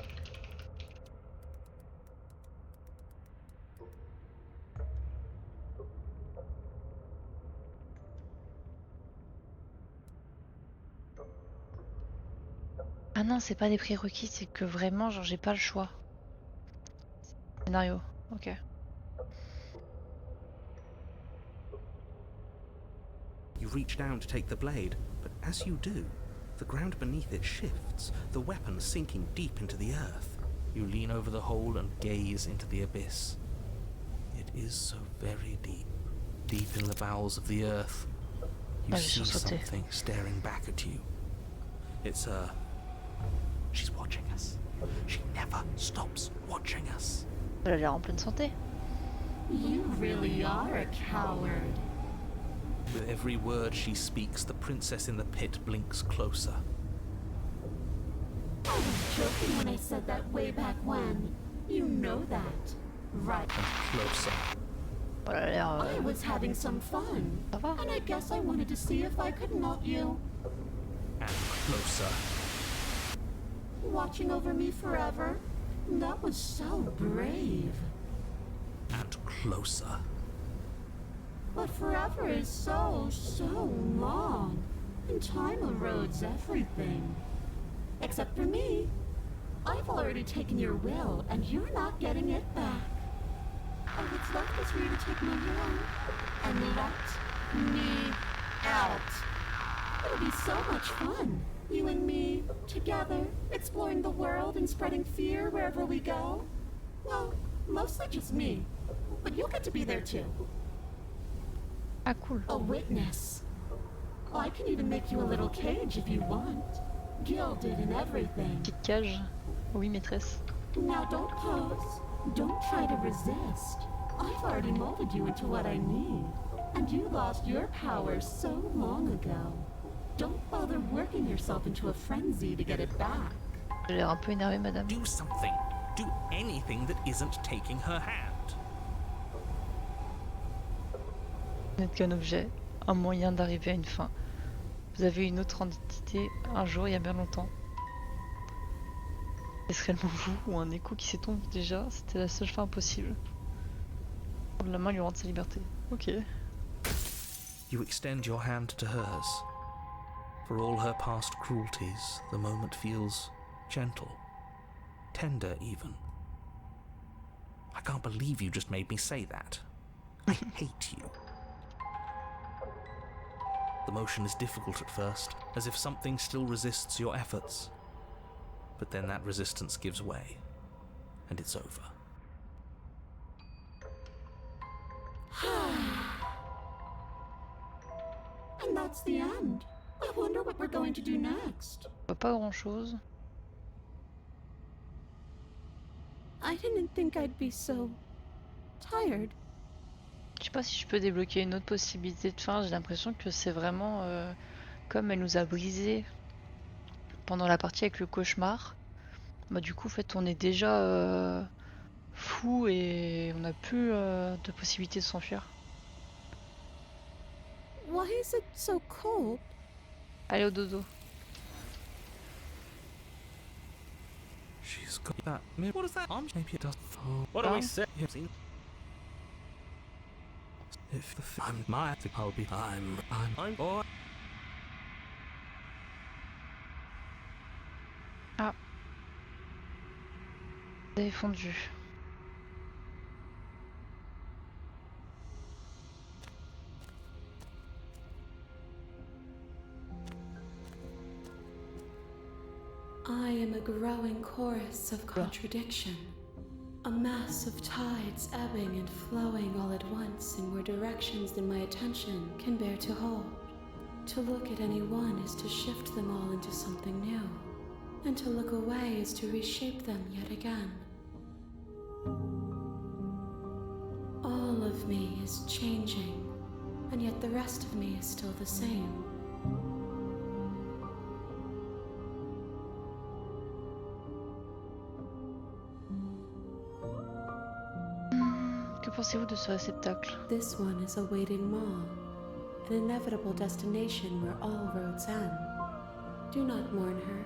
Ah non, c'est pas des prérequis, c'est que vraiment, genre, j'ai pas le choix. Scénario, ok. You reach down to take the blade, but as you do, the ground beneath it shifts, the weapon sinking deep into the earth. You lean over the hole and gaze into the abyss. It is so very deep, deep in the bowels of the earth. You see something staring back at you. It's her. She's watching us. She never stops watching us. Elle a l'air en pleine santé. You really are a coward. With every word she speaks, the princess in the pit blinks closer. I was joking when I said that way back when. You know that, right? And closer. Elle a l'air... I was having some fun, Ça va? and I guess I wanted to see if I could melt you. And closer. Watching over me forever? That was so brave. And closer. But forever is so long. And time erodes everything. Except for me. I've already taken your will, and you're not getting it back. All that's left is for you to take my hand and let me out. It'll be so much fun. You and me, together, exploring the world and spreading fear wherever we go. Well, mostly just me. But you'll get to be there too. Ah cool. A witness. I can even make you a little cage if you want. Gilded and everything. Petite cage. Oui, maîtresse. Now don't pose. Don't try to resist. I've already molded you into what I need. And you lost your power so long ago. Don't bother working yourself into a frenzy to get it back. Elle a l'air un peu énervée, madame. Do something. Do anything that isn't taking her hand. Vous n'êtes qu'un objet, un moyen d'arriver à une fin. Vous avez une autre entité un jour, il y a bien longtemps. Est-ce réellement vous ou un écho qui s'étombe déjà? C'était la seule fin possible. Prendre la main lui rendre sa liberté. Ok. You extend your hand to hers. For all her past cruelties, the moment feels gentle, tender even. I can't believe you just made me say that. I hate you. The motion is difficult at first, as if something still resists your efforts. But then that resistance gives way, and it's over. And that's the end. I wonder what we're going to do next. Pas grand chose. I didn't think I'd be so tired. Je sais pas si je peux débloquer une autre possibilité de fin. J'ai l'impression que c'est vraiment comme elle nous a brisé pendant la partie avec le cauchemar. Bah du coup en fait on est déjà fou et on n'a plus de possibilité de s'enfuir. Why is it so cold? Allez au dodo. She's got that. What is that? Maybe it does. What do Ah. we say? If I'm my, I'll be. I'm. Or Ah. Vous avez fondu. I am a growing chorus of contradiction. A mass of tides ebbing and flowing all at once in more directions than my attention can bear to hold. To look at any one is to shift them all into something new, and to look away is to reshape them yet again. All of me is changing, and yet the rest of me is still the same. Que pensez-vous de ce réceptacle? This one is a waiting mom, an inevitable destination where all roads end. Do not mourn her.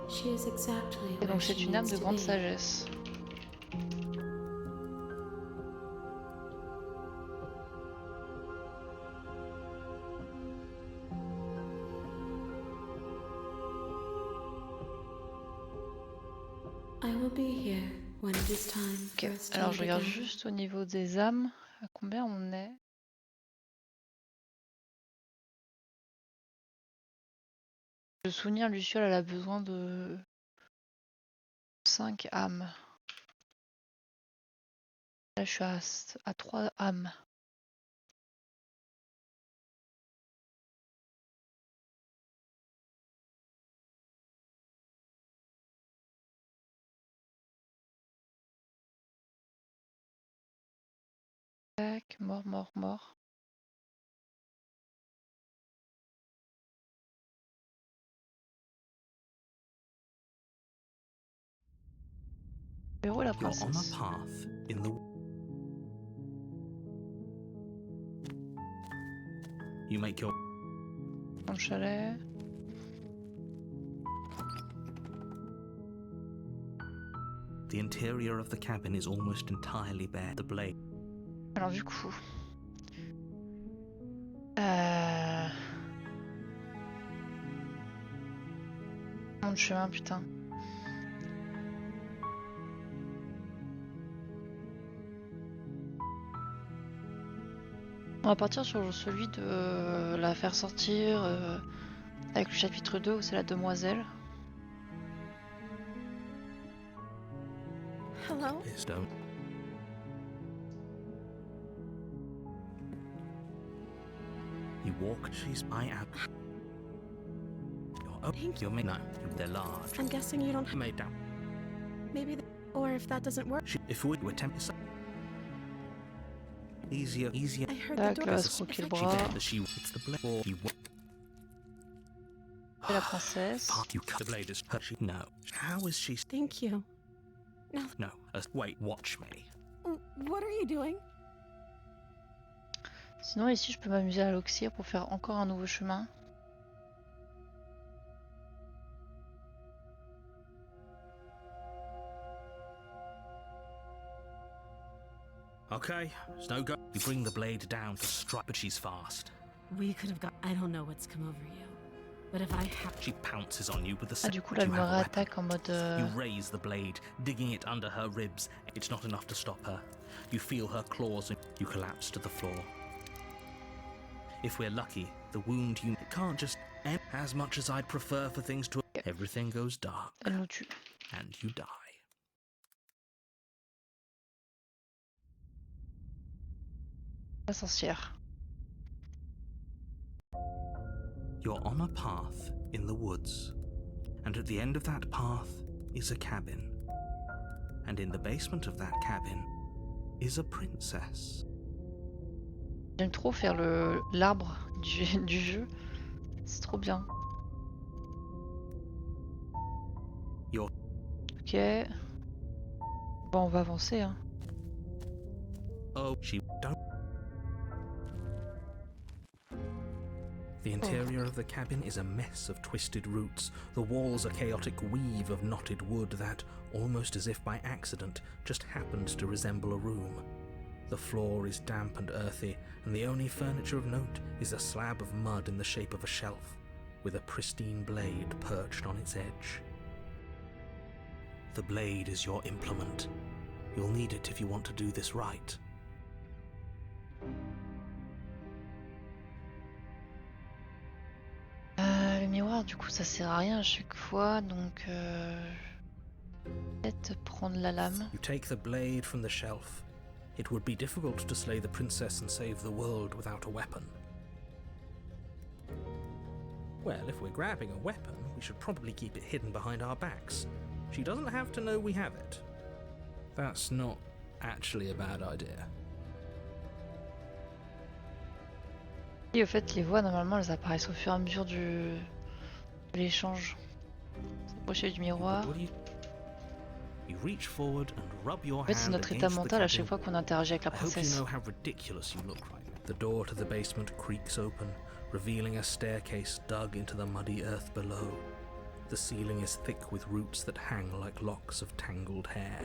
She is exactly Et where donc she c'est une âme needs de to grande be. sagesse. I will be here when it is time Ok, for us to alors meet je regarde again. juste au niveau des âmes, à combien on est. Le souvenir, Luciole, elle a besoin de 5 âmes. Là, je suis à 3 âmes. Tac, mort, mort, mort. Le héros et la You're on a princesse. path in the. You make your. Dans le chalet. The interior of the cabin is almost entirely bare. The blade. Alors du coup... Mon chemin, putain. On va partir sur celui de la faire sortir avec le chapitre 2 où c'est la demoiselle. Hello? Please don't. You walk. She's. I am. You're made. No, they're large. I'm guessing you don't have... Made down. Maybe... Or if that doesn't work... If we were tempted. Easier. I heard the Tac, door... là, elle va Is se croquer le that She bras. did. She. It's the blade. Or you. Et la princesse. You cut the blade is. She. No. How is she? Thank you. No. Wait. Watch me. What are you doing? Sinon ici je peux m'amuser à l'oxyre pour faire encore un nouveau chemin. Okay. There's no go. You bring the blade down to strike, but she's fast. We could have got. I don't know what's come over you. But if I have. She pounces on you with the. Ah du coup là elle me réattaque en mode... You raise the blade, digging it under her ribs. It's not enough to stop her. You feel her claws and you collapse to the floor. If we're lucky, the wound you can't just end as much as I'd prefer for things to. Everything goes dark Elle nous tue. and you die. La sorcière. You're on a path in the woods, and at the end of that path is a cabin. And in the basement of that cabin is a princess. J'aime trop faire l'arbre du jeu. C'est trop bien. You're Ok. Bon on va avancer hein. oh, she don't. The interior of the cabin is a mess of twisted roots. The walls a chaotic weave of knotted wood that, almost as if by accident, just happens to resemble a room. The floor is damp and earthy, and the only furniture of note is a slab of mud in the shape of a shelf, with a pristine blade perched on its edge. The blade is your implement. You'll need it if you want to do this right. Le miroir, du coup, ça sert à rien à chaque fois, donc peut-être prendre la lame. You take the blade from the shelf. It would be difficult to slay the princess and save the world without a weapon. Well, if we're grabbing a weapon, we should probably keep it hidden behind our backs. She doesn't have to know we have it. That's not actually a bad idea. Et au fait, les voix, normalement, elles apparaissent au fur et à mesure de l'échange. S'approcher du miroir. You reach forward and rub your En fait, c'est hand notre état against the mental à chaque cabin. fois qu'on interagit avec la I hope you princesse. know how ridiculous you look right now. The door to the basement creaks open, revealing a staircase dug into the muddy earth below. The ceiling is thick with roots that hang like locks of tangled hair.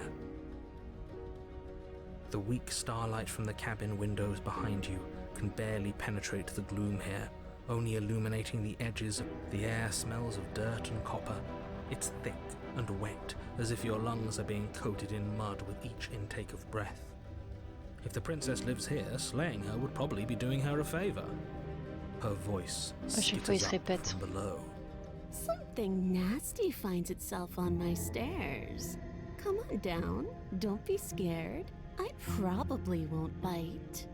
The weak starlight from the cabin windows behind you can barely penetrate the gloom here, only illuminating the edges. The air smells of dirt and copper. It's thick and wet, as if your lungs are being coated in mud with each intake of breath. If the princess lives here, slaying her would probably be doing her a favor. Her voice chaque fois, il skitters se up répète. from below. Something nasty finds itself on my stairs. Come on down. Don't be scared. I probably won't bite.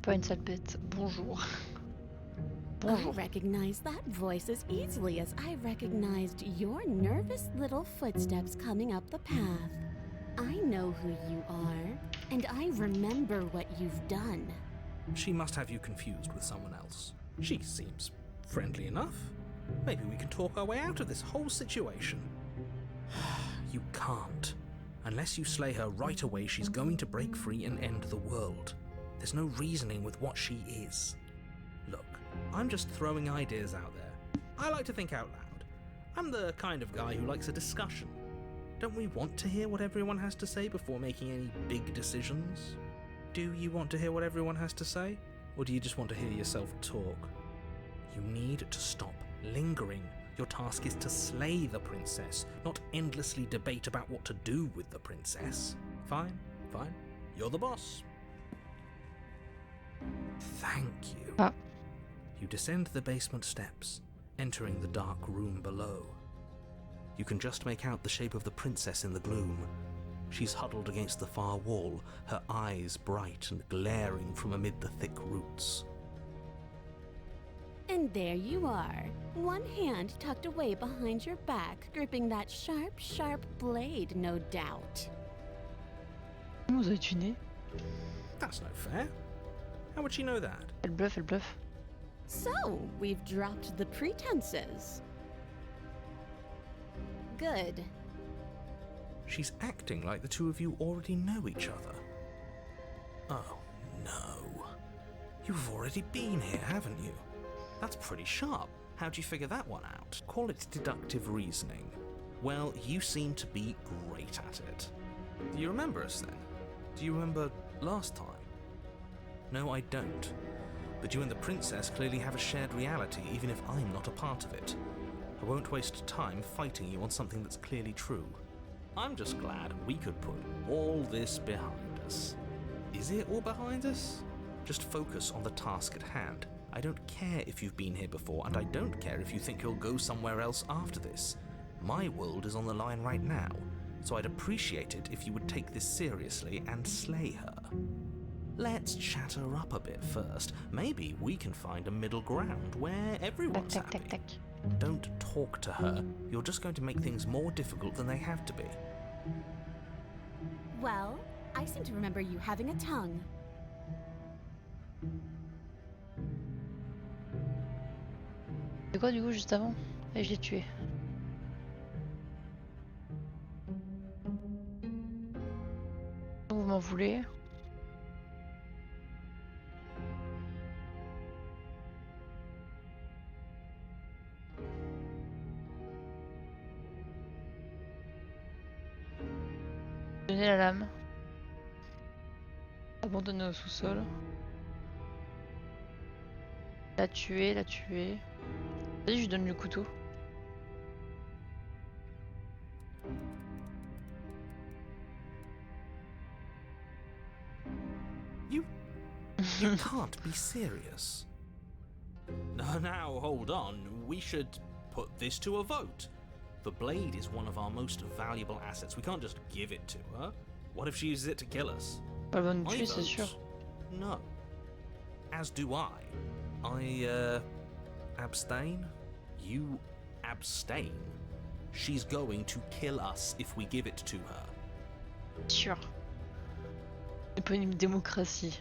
Pas une sale bête. Bonjour. I Bonjour. recognize that voice as easily as I recognized your nervous little footsteps coming up the path. I know who you are, and I remember what you've done. She must have you confused with someone else. She seems friendly enough. Maybe we can talk our way out of this whole situation. You can't. Unless you slay her right away, she's going to break free and end the world. There's no reasoning with what she is. Look, I'm just throwing ideas out there. I like to think out loud. I'm the kind of guy who likes a discussion. Don't we want to hear what everyone has to say before making any big decisions? Do you want to hear what everyone has to say? Or do you just want to hear yourself talk? You need to stop lingering. Your task is to slay the princess, not endlessly debate about what to do with the princess. Fine, fine. You're the boss. Thank you. Ah. You descend the basement steps, entering the dark room below. You can just make out the shape of the princess in the gloom. She's huddled against the far wall, her eyes bright and glaring from amid the thick roots. And there you are, one hand tucked away behind your back, gripping that sharp, sharp blade, no doubt. Vous avez tuné. That's no fair. How would she know that? Elle bluffe, elle bluffe. So, we've dropped the pretenses. Good. She's acting like the two of you already know each other. Oh, no. You've already been here, haven't you? That's pretty sharp. How'd you figure that one out? Call it deductive reasoning. Well, you seem to be great at it. Do you remember us then? Do you remember last time? No, I don't. But you and the princess clearly have a shared reality, even if I'm not a part of it. I won't waste time fighting you on something that's clearly true. I'm just glad we could put all this behind us. Is it all behind us? Just focus on the task at hand. I don't care if you've been here before, and I don't care if you think you'll go somewhere else after this. My world is on the line right now, so I'd appreciate it if you would take this seriously and slay her. Let's chat her up a bit first. Maybe we can find a middle ground where everyone's Tac, tac, happy. tac, tac. Don't talk to her. You're just going to make things more difficult than they have to be. Well, I seem to remember you having a tongue. C'est quoi du coup juste avant? Et je l'ai tué. Vous m'en voulez? Donnez la lame. Abandonner au sous-sol. La tuer, la tuer. Vas-y, je lui donne le couteau. You can't be serious. Now, hold on. We should put this to a vote. The blade is one of our most valuable assets. We can't just give it to her. What if she uses it to kill us? Elle va nous I tuer, c'est vote sûr. no. As do I. Abstain? You abstain? She's going to kill us if we give it to her. Sûr. C'est pas une démocratie.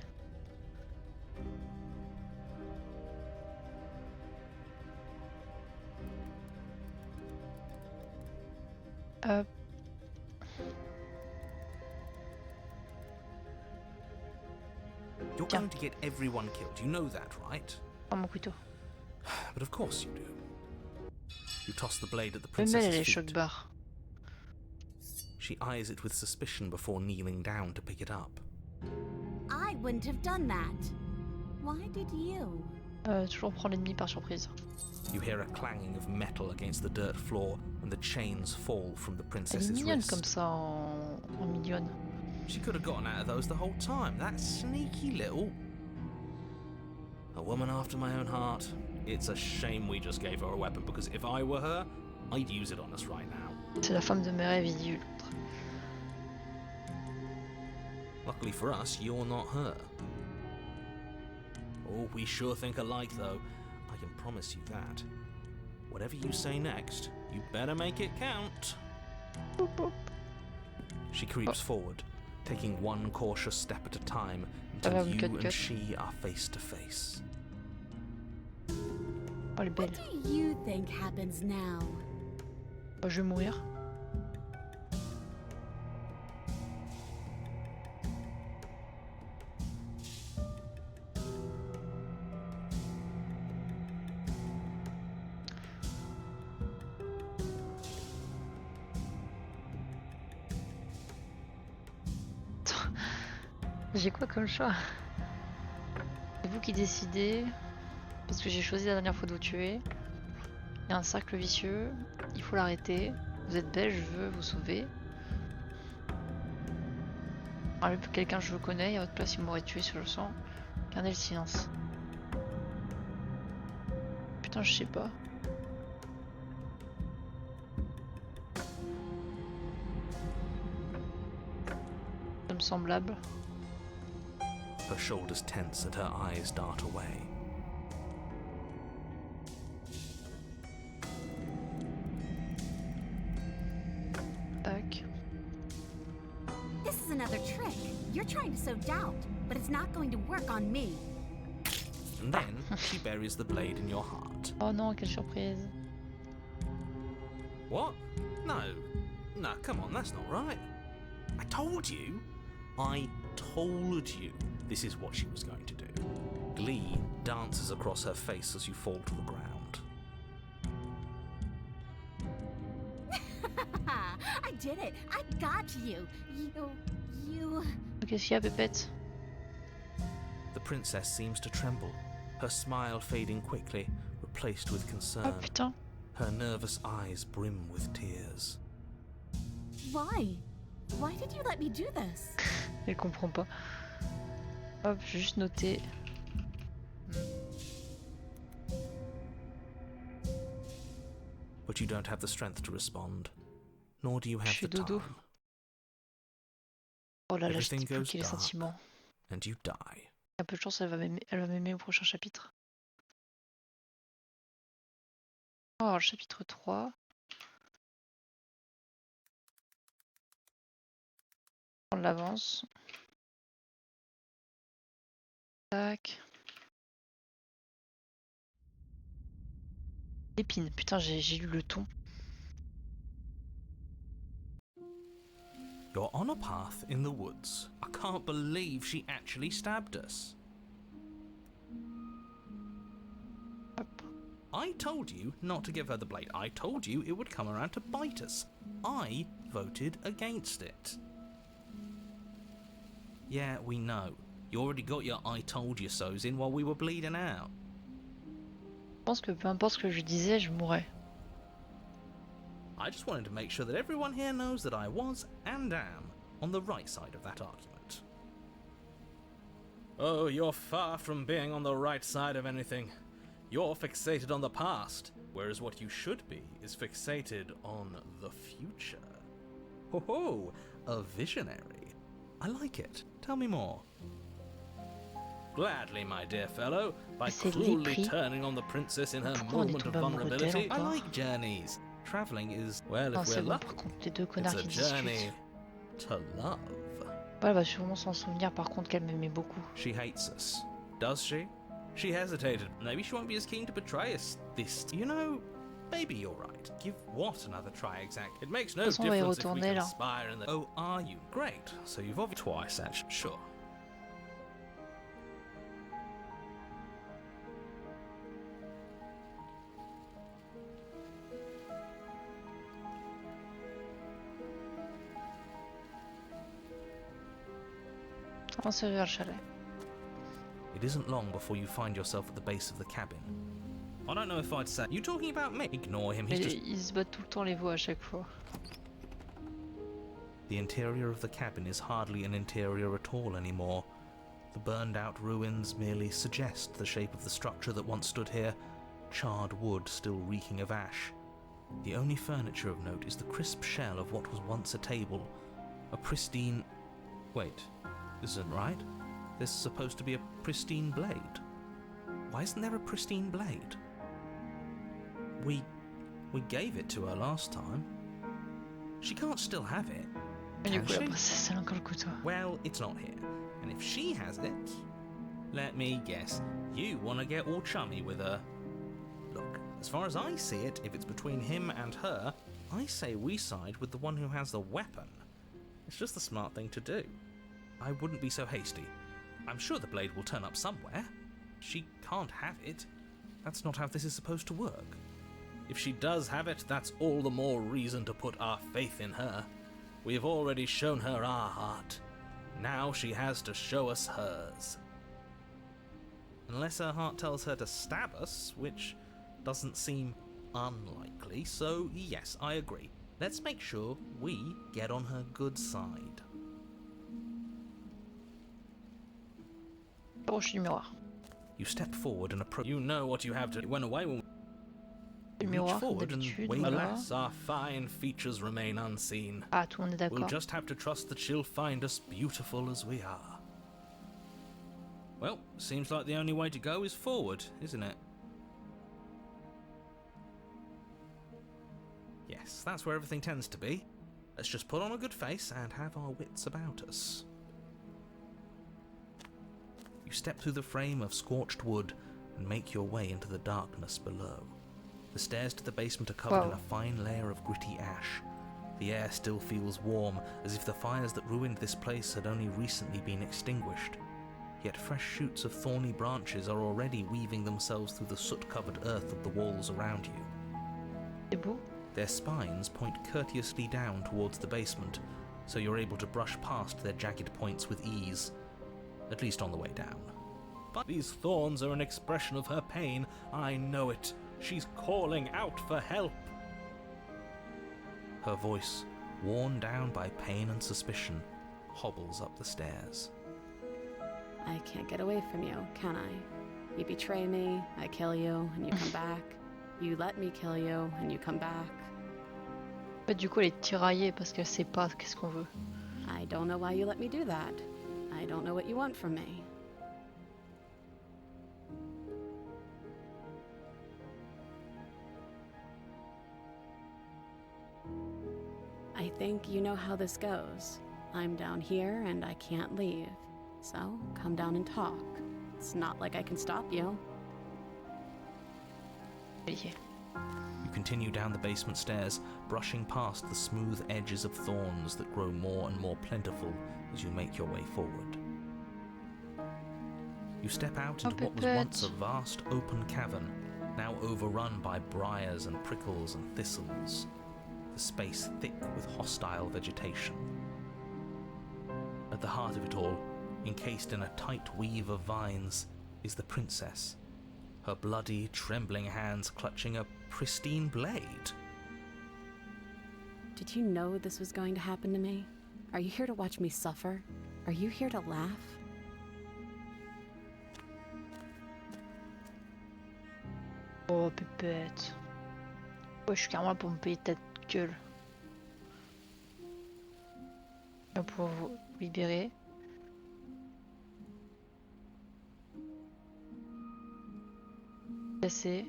Hop. You're Tiens. going to get everyone killed. You know that, right? Oh, mon couteau. But of course you do. You toss the blade at the Même elle, elle est princess's choc feet. barre. She eyes it with suspicion before kneeling down to pick it up. I wouldn't have done that. Why did you? Toujours prendre l'ennemi par surprise. You hear a clanging of metal against the dirt floor and the chains fall from the Elle est princess's mignonne wrist. comme ça, en mignonne. She could have gotten out of those the whole time. That sneaky little... A woman after my own heart. It's a shame we just gave her a weapon, because if I were her, I'd use it on us right now. C'est la femme de mes rêves, il dit l'autre. Luckily for us, you're not her. Oh, we sure think alike, though. I can promise you that. Whatever you say next, you better make it count. Boop, boop. She creeps forward, taking one cautious step at a time Ça va, until you cut. and she are face to face. Oh, elle est belle. What do you think happens now? Bah, je vais mourir. J'ai quoi comme choix? C'est vous qui décidez. Parce que j'ai choisi la dernière fois de vous tuer. Il y a un cercle vicieux. Il faut l'arrêter. Vous êtes belle, je veux vous sauver. Quelqu'un que je connais, à votre place il m'aurait tué si je le sens. Gardez le silence. Putain, je sais pas. Ça me semblable. Her shoulders tense and her eyes dart away. Tac. This is another trick. You're trying to sow doubt, but it's not going to work on me. And then she buries the blade in your heart. Oh non, quelle surprise. What? No. No, come on, that's not right. I told you. I told you this is what she was going to do. Glee dances across her face as you fall to the ground. I did it. I got you. You... Qu'est-ce qu'il y a, Pépette? The princess seems to tremble, her smile fading quickly, replaced with Oh concern. putain. Her nervous eyes brim with tears. Why? Why did you let me do this? Elle comprend pas. Hop, j'ai juste noté. But you don't have the strength to respond, nor do you Je have suis the dodo. time, Oh là là, je Everything sais plus goes les dark. sentiments. and you die. Un peu de chance, elle va m'aimer au prochain chapitre. Oh, le chapitre 3. On l'avance. Tac. Épine. Putain, j'ai lu le ton. You're on a path in the woods. I can't believe she actually stabbed us. Hop. I told you not to give her the blade. I told you it would come around to bite us. I voted against it. Yeah, we know. You already got your I told you so's in while we were bleeding out. Je pense que peu importe ce que je disais, je mourrais. I just wanted to make sure that everyone here knows that I was and am on the right side of that argument. Oh, you're far from being on the right side of anything. You're fixated on the past, whereas what you should be is fixated on the future. Ho ho, a visionary. I like it. Tell me more. Gladly, my dear fellow, by C'est cruelly l'épris. turning on the princess in her Pourquoi on est moment of tombé amoureux d'elle vulnerability. I encore? like journeys. Traveling is, well, Non, if c'est we're bon, lucky, par contre, les deux it's connards a qui journey discutent. to love. Elle va sûrement s'en souvenir par contre qu'elle m'aimait beaucoup. She hates us. Does she? She hesitated. Maybe she won't be as keen to betray us this... You know, maybe you're right. Give what another try exactly? It makes no De toute façon, on va y difference if we retourner, là. conspire and... Oh, are you? Great. So you've obviously twice, actually. Sure. Avancez vers le chalet. It isn't long before you find yourself at the base of the cabin. I don't know if I'd say... You talking about me? Ignore him, he's Mais just... ils se battent tout le temps les voix à chaque fois. The interior of the cabin is hardly an interior at all anymore. The burned-out ruins merely suggest the shape of the structure that once stood here, charred wood still reeking of ash. The only furniture of note is the crisp shell of what was once a table, a pristine... Wait, this isn't right. There's supposed to be a pristine blade. Why isn't there a pristine blade? We gave it to her last time. She can't still have it. Et du Can coup, la she? princesse, elle a encore le couteau. Well, it's not here. And if she has it, let me guess, you want to get all chummy with her. Look, as far as I see it, if it's between him and her, I say we side with the one who has the weapon. It's just the smart thing to do. I wouldn't be so hasty. I'm sure the blade will turn up somewhere. She can't have it. That's not how this is supposed to work. If she does have it, that's all the more reason to put our faith in her. We've already shown her our heart. Now she has to show us hers. Unless her heart tells her to stab us, which doesn't seem unlikely, so yes, I agree. Let's make sure we get on her good side. Approche du miroir. You step forward and approach. You know what you have to. It went away when Le we reach miroir, comme forward and d'habitude, wait. voilà. Alas, our fine features remain unseen. Ah, tout le monde est We'll d'accord. just have to trust that she'll find us beautiful as we are. Well, seems like the only way to go is forward, isn't it? Yes, that's where everything tends to be. Let's just put on a good face and have our wits about us. You step through the frame of scorched wood and make your way into the darkness below. The stairs to the basement are covered in a fine layer of gritty ash. The air still feels warm, as if the fires that ruined this place had only recently been extinguished. Yet fresh shoots of thorny branches are already weaving themselves through the soot-covered earth of the walls around you. C'est beau. Their spines point courteously down towards the basement, so you're able to brush past their jagged points with ease, at least on the way down. But these thorns are an expression of her pain. I know it. She's calling out for help. Her voice, worn down by pain and suspicion, hobbles up the stairs. I can't get away from you, can I? You betray me, I kill you, and you come back. You let me kill you, and you come back. En fait, du coup, elle est tiraillée parce qu'elle sait pas qu'est-ce qu'on veut. I don't know why you let me do that. I don't know what you want from me. I think you know how this goes. I'm down here and I can't leave. So, come down and talk. It's not like I can stop you. Yeah. You continue down the basement stairs, brushing past the smooth edges of thorns that grow more and more plentiful as you make your way forward. You step out into what was once a vast open cavern, now overrun by briars and prickles and thistles, the space thick with hostile vegetation. At the heart of it all, encased in a tight weave of vines, is the princess, her bloody, trembling hands clutching a pristine blade. Did you know this was going to happen to me? Are you here to watch me suffer? Are you here to laugh? Oh, pépette. Ouais, je suis carrément là pour me payer ta gueule. Là pour vous libérer. Casser.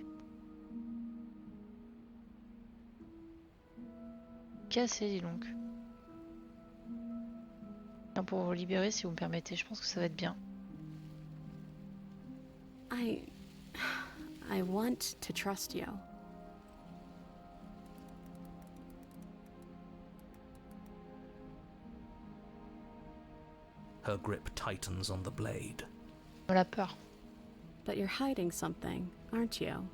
Casser, dis donc. Là pour vous libérer, si vous me permettez, je pense que ça va être bien. I want to trust you. Her grip tightens on the blade. On a peur. But you're hiding something, aren't you?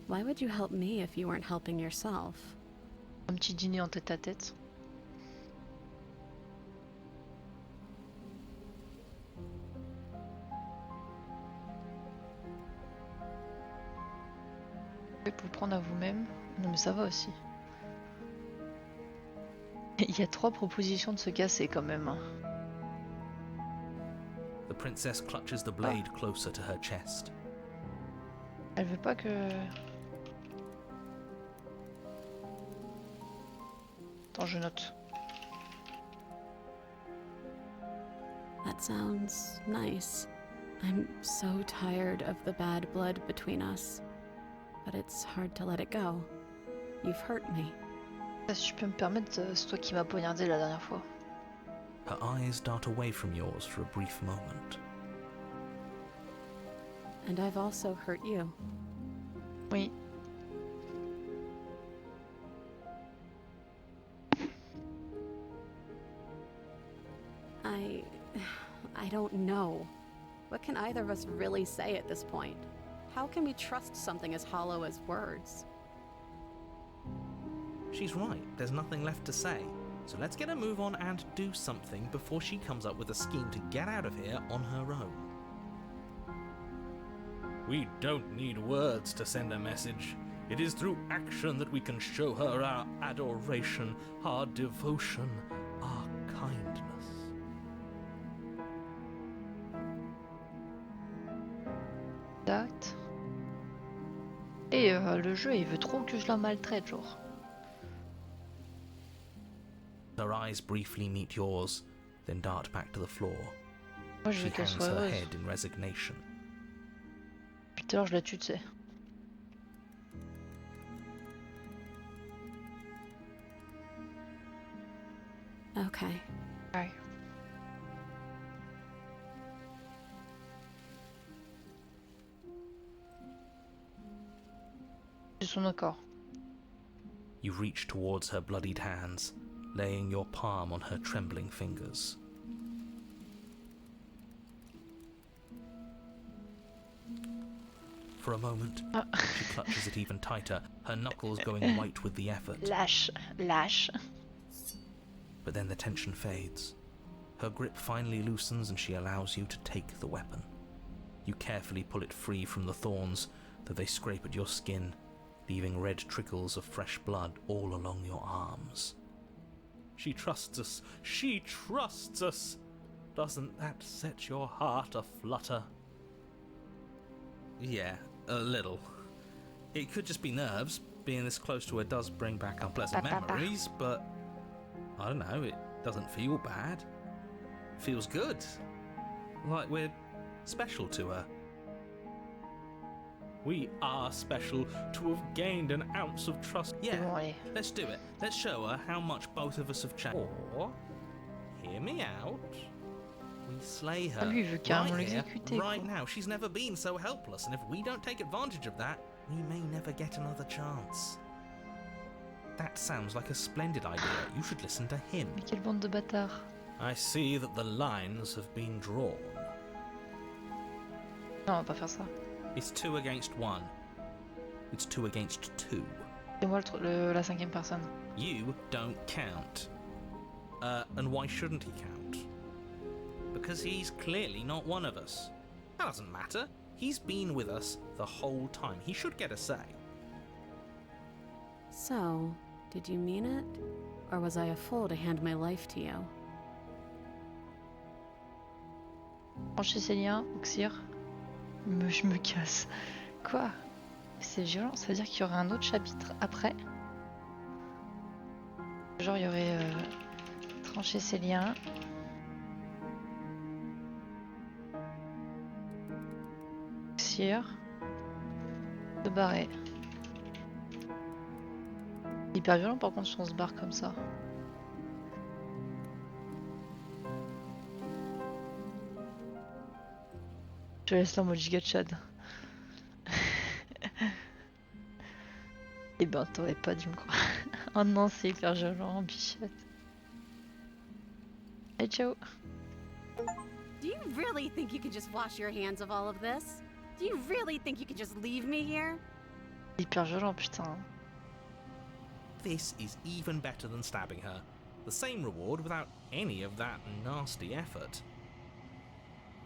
Why would you help me if you weren't helping yourself? Un petit dîner en tête à tête. Pour prendre à vous-même. Non mais ça va aussi. Il y a 3 propositions de se casser quand même. The princess clutches the blade closer to her chest. Elle veut pas que... Attends, je note. That sounds nice. I'm so tired of the bad blood between us. But it's hard to let it go. You've hurt me. Si tu peux me permettre, c'est toi qui m'as poignardé la dernière fois. Her eyes dart away from yours for a brief moment. And I've also hurt you. Oui. I don't know. What can either of us really say at this point? How can we trust something as hollow as words? She's right, there's nothing left to say. So let's get a move on and do something before she comes up with a scheme to get out of here on her own. We don't need words to send a message. It is through action that we can show her our adoration, our devotion, our kindness. Date. Et le jeu, il veut trop que je la maltraite, genre. Her eyes briefly meet yours, then dart back to the floor. Moi, je She veux qu'elle hangs soit her heureuse. head in resignation. Puis tout à l'heure, je la tue, tu sais. Okay. Ouais. C'est son accord. You reach towards her bloodied hands, laying your palm on her trembling fingers. For a moment, she clutches it even tighter, her knuckles going white with the effort. Lâche, lâche. But then the tension fades. Her grip finally loosens and she allows you to take the weapon. You carefully pull it free from the thorns, though they scrape at your skin, leaving red trickles of fresh blood all along your arms. She trusts us. She trusts us. Doesn't that set your heart aflutter? Yeah, a little. It could just be nerves. Being this close to her does bring back unpleasant memories, but I don't know, it doesn't feel bad. It feels good. Like we're special to her. We are special to have gained an ounce of trust. Bon, Yeah, allez. let's do it. Let's show her how much both of us have changed. Or, hear me out, we slay her. Ah, lui, il veut carrément right here, l'exécuter, right quoi. now. She's never been so helpless, and if we don't take advantage of that, we may never get another chance. That sounds like a splendid idea. You should listen to him. Mais quelle bande de bâtards. I see that the lines have been drawn. Non, on va pas faire ça. It's 2 against 1. It's 2 against 2. C'est moi la 5e personne. You don't count. And why shouldn't he count? Because he's clearly not one of us. That doesn't matter. He's been with us the whole time. He should get a say. So, did you mean it? Or was I a fool to hand my life to you? Branchez ces liens, Oxyre. Je me casse. Quoi? C'est violent, ça veut dire qu'il y aurait un autre chapitre après. Genre il y aurait tranché ces liens. Se barrer. Hyper violent par contre si on se barre comme ça. Je laisse là en mode giga Chad. Et ben t'aurais pas dû me croire. Oh non c'est hyper violent, bichette. Allez ciao. Do you really think you could just wash your hands of all of this? Do you really think you could just leave me here? Hyper violent putain. This is even better than stabbing her. The same reward without any of that nasty effort.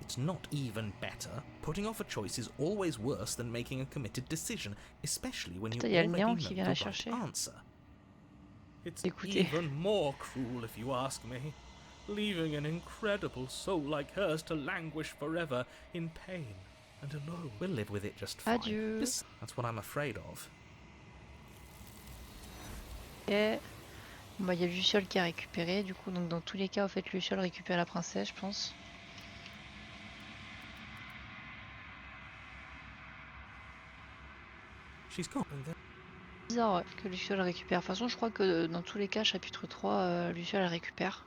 It's not even better. Putting off a choice is always worse than making a committed decision, especially when you Putain, y a le already néant know qui the vient la right chercher. answer. It's Écoutez. even more cruel if you ask me. Leaving an incredible soul like hers to languish forever in pain and alone. We'll live with it just fine. Adieu. That's what I'm afraid of. Ok. Bon bah y a Luciole qui a récupéré du coup donc dans tous les cas au fait Luciole récupère la princesse je pense. She's gone. Bizarre ouais, que Luciole récupère. De toute façon je crois que dans tous les cas chapitre 3 Luciole elle récupère.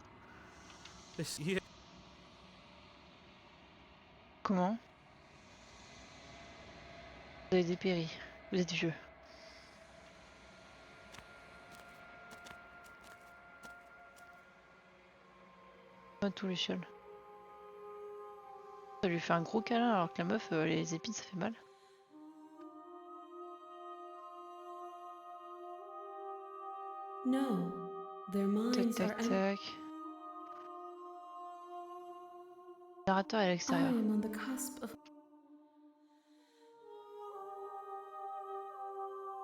This year. Comment? Vous avez dépéri. Vous êtes vieux. Pas tout Luciole. Ça lui fait un gros câlin alors que la meuf les épines ça fait mal. No, their Tac minds are tac tac. Le narrateur est à I l'extérieur. am on the cusp of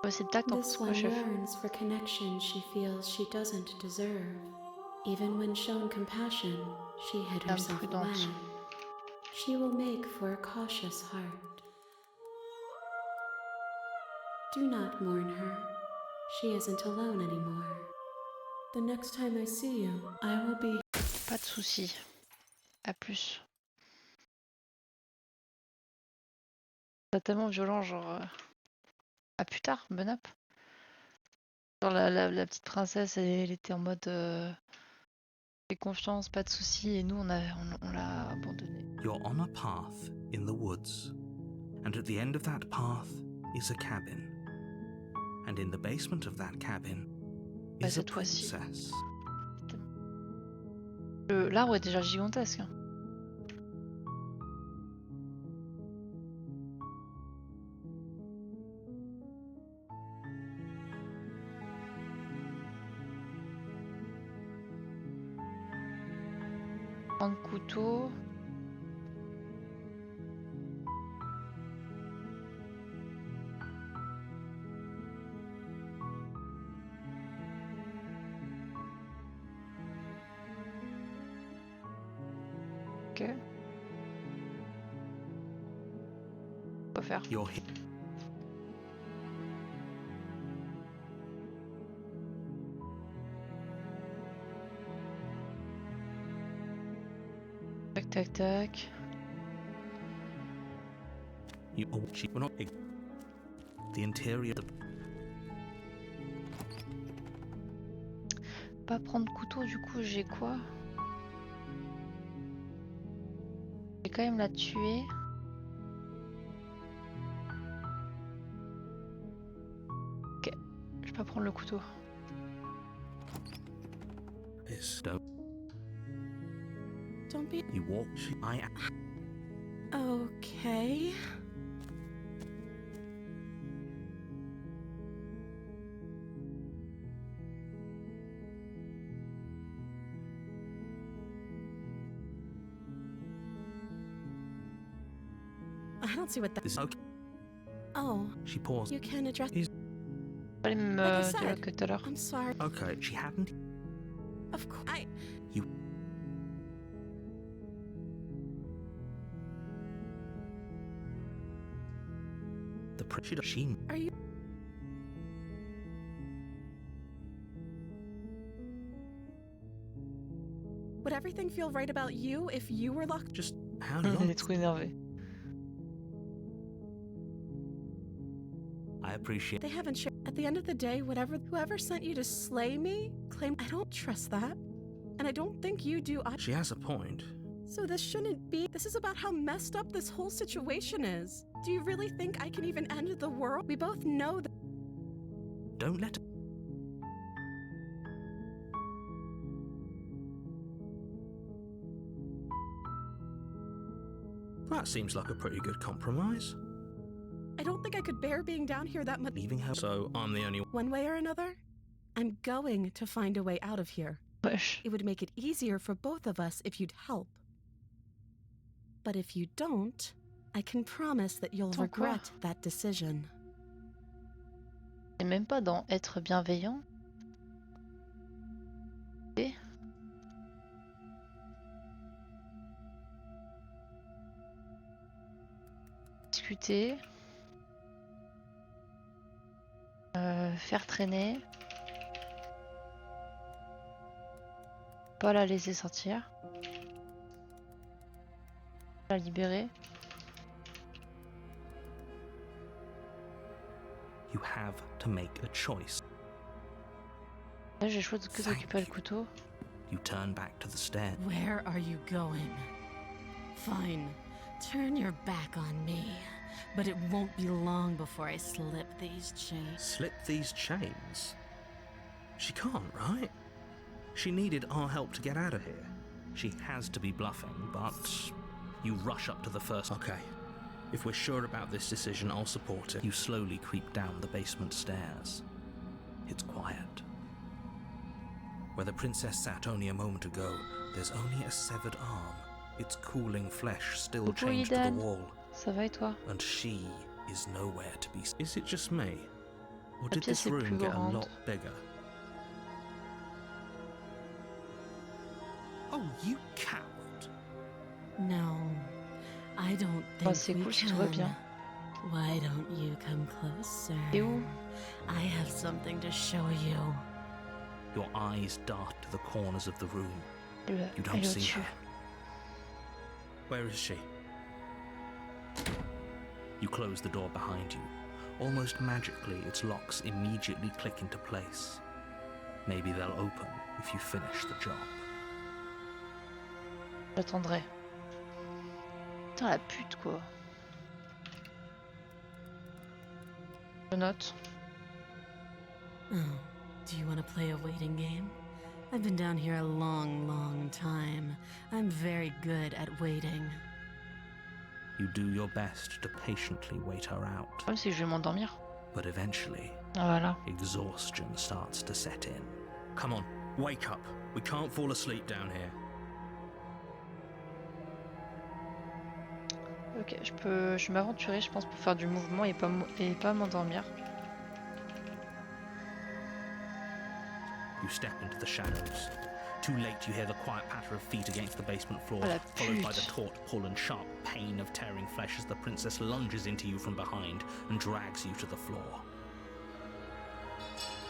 Ouais, c'est le tact en This quoi one chef. yearns for connection she feels she doesn't deserve. Even when shown compassion, she hid Dame herself away. prudente. She will make for a cautious heart. Do not mourn her. She isn't alone anymore. The next time I see you, I will be... Pas de soucis. À plus. C'est tellement violent genre... À plus tard, bonne app. Genre la petite princesse elle était en mode... Fais confiance, pas de soucis et nous on l'a abandonnée. You're on a path in the woods, and at the end of that path is a cabin. And in the basement of that cabin Bah, is a cette fois-ci. princess. L'arbre est déjà gigantesque. Hein. Un couteau. Ok. Quoi faire? You're hit. Tac tac tac. You oh, we're not the interior. Pas prendre couteau du coup j'ai quoi? Je vais quand même la tuer. Ok. Je vais pas prendre le couteau. Is Don't be you walk. I okay. I don't see what that. this is okay. Oh, She paused. you can address. Pas les mêmes Like I dialogues said. que tout à l'heure. I'm sorry. Okay, she hadn't. Of course. The she. Are you? Would everything feel right about you if you were locked? Just how Elle long? est trop énervée. I appreciate. They haven't shared. At the end of the day, whoever sent you to slay me claimed. I don't trust that, and I don't think you do. She has a point. So this shouldn't be. This is about how messed up this whole situation is. Do you really think I can even end the world? We both know that. Don't let. That seems like a pretty good compromise. I don't think I could bear being down here that much. Leaving her, so I'm the only. One way or another, I'm going to find a way out of here. Wesh. It would make it easier for both of us if you'd help. But if you don't, I can promise that you'll Attends, quoi? regret that decision. C'est même pas dans être bienveillant. Et discuter. Faire traîner. Pas la laisser sortir. La libérer. You have to make a choice. Là j'ai choisi que d'occuper le couteau. You turn back to the stairs. Where are you going? Fine, turn your back on me. But it won't be long before I slip these chains. Slip these chains? She can't, right? She needed our help to get out of here. She has to be bluffing, but you rush up to the first. Okay, if we're sure about this decision, I'll support it. You slowly creep down the basement stairs. It's quiet. Where the princess sat only a moment ago, there's only a severed arm, its cooling flesh still Coucou, chained to the Eden. wall. Ça va et toi? And she is nowhere to be. Is it just me? Or La did pièce this est room plus get a grande. lot bigger? Oh, you coward! No, I don't Oh, think c'est we cool si tout va can. bien. Why don't you come closer? T'es où? I have something to show you. Your eyes dart to the corners of the room. Elle You est don't see au-dessus. her. Where is she? You close the door behind you. Almost magically, its locks immediately click into place. Maybe they'll open if you finish the job. J'attendrai. Putain la pute quoi. Je note. Oh, do you want to play a waiting game? I've been down here a long, long time. I'm very good at waiting. You do your best to patiently wait her out, Même si je vais m'endormir. but eventually, Ah, voilà. exhaustion starts to set in. Come on, wake up. We can't fall asleep down here. Ok, je vais m'aventurer, je pense, pour faire du mouvement et pas m'endormir. You step into the shadows. Too late, you hear the quiet patter of feet against the basement floor, Oh, la followed by the pute. taut pull and sharp pain of tearing flesh as the princess lunges into you from behind and drags you to the floor.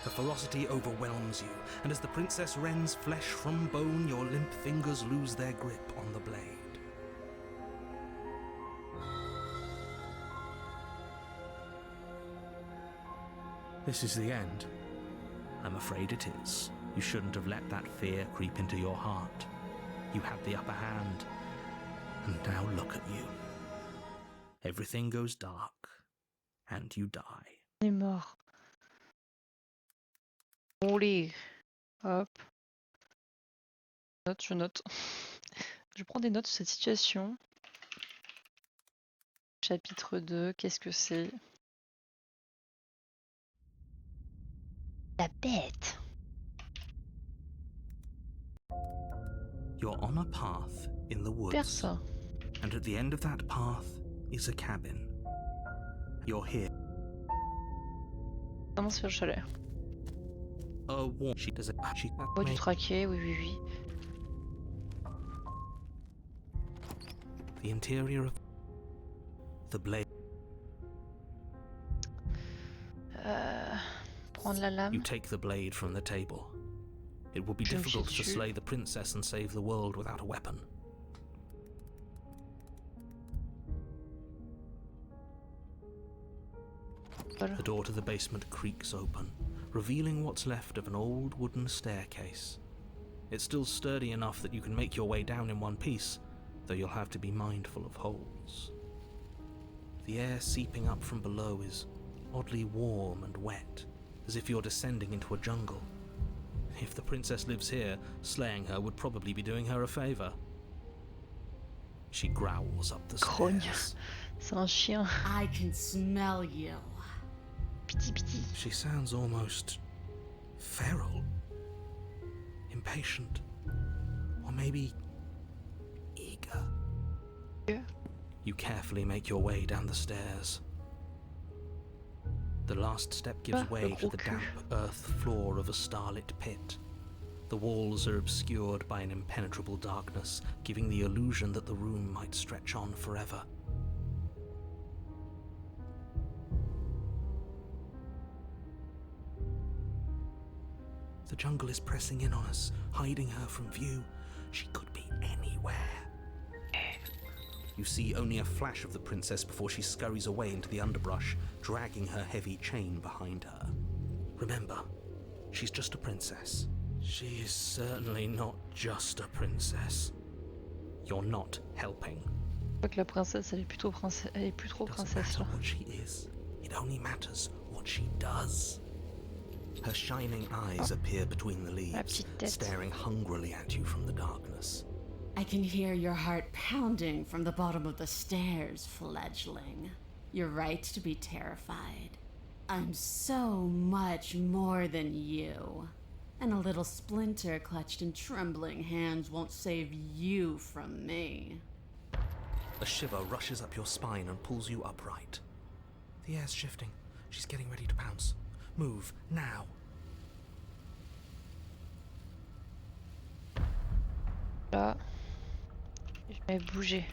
The ferocity overwhelms you, and as the princess rends flesh from bone, your limp fingers lose their grip on the blade. This is the end. I'm afraid it is. You shouldn't have let that fear creep into your heart. You had the upper hand, and now look at you. Everything goes dark, and you die. On est mort. Allez. Hop. Je note. Je prends des notes sur cette situation. Chapitre 2, qu'est-ce que c'est? La bête. You're on a path in the woods, Perce. and at the end of that path is a cabin. You're here. Comment se fait le chalet? She does it. She Oh, du traqué, oui, oui, oui. the interior of the blade. Prendre la You lame. take the blade from the table. It would be Je me chie difficult to dessus. slay the princess and save the world without a weapon. Voilà. The door to the basement creaks open, revealing what's left of an old wooden staircase. It's still sturdy enough that you can make your way down in one piece, though you'll have to be mindful of holes. The air seeping up from below is oddly warm and wet, as if you're descending into a jungle. If the princess lives here, slaying her would probably be doing her a favor. She growls up the Grogne. stairs. C'est un chien. I can smell you. Piti piti. She sounds almost feral, impatient, or maybe eager. Yeah. You carefully make your way down the stairs. The last step gives Ah, way le to gros the cul. damp earth floor of a starlit pit. The walls are obscured by an impenetrable darkness, giving the illusion that the room might stretch on forever. The jungle is pressing in on us, hiding her from view. She could be anywhere. You see only a flash of the princess before she scurries away into the underbrush, dragging her heavy chain behind her. Remember, she's just a princess. She is certainly not just a princess. You're not helping. Je crois que la princesse, elle est plutôt princesse. Elle est plus trop It doesn't princesse matter là. what she is. It only matters what she does. Her shining eyes appear between the leaves, petite tête. staring hungrily at you from the darkness. I can hear your heart pounding from the bottom of the stairs, fledgling. You're right to be terrified. I'm so much more than you. And a little splinter clutched in trembling hands won't save you from me. A shiver rushes up your spine and pulls you upright. The air's shifting. She's getting ready to pounce. Move, now. Là. Je vais bouger.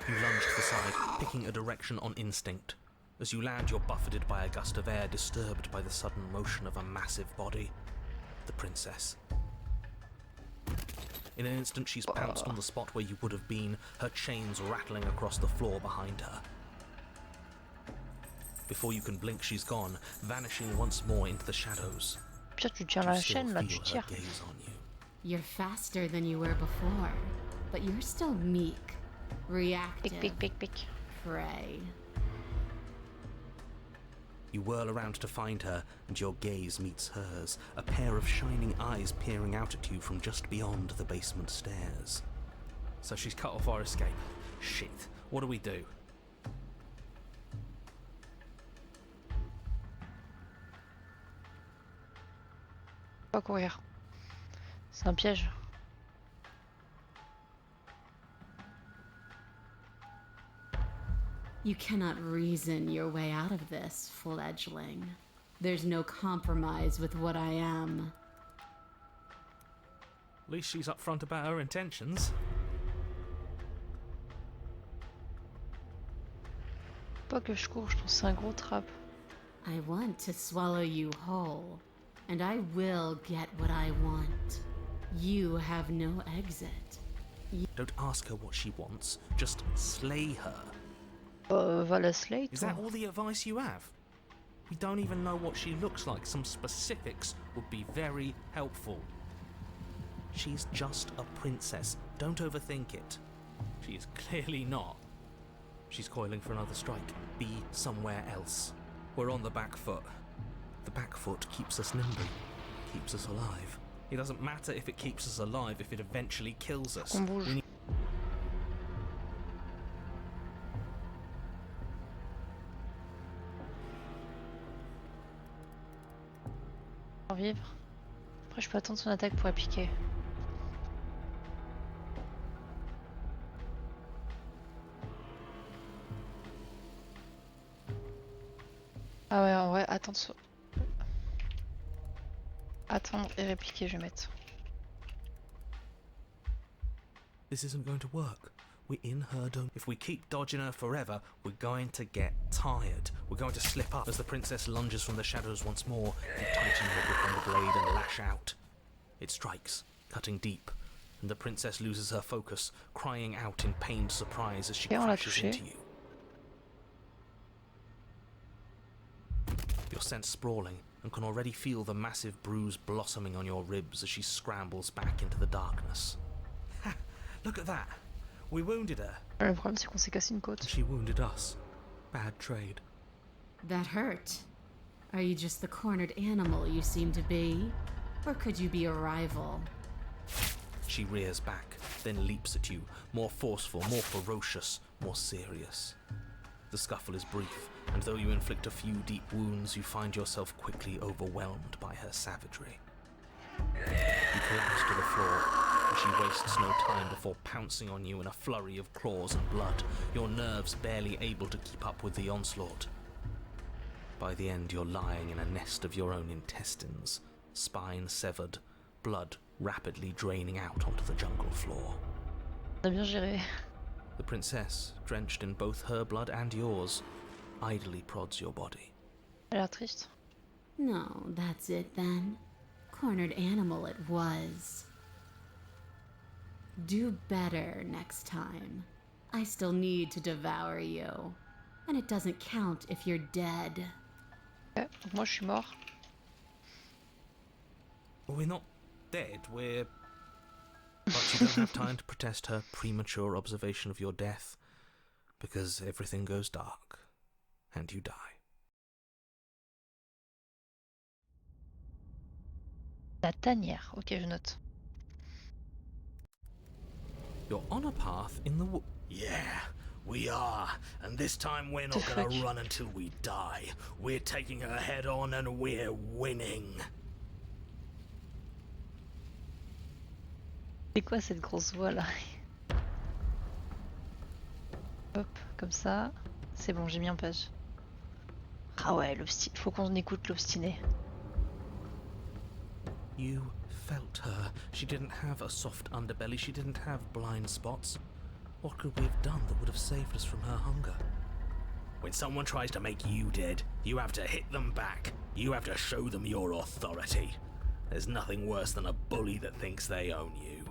You lunge to the side, picking a direction on instinct. As you land, you're buffeted by a gust of air, disturbed by the sudden motion of a massive body. The princess. In an instant, she's pounced on the spot where you would have been, her chains rattling across the floor behind her. Before you can blink, she's gone, vanishing once more into the shadows. Pire, tu tiens You la still chaîne là, feel tu her tires. gaze on you. You're faster than you were before, but you're still meek, reactive, Pic, pic, pic, pic. prey. You whirl around to find her, and your gaze meets hers, a pair of shining eyes peering out at you from just beyond the basement stairs. So she's cut off our escape. Shit. What do we do? Pas courir. C'est un piège. You cannot reason your way out of this, fledgling. There's no compromise with what I am. At least she's upfront about her intentions. Pas que je cours, je trouve que c'est un gros trap. I want to swallow you whole, and I will get what I want. You have no exit. Don't ask her what she wants, just slay her. Va la slay, Is toi. that all the advice you have? We don't even know what she looks like. Some specifics would be very helpful. She's just a princess. Don't overthink it. She is clearly not. She's coiling for another strike. Be somewhere else. We're on the back foot. The back foot keeps us nimble, keeps us alive. It doesn't matter if it keeps us alive if it eventually kills us. Qu'on bouge. We need- Survivre. Après, je peux attendre son attaque pour appliquer. Ah ouais, en vrai, attendre. Attendre et répliquer, je vais mettre. This isn't going to work. We're in her domain. If we keep dodging her forever, we're going to get tired. We're going to slip up. As the princess lunges from the shadows once more, you tighten your grip on the blade and lash out. It strikes, cutting deep, and the princess loses her focus, crying out in pained surprise as she crashes into you. You're sent sprawling and can already feel the massive bruise blossoming on your ribs as she scrambles back into the darkness. Ha! Look at that! We wounded her. Le problème, c'est qu'on s'est cassé une côte. She wounded us. Bad trade. That hurt. Are you just the cornered animal you seem to be? Or could you be a rival? She rears back, then leaps at you, more forceful, more ferocious, more serious. The scuffle is brief, and though you inflict a few deep wounds, you find yourself quickly overwhelmed by her savagery. You collapse to the floor, and she wastes no time before pouncing on you in a flurry of claws and blood, your nerves barely able to keep up with the onslaught. By the end, you're lying in a nest of your own intestines, spine severed, blood rapidly draining out onto the jungle floor. On a bien géré. The princess, drenched in both her blood and yours, idly prods your body. Elle a l'air triste. No, that's it then. Cornered animal it was. Do better next time. I still need to devour you. And it doesn't count if you're dead. Ok, donc moi je suis mort. Well, we're not dead, we're... But you don't have time to protest her premature observation of your death, because everything goes dark, and you die. La tanière. Ok, je note. You're on a path in the Yeah, we are. And this time we're not The gonna frick? run until we die. We're taking her head on and we're winning. C'est quoi cette grosse voix là? Hop, comme ça. C'est bon, j'ai mis en page. Ah ouais, l'obstiné. Faut qu'on écoute l'obstiné. You felt her. She didn't have a soft underbelly. She didn't have blind spots. What could we have done that would have saved us from her hunger? When someone tries to make you dead, you have to hit them back. You have to show them your authority. There's nothing worse than a bully that thinks they own you.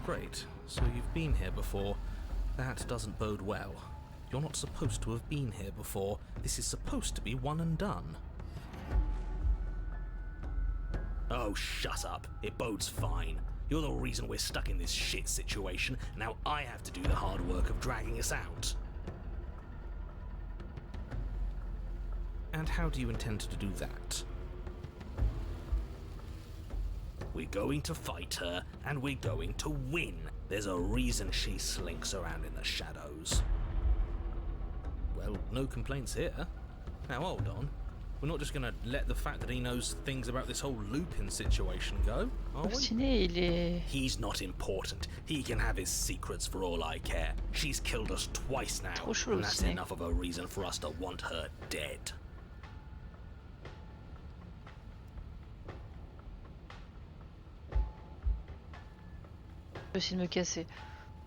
Great. So you've been here before. That doesn't bode well. You're not supposed to have been here before. This is supposed to be one and done. Oh, shut up. It bodes fine. You're the reason we're stuck in this shit situation. Now I have to do the hard work of dragging us out. And how do you intend to do that? We're going to fight her, and we're going to win. There's a reason she slinks around in the shadows. Well, no complaints here. Now hold on. We're not just gonna let the fact that he knows things about this whole Lupin situation go, are we? L'obstiné, il est... He's not important. He can have his secrets for all I care. She's killed us twice now, Trop chaud, and that's l'obstiné. enough of a reason for us to want her dead. Je vais essayer de me casser.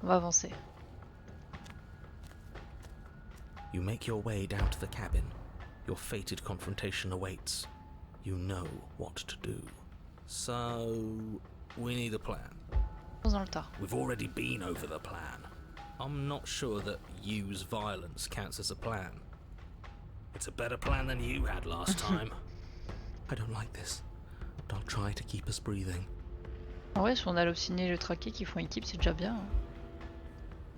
On va avancer. You make your way down to the cabin. Your fated confrontation awaits. You know what to do. So, we need a plan. Dans le tas. We've already been over the plan. I'm not sure that use violence counts as a plan. It's a better plan than you had last time. I don't like this, but I'll try to keep us breathing. En vrai, si on a l'obstiné et le traqué qui font équipe, c'est déjà bien. Hein.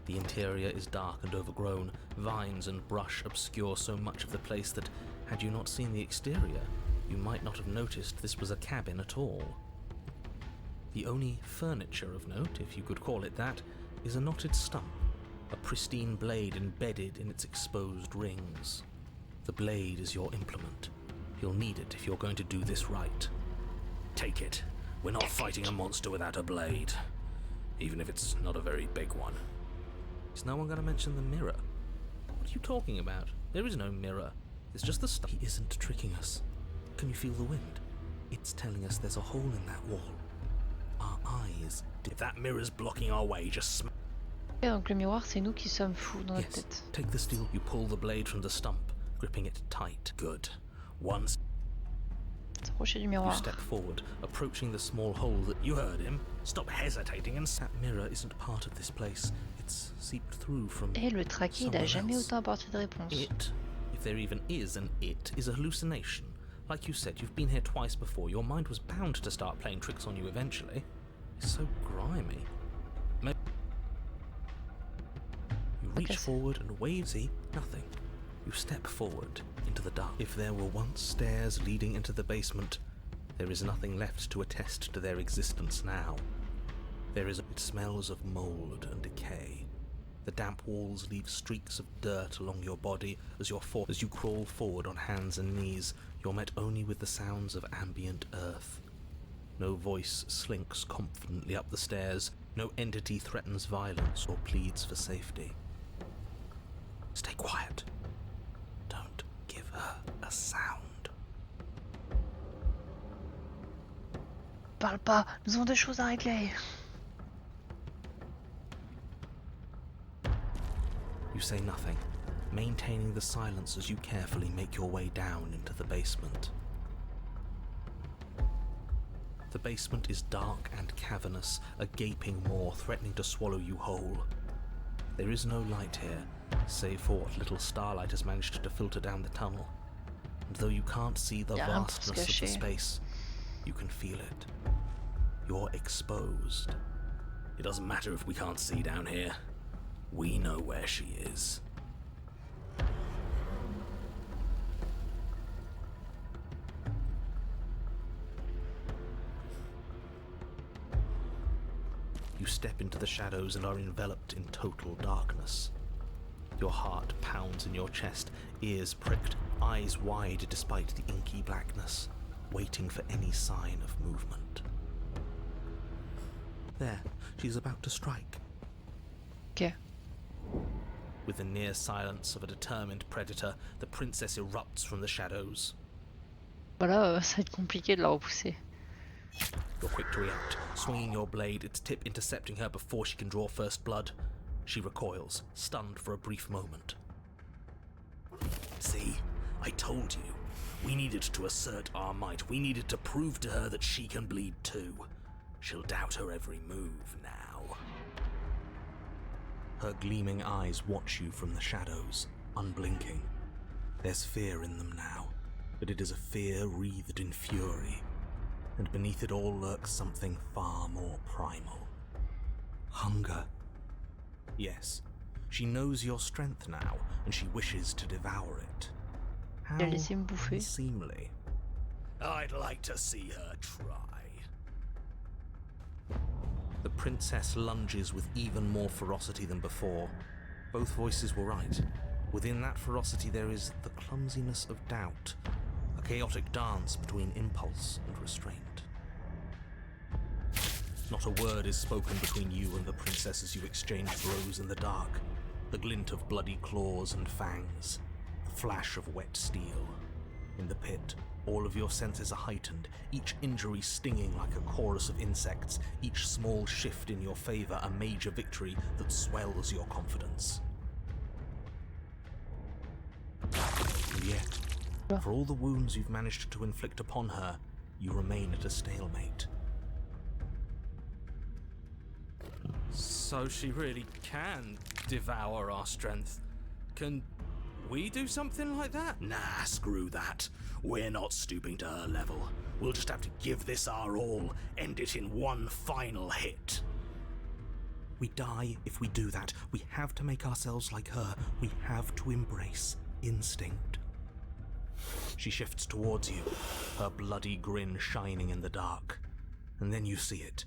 The interior is dark and overgrown. Vines and brush obscure so much of the place that, had you not seen the exterior, you might not have noticed this was a cabin at all. The only furniture of note, if you could call it that, is a knotted stump, a pristine blade embedded in its exposed rings. The blade is your implement. You'll need it if you're going to do this right. Take it. We're not fighting a monster without a blade. Even if it's not a very big one. Is no one going to mention the mirror? What are you talking about? There is no mirror. It's just the stuff. He isn't tricking us. Can you feel the wind? It's telling us there's a hole in that wall. our eyes. If that mirror's blocking our way, just smash. Et donc le miroir, c'est nous qui sommes fous dans notre Yes. tête. Take the steel. You pull the blade from the stump, gripping it tight. Good. Once S'approcher du you miroir. step forward, approaching the small hole that you heard him. Stop hesitating and that mirror isn't part of this place. It's seeped through from Et le traqué, il a somewhere jamais else. autant apporté de réponse. It, if there even is an it, is a hallucination. Like you said, you've been here twice before. Your mind was bound to start playing tricks on you eventually. It's so grimy. Maybe you reach Okay. forward and wave. See, nothing. You step forward into the dark. If there were once stairs leading into the basement, there is nothing left to attest to their existence now. It smells of mold and decay. The damp walls leave streaks of dirt along your body as you crawl forward on hands and knees. You're met only with the sounds of ambient earth. No voice slinks confidently up the stairs. No entity threatens violence or pleads for safety. Stay quiet. Don't give her a sound. Parle pas, nous avons des choses à régler. You say nothing, maintaining the silence as you carefully make your way down into the basement. The basement is dark and cavernous, a gaping maw threatening to swallow you whole. There is no light here, save for what little starlight has managed to filter down the tunnel. And though you can't see the Yeah, I'm vastness of the sketchy. space, you can feel it. You're exposed. It doesn't matter if we can't see down here. We know where she is. You step into the shadows and are enveloped in total darkness. Your heart pounds in your chest, ears pricked, eyes wide despite the inky blackness, waiting for any sign of movement. There, she's about to strike. Ok. With the near silence of a determined predator, the princess erupts from the shadows. Voilà, ça va être compliqué de la repousser. You're quick to react, swinging your blade, its tip intercepting her before she can draw first blood. She recoils, stunned for a brief moment. See, I told you. We needed to assert our might. We needed to prove to her that she can bleed too. She'll doubt her every move now. Her gleaming eyes watch you from the shadows, unblinking. There's fear in them now, but it is a fear wreathed in fury. And beneath it all lurks something far more primal. Hunger. Yes, she knows your strength now, and she wishes to devour it. How Elle a laissé me bouffer. unseemly. I'd like to see her try. The princess lunges with even more ferocity than before. Both voices were right. Within that ferocity there is the clumsiness of doubt, a chaotic dance between impulse and restraint. Not a word is spoken between you and the princess as you exchange blows in the dark. The glint of bloody claws and fangs, the flash of wet steel. In the pit, all of your senses are heightened, each injury stinging like a chorus of insects, each small shift in your favor a major victory that swells your confidence. And yet, for all the wounds you've managed to inflict upon her, you remain at a stalemate. So she really can devour our strength. Can we do something like that? Nah, screw that. We're not stooping to her level. We'll just have to give this our all, end it in one final hit. We die if we do that. We have to make ourselves like her. We have to embrace instinct. She shifts towards you, her bloody grin shining in the dark. And then you see it.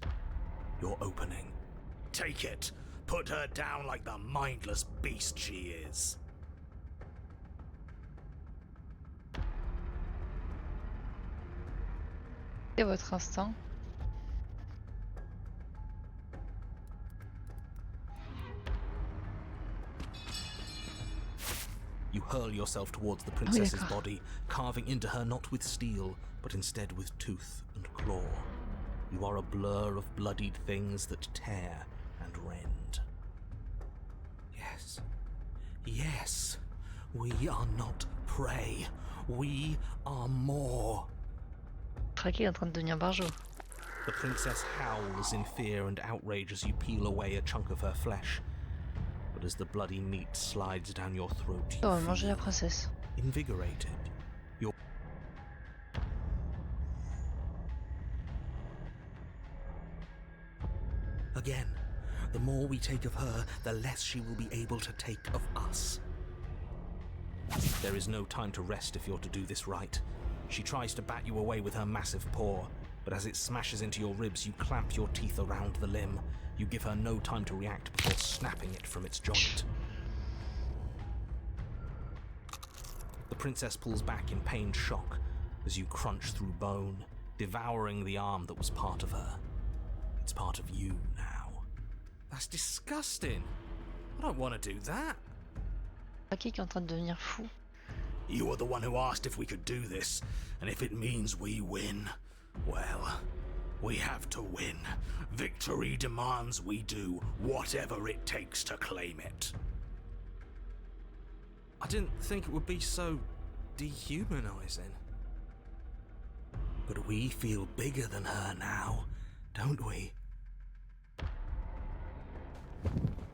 Your opening. Take it. Put her down like the mindless beast she is. Et votre instinct? You hurl yourself towards the princess's d'accord. body, carving into her not with steel, but instead with tooth and claw. You are a blur of bloodied things that tear and rend. Yes. Yes. We are not prey. We are more. Craqué est en train de devenir barjot. The princess howls in fear and outrage as you peel away a chunk of her flesh. But as the bloody meat slides down your throat, you Oh, manger la feel princesse. invigorated. Your Again, the more we take of her, the less she will be able to take of us. There is no time to rest if you're to do this right. She tries to bat you away with her massive paw, but as it smashes into your ribs, you clamp your teeth around the limb. You give her no time to react before snapping it from its joint. The princess pulls back in pained shock as you crunch through bone, devouring the arm that was part of her. It's part of you now. That's disgusting. I don't want to do that. Craqué qui est en train de devenir fou. You are the one who asked if we could do this, and if it means we win, well, we have to win. Victory demands we do whatever it takes to claim it. I didn't think it would be so dehumanizing. But we feel bigger than her now, don't we?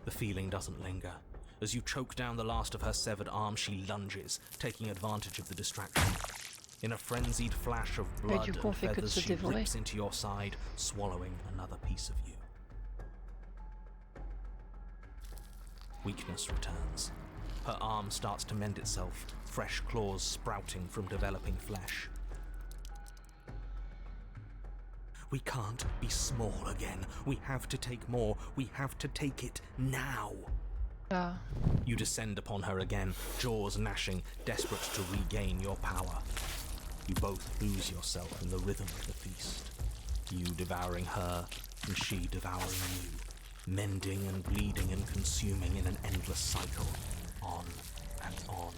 The feeling doesn't linger. As you choke down the last of her severed arm, she lunges, taking advantage of the distraction. In a frenzied flash of blood du coup, on and fait que de feathers, se she dévorer. rips into your side, swallowing another piece of you. Weakness returns. Her arm starts to mend itself, fresh claws sprouting from developing flesh. We can't be small again. We have to take more. We have to take it now. Ah. You descend upon her again, jaws gnashing, desperate to regain your power. You both lose yourself in the rhythm of the feast. You devouring her, and she devouring you, mending and bleeding and consuming in an endless cycle, on and on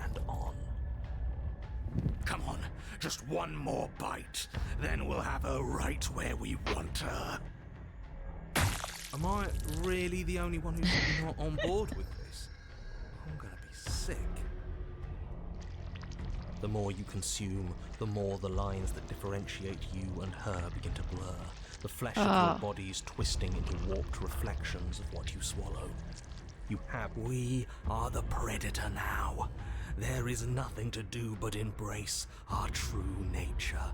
and on. Come on, just one more bite, then we'll have her right where we want her. Am I really the only one who's not on board with this? I'm gonna be sick. The more you consume, the more the lines that differentiate you and her begin to blur, the flesh of your bodies twisting into warped reflections of what you swallow. We are the predator now. There is nothing to do but embrace our true nature.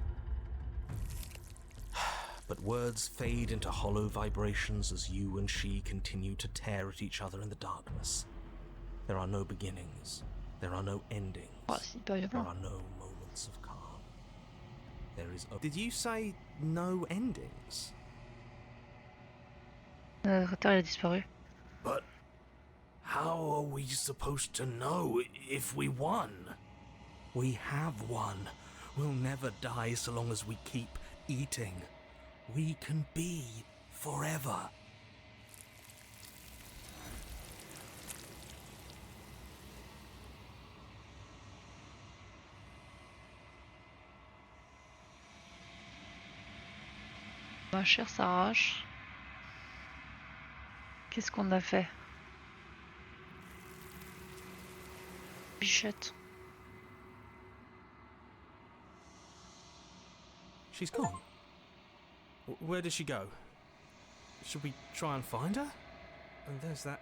But words fade into hollow vibrations as you and she continue to tear at each other in the darkness. There are no beginnings. There are no endings. Oh, c'est hyper There violent. are no moments of calm. There is Did you say no endings? Notre, il a disparu. But how are we supposed to know if we won? We have won. We'll never die so long as we keep eating. We can be forever. Ma chair s'arrache. Qu'est-ce qu'on a fait? Bichette. She's gone. Where did she go? Should we try and find her? And there's that.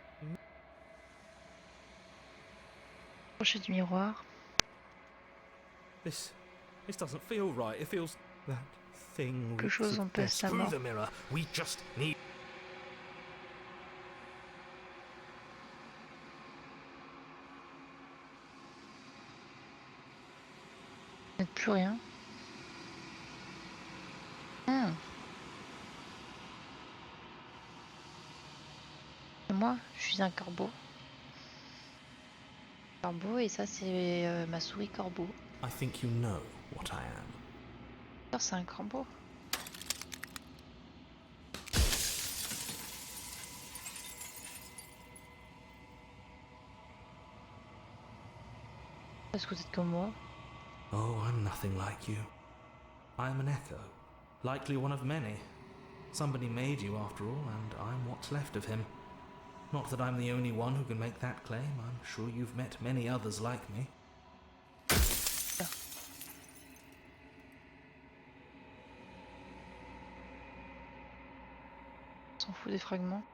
Crochet du miroir. This doesn't feel right. It feels that thing. Quelque chose empêche la Screw mort. the mirror. We just need... Il n'y a plus rien. Et moi, je suis un corbeau. Corbeau, et ça, c'est ma souris corbeau. I think you know what I am. Alors, c'est un corbeau. Est-ce que vous êtes comme moi? Oh, I'm nothing like you. I am an echo, Likely one of many. Somebody made you after all, and I'm what's left of him. Not that I'm the only one who can make that claim. I'm sure you've met many others like me. On s'en fout des fragments.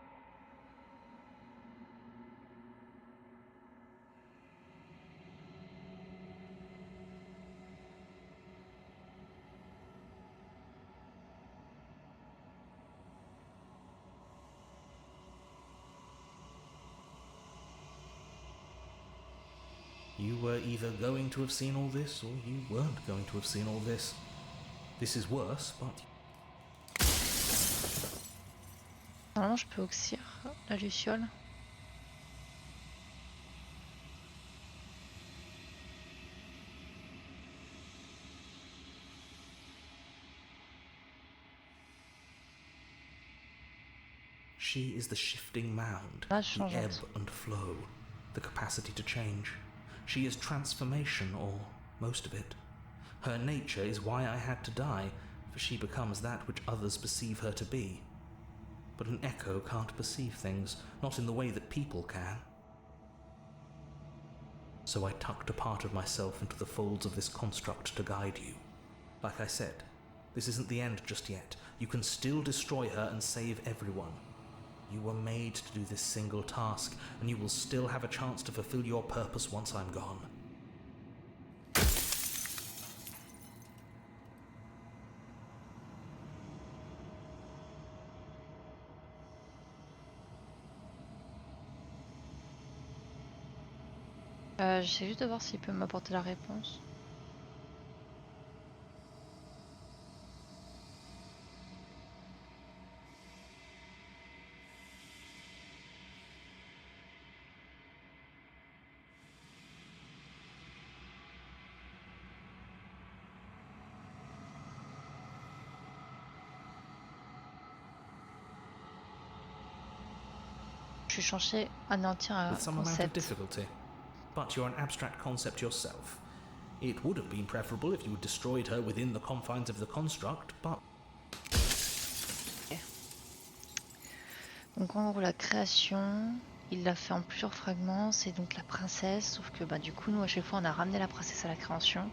You were either going to have seen all this, or you weren't going to have seen all this. This is worse, but... Normalement, je peux oxyre la luciole. She is the shifting mound, Ah, the changeante. ebb and flow, the capacity to change. She is transformation, or most of it. Her nature is why I had to die, for she becomes that which others perceive her to be. But an echo can't perceive things, not in the way that people can. So I tucked a part of myself into the folds of this construct to guide you. Like I said, this isn't the end just yet. You can still destroy her and save everyone. You were made to do this single task, and you will still have a chance to fulfill your purpose once I'm gone. J'essaie juste de voir s'il peut m'apporter la réponse. Je suis censée anéantir un With some amount of concept. difficulty. But you're an abstract concept yourself. It would have been preferable if you had destroyed her within the confines of the construct, but... Donc en gros la création, il l'a fait en plusieurs fragments, c'est donc la princesse, sauf que bah, du coup nous à chaque fois on a ramené la princesse à la création.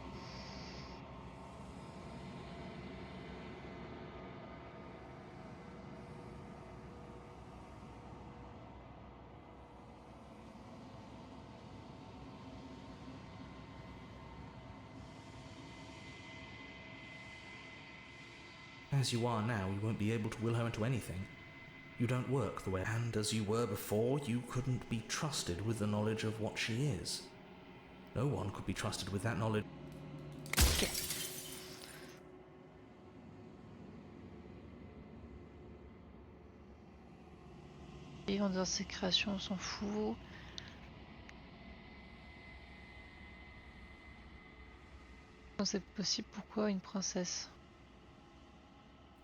As you are now, you won't be able to will her into anything. You don't work the way... And as you were before, you couldn't be trusted with the knowledge of what she is. No one could be trusted with that knowledge. Ok. Vivant dans ses créations, on s'en fout. Quand c'est possible, pourquoi une princesse?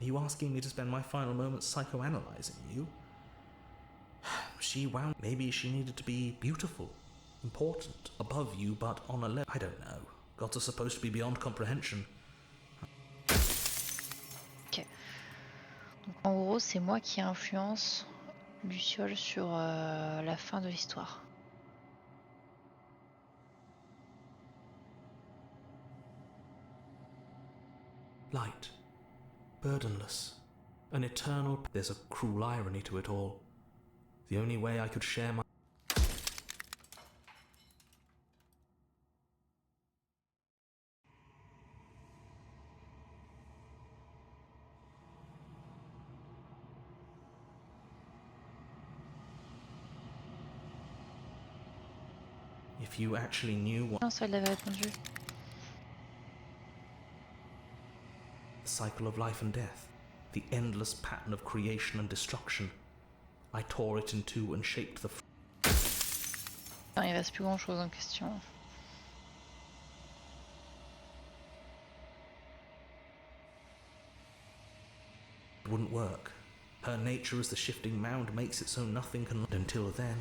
Are you asking me to spend my final moments psychoanalyzing you? She wound... Maybe she needed to be beautiful, important, above you, but on a level... I don't know. Gods are supposed to be beyond comprehension. Ok. Donc en gros, c'est moi qui influence Luciole sur la fin de l'histoire. Light. Burdenless. An eternal... There's a cruel irony to it all. The only way I could share my... If you actually knew what... Non, ça, il l'avait répondu. The cycle of life and death. The endless pattern of creation and destruction. I tore it in two and shaped the... Non, il reste plus grand chose en question. It wouldn't work. Her nature as the shifting mound makes it so nothing can... Until then...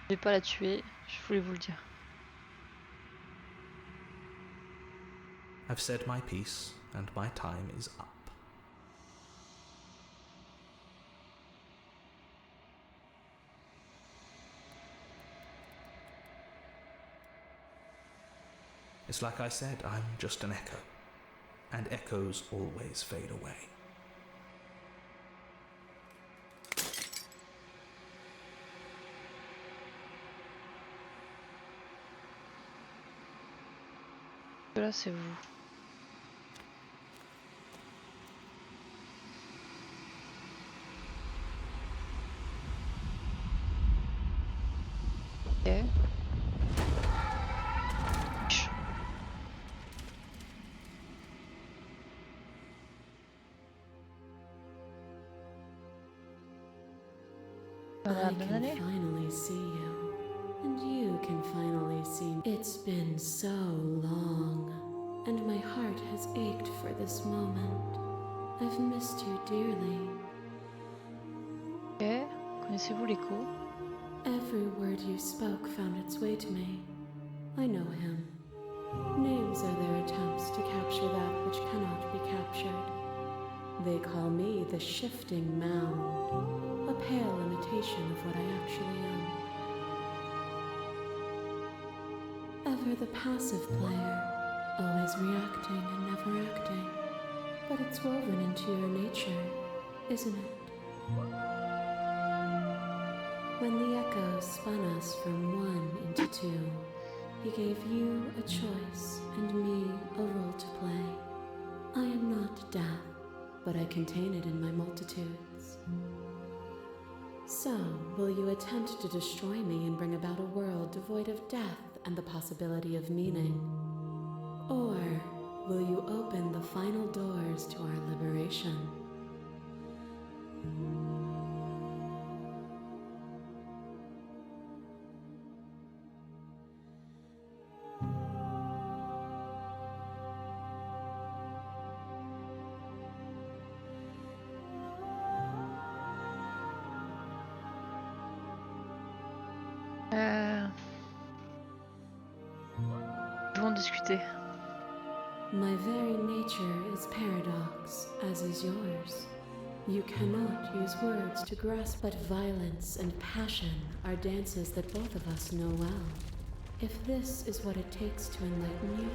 Je vais pas la tuer, je voulais vous le dire. I've said my piece, and my time is up. It's like I said, I'm just an echo, and echoes always fade away. Là, c'est vous. Ok. I can finally see you, and you can finally see me. It's been so long, and my heart has ached for this moment. I've missed you dearly. Ok, connaissez-vous l'écho? Every word you spoke found its way to me. I know him. Names are their attempts to capture that which cannot be captured. They call me the shifting mound, a pale imitation of what I actually am. Ever the passive player, always reacting and never acting. But it's woven into your nature, isn't it? When the echoes spun us from one into two, he gave you a choice and me a role to play. I am not death, but I contain it in my multitudes. So, will you attempt to destroy me and bring about a world devoid of death and the possibility of meaning? Or will you open the final doors to our liberation? Ils vont discuter. My very nature is paradox, as is yours. You cannot use words to grasp, but violence and passion are dances that both of us know well. If this is what it takes to enlighten you,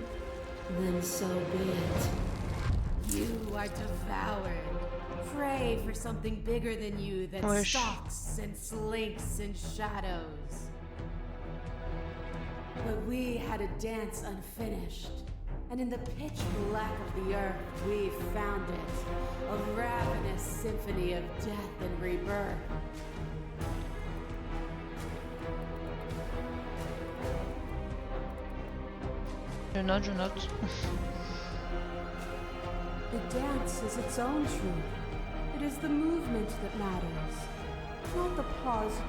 then so be it. You are devoured. Pray for something bigger than you that Wesh. stalks and slinks in shadows. But we had a dance unfinished, and in the pitch black of the earth we found it, a ravenous symphony of death and rebirth. Je note. The dance is its own truth. It is the movement that matters, not the pause.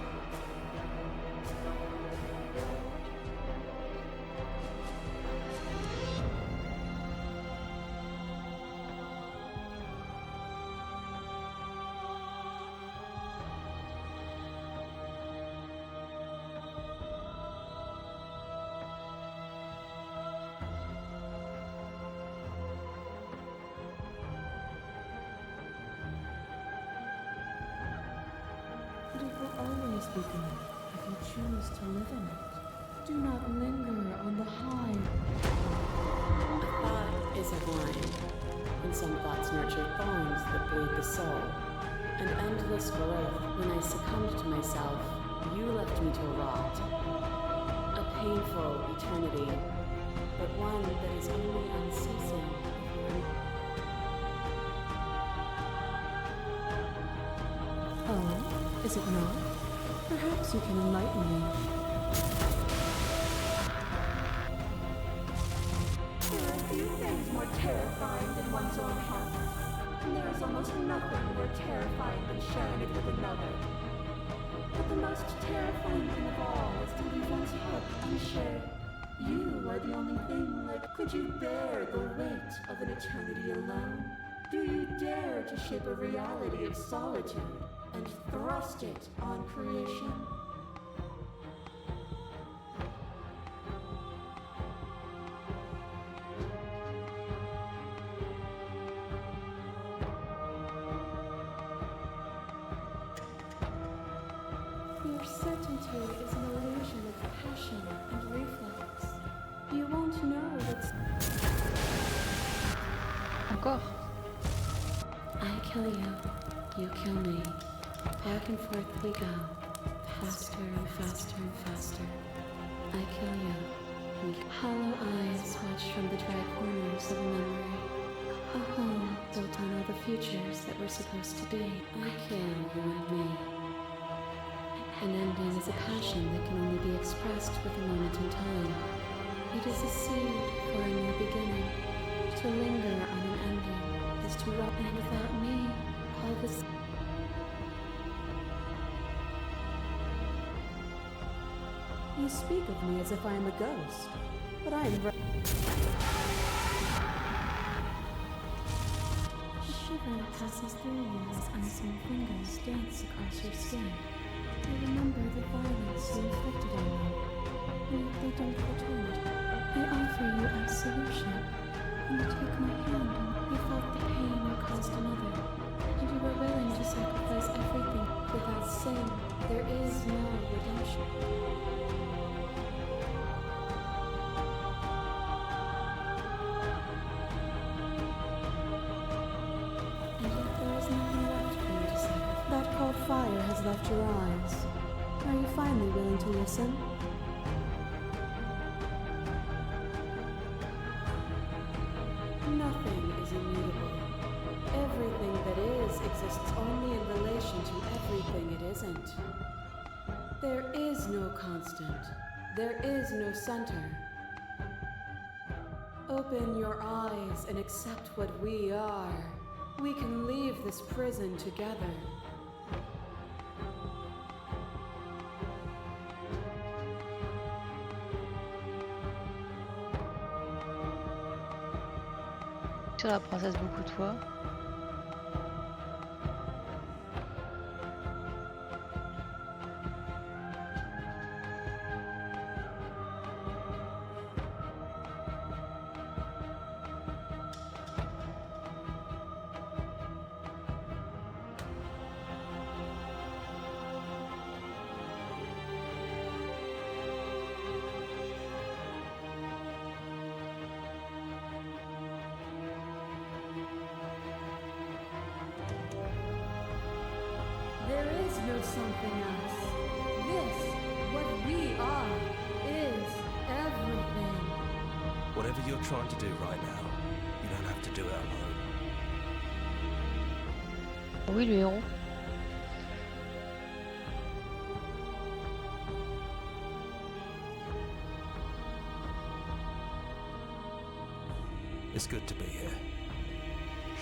But it will always be good if you choose to live in it. Do not linger on the high. A thought is a vine, and some thoughts nurture thorns that bleed the soul. An endless growth. When I succumbed to myself, you left me to rot. A painful eternity, but one that is only unceasing. Oh, is it not? Perhaps you can enlighten me. There are few things more terrifying than one's own heart, and there is almost nothing more terrifying than sharing it with another. But the most terrifying thing of all is to leave one's heart unshared. You are the only thing like, could you bear the weight of an eternity alone? Do you dare to shape a reality of solitude and thrust it on creation? certainty is an illusion of passion and reflex. You won't know what's... Encore? I kill you, you kill me. Back and forth we go, faster and faster and faster. I kill you. Hollow eyes watch from the dry corners of memory. A home built on all the futures that were supposed to be. I kill you and me. An ending is a passion that can only be expressed with a moment in time. It is a seed for a new beginning. To linger on an ending is to rot, and without me, all this... You speak of me as if I am a ghost, but I am... A shiver passes through you as unseen fingers dance across your skin. I remember the violence you inflicted on me, and yet they don't return it. I offer you absolution, and you take my hand, and you felt the pain you caused another, and you were willing to sacrifice everything. Without sin, there is no redemption. That cold fire has left your eyes. Are you finally willing to listen? Nothing is immutable. Everything that is exists only in relation to everything it isn't. There is no constant. There is no center. Open your eyes and accept what we are. We can leave this prison together. Sur la princesse beaucoup toi. There is no something else. This, what we are, is everything. Whatever you're trying to do right now, you don't have to do it alone. Oui, le héros. It's good to be here.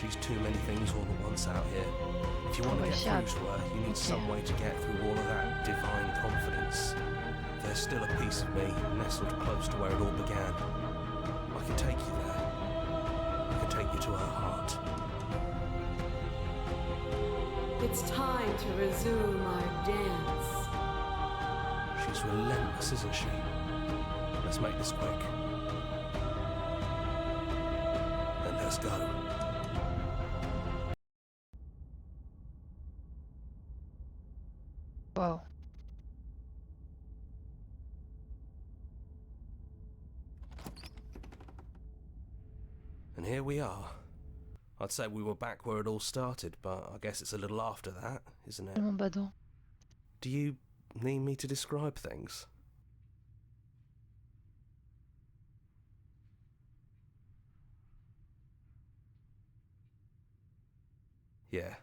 She's too many things all at once out here. If you want to get through to her, you need some way to get through all of that divine confidence. There's still a piece of me nestled close to where it all began. I can take you there. I can take you to her heart. It's time to resume our dance. She's relentless, isn't she? Let's make this quick. Then let's go. Wow. And here we are. I'd say we were back where it all started, but I guess it's a little after that, isn't it? Tellement badant. Do you need me to describe things? Yeah,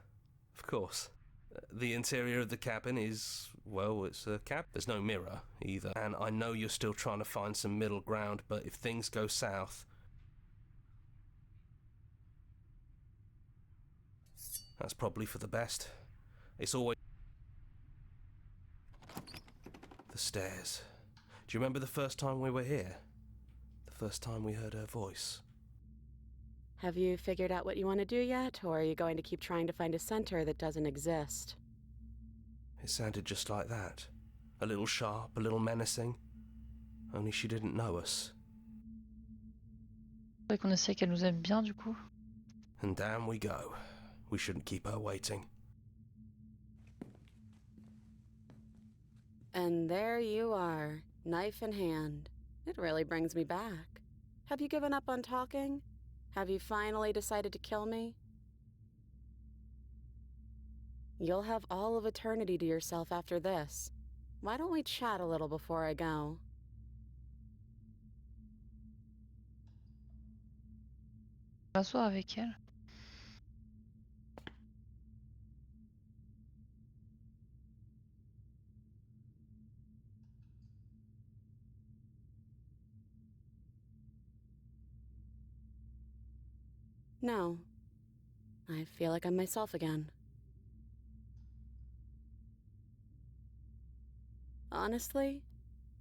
of course. The interior of the cabin is, well, it's a cab. There's no mirror, either. And I know you're still trying to find some middle ground, but if things go south... that's probably for the best. It's always... the stairs. Do you remember the first time we were here? The first time we heard her voice? Have you figured out what you want to do yet, or are you going to keep trying to find a center that doesn't exist? It sounded just like that. A little sharp, a little menacing. Only she didn't know us. C'est vrai qu'on essaie qu'elle nous aime bien du coup. And down we go. We shouldn't keep her waiting. And there you are, knife in hand. It really brings me back. Have you given up on talking? Have you finally decided to kill me? You'll have all of eternity to yourself after this. Why don't we chat a little before I go? M'asseoir avec elle. No. I feel like I'm myself again. Honestly,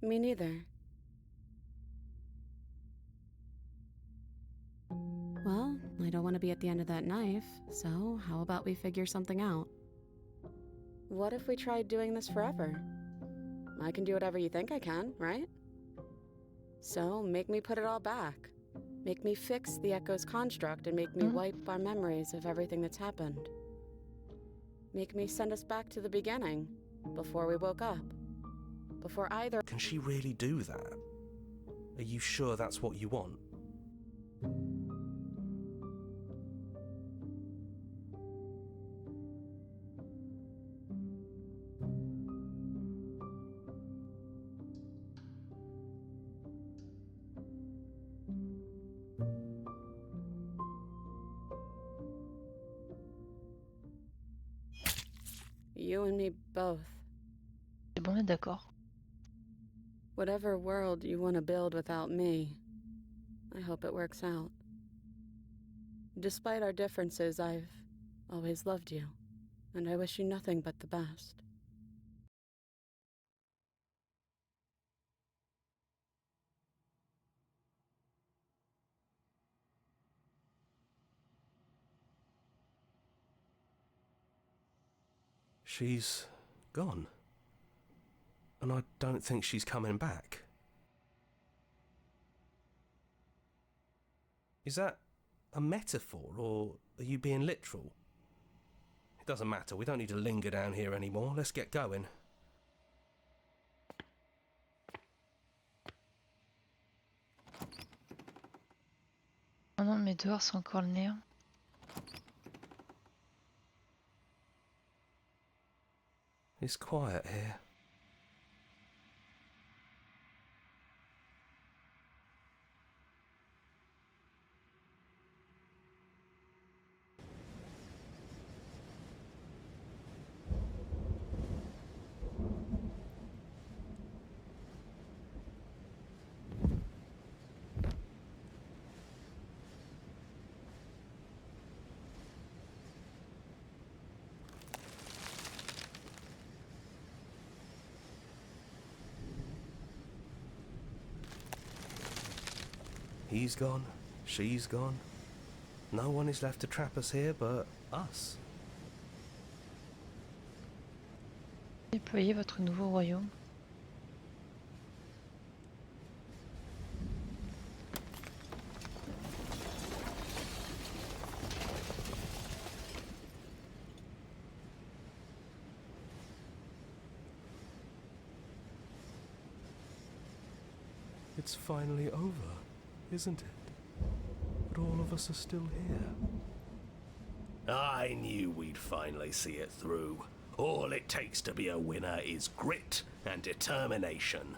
me neither. Well, I don't want to be at the end of that knife, so how about we figure something out? What if we tried doing this forever? I can do whatever you think I can, right? So, make me put it all back. Make me fix the Echo's construct and make me wipe our memories of everything that's happened. Make me send us back to the beginning, before we woke up. Before either... Can she really do that? Are you sure that's what you want? You and me both. C'est bon, on est d'accord. Whatever world you want to build without me, I hope it works out. Despite our differences, I've always loved you, and I wish you nothing but the best. She's gone. And I don't think she's coming back. Is that a metaphor, or are you being literal? It doesn't matter, we don't need to linger down here anymore. Let's get going. Oh non, mais dehors c'est encore le néant. It's quiet here. He's gone, she's gone. No one is left to trap us here but us. Déployez votre nouveau royaume. It's finally over, isn't it? But all of us are still here. I knew we'd finally see it through. All it takes to be a winner is grit and determination.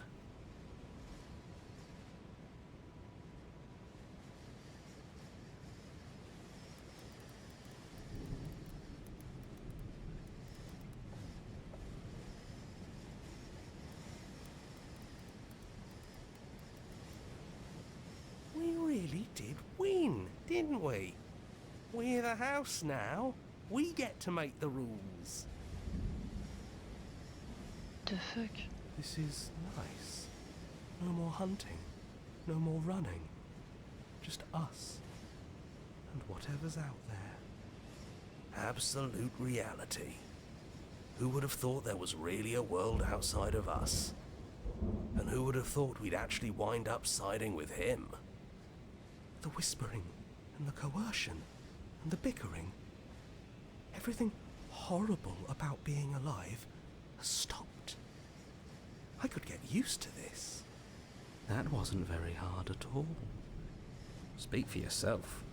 We really did win, didn't we? We're the house now. We get to make the rules. The fuck? This is nice. No more hunting. No more running. Just us. And whatever's out there. Absolute reality. Who would have thought there was really a world outside of us? And who would have thought we'd actually wind up siding with him? The whispering and the coercion and the bickering. Everything horrible about being alive has stopped. I could get used to this. That wasn't very hard at all. Speak for yourself.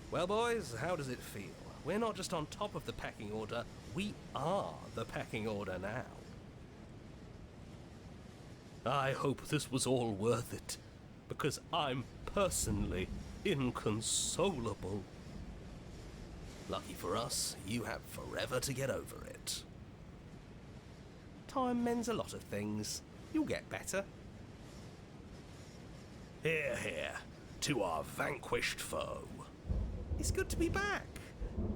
Well, boys, how does it feel? We're not just on top of the pecking order, we are the pecking order now. I hope this was all worth it, because I'm personally inconsolable. Lucky for us, you have forever to get over it. Time mends a lot of things. You'll get better. Hear, hear, to our vanquished foe. It's good to be back.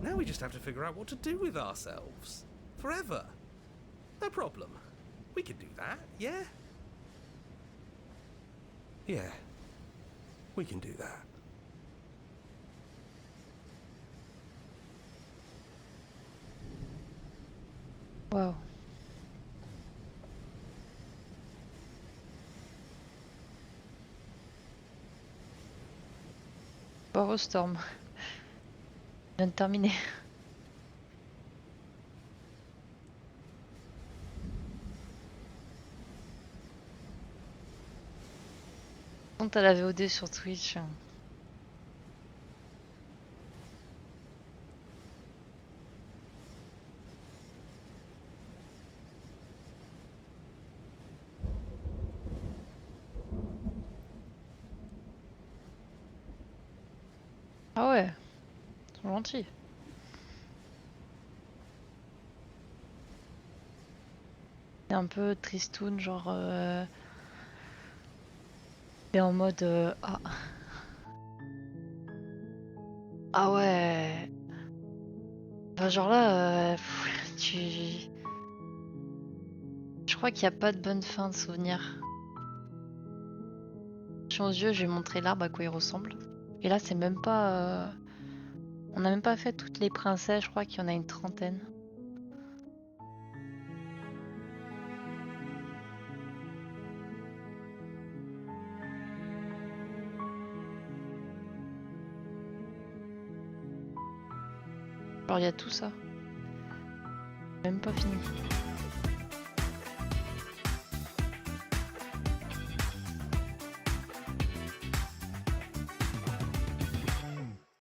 Now we just have to figure out what to do with ourselves. Forever. No problem. We can do that, yeah? Yeah, we can do that. Wow. Power Storm. Je viens de terminer. Donc t'as la VOD sur Twitch. Ah ouais, ils sont gentils. C'est un peu tristoun, genre... Et en mode... ah. Ah ouais. Enfin, genre là, je crois qu'il n'y a pas de bonne fin de souvenir. Aux yeux, j'ai montré l'arbre à quoi il ressemble. Et là, c'est même pas... On n'a même pas fait toutes les princesses, je crois qu'il y en a une trentaine. Alors il y a tout ça. Même pas fini.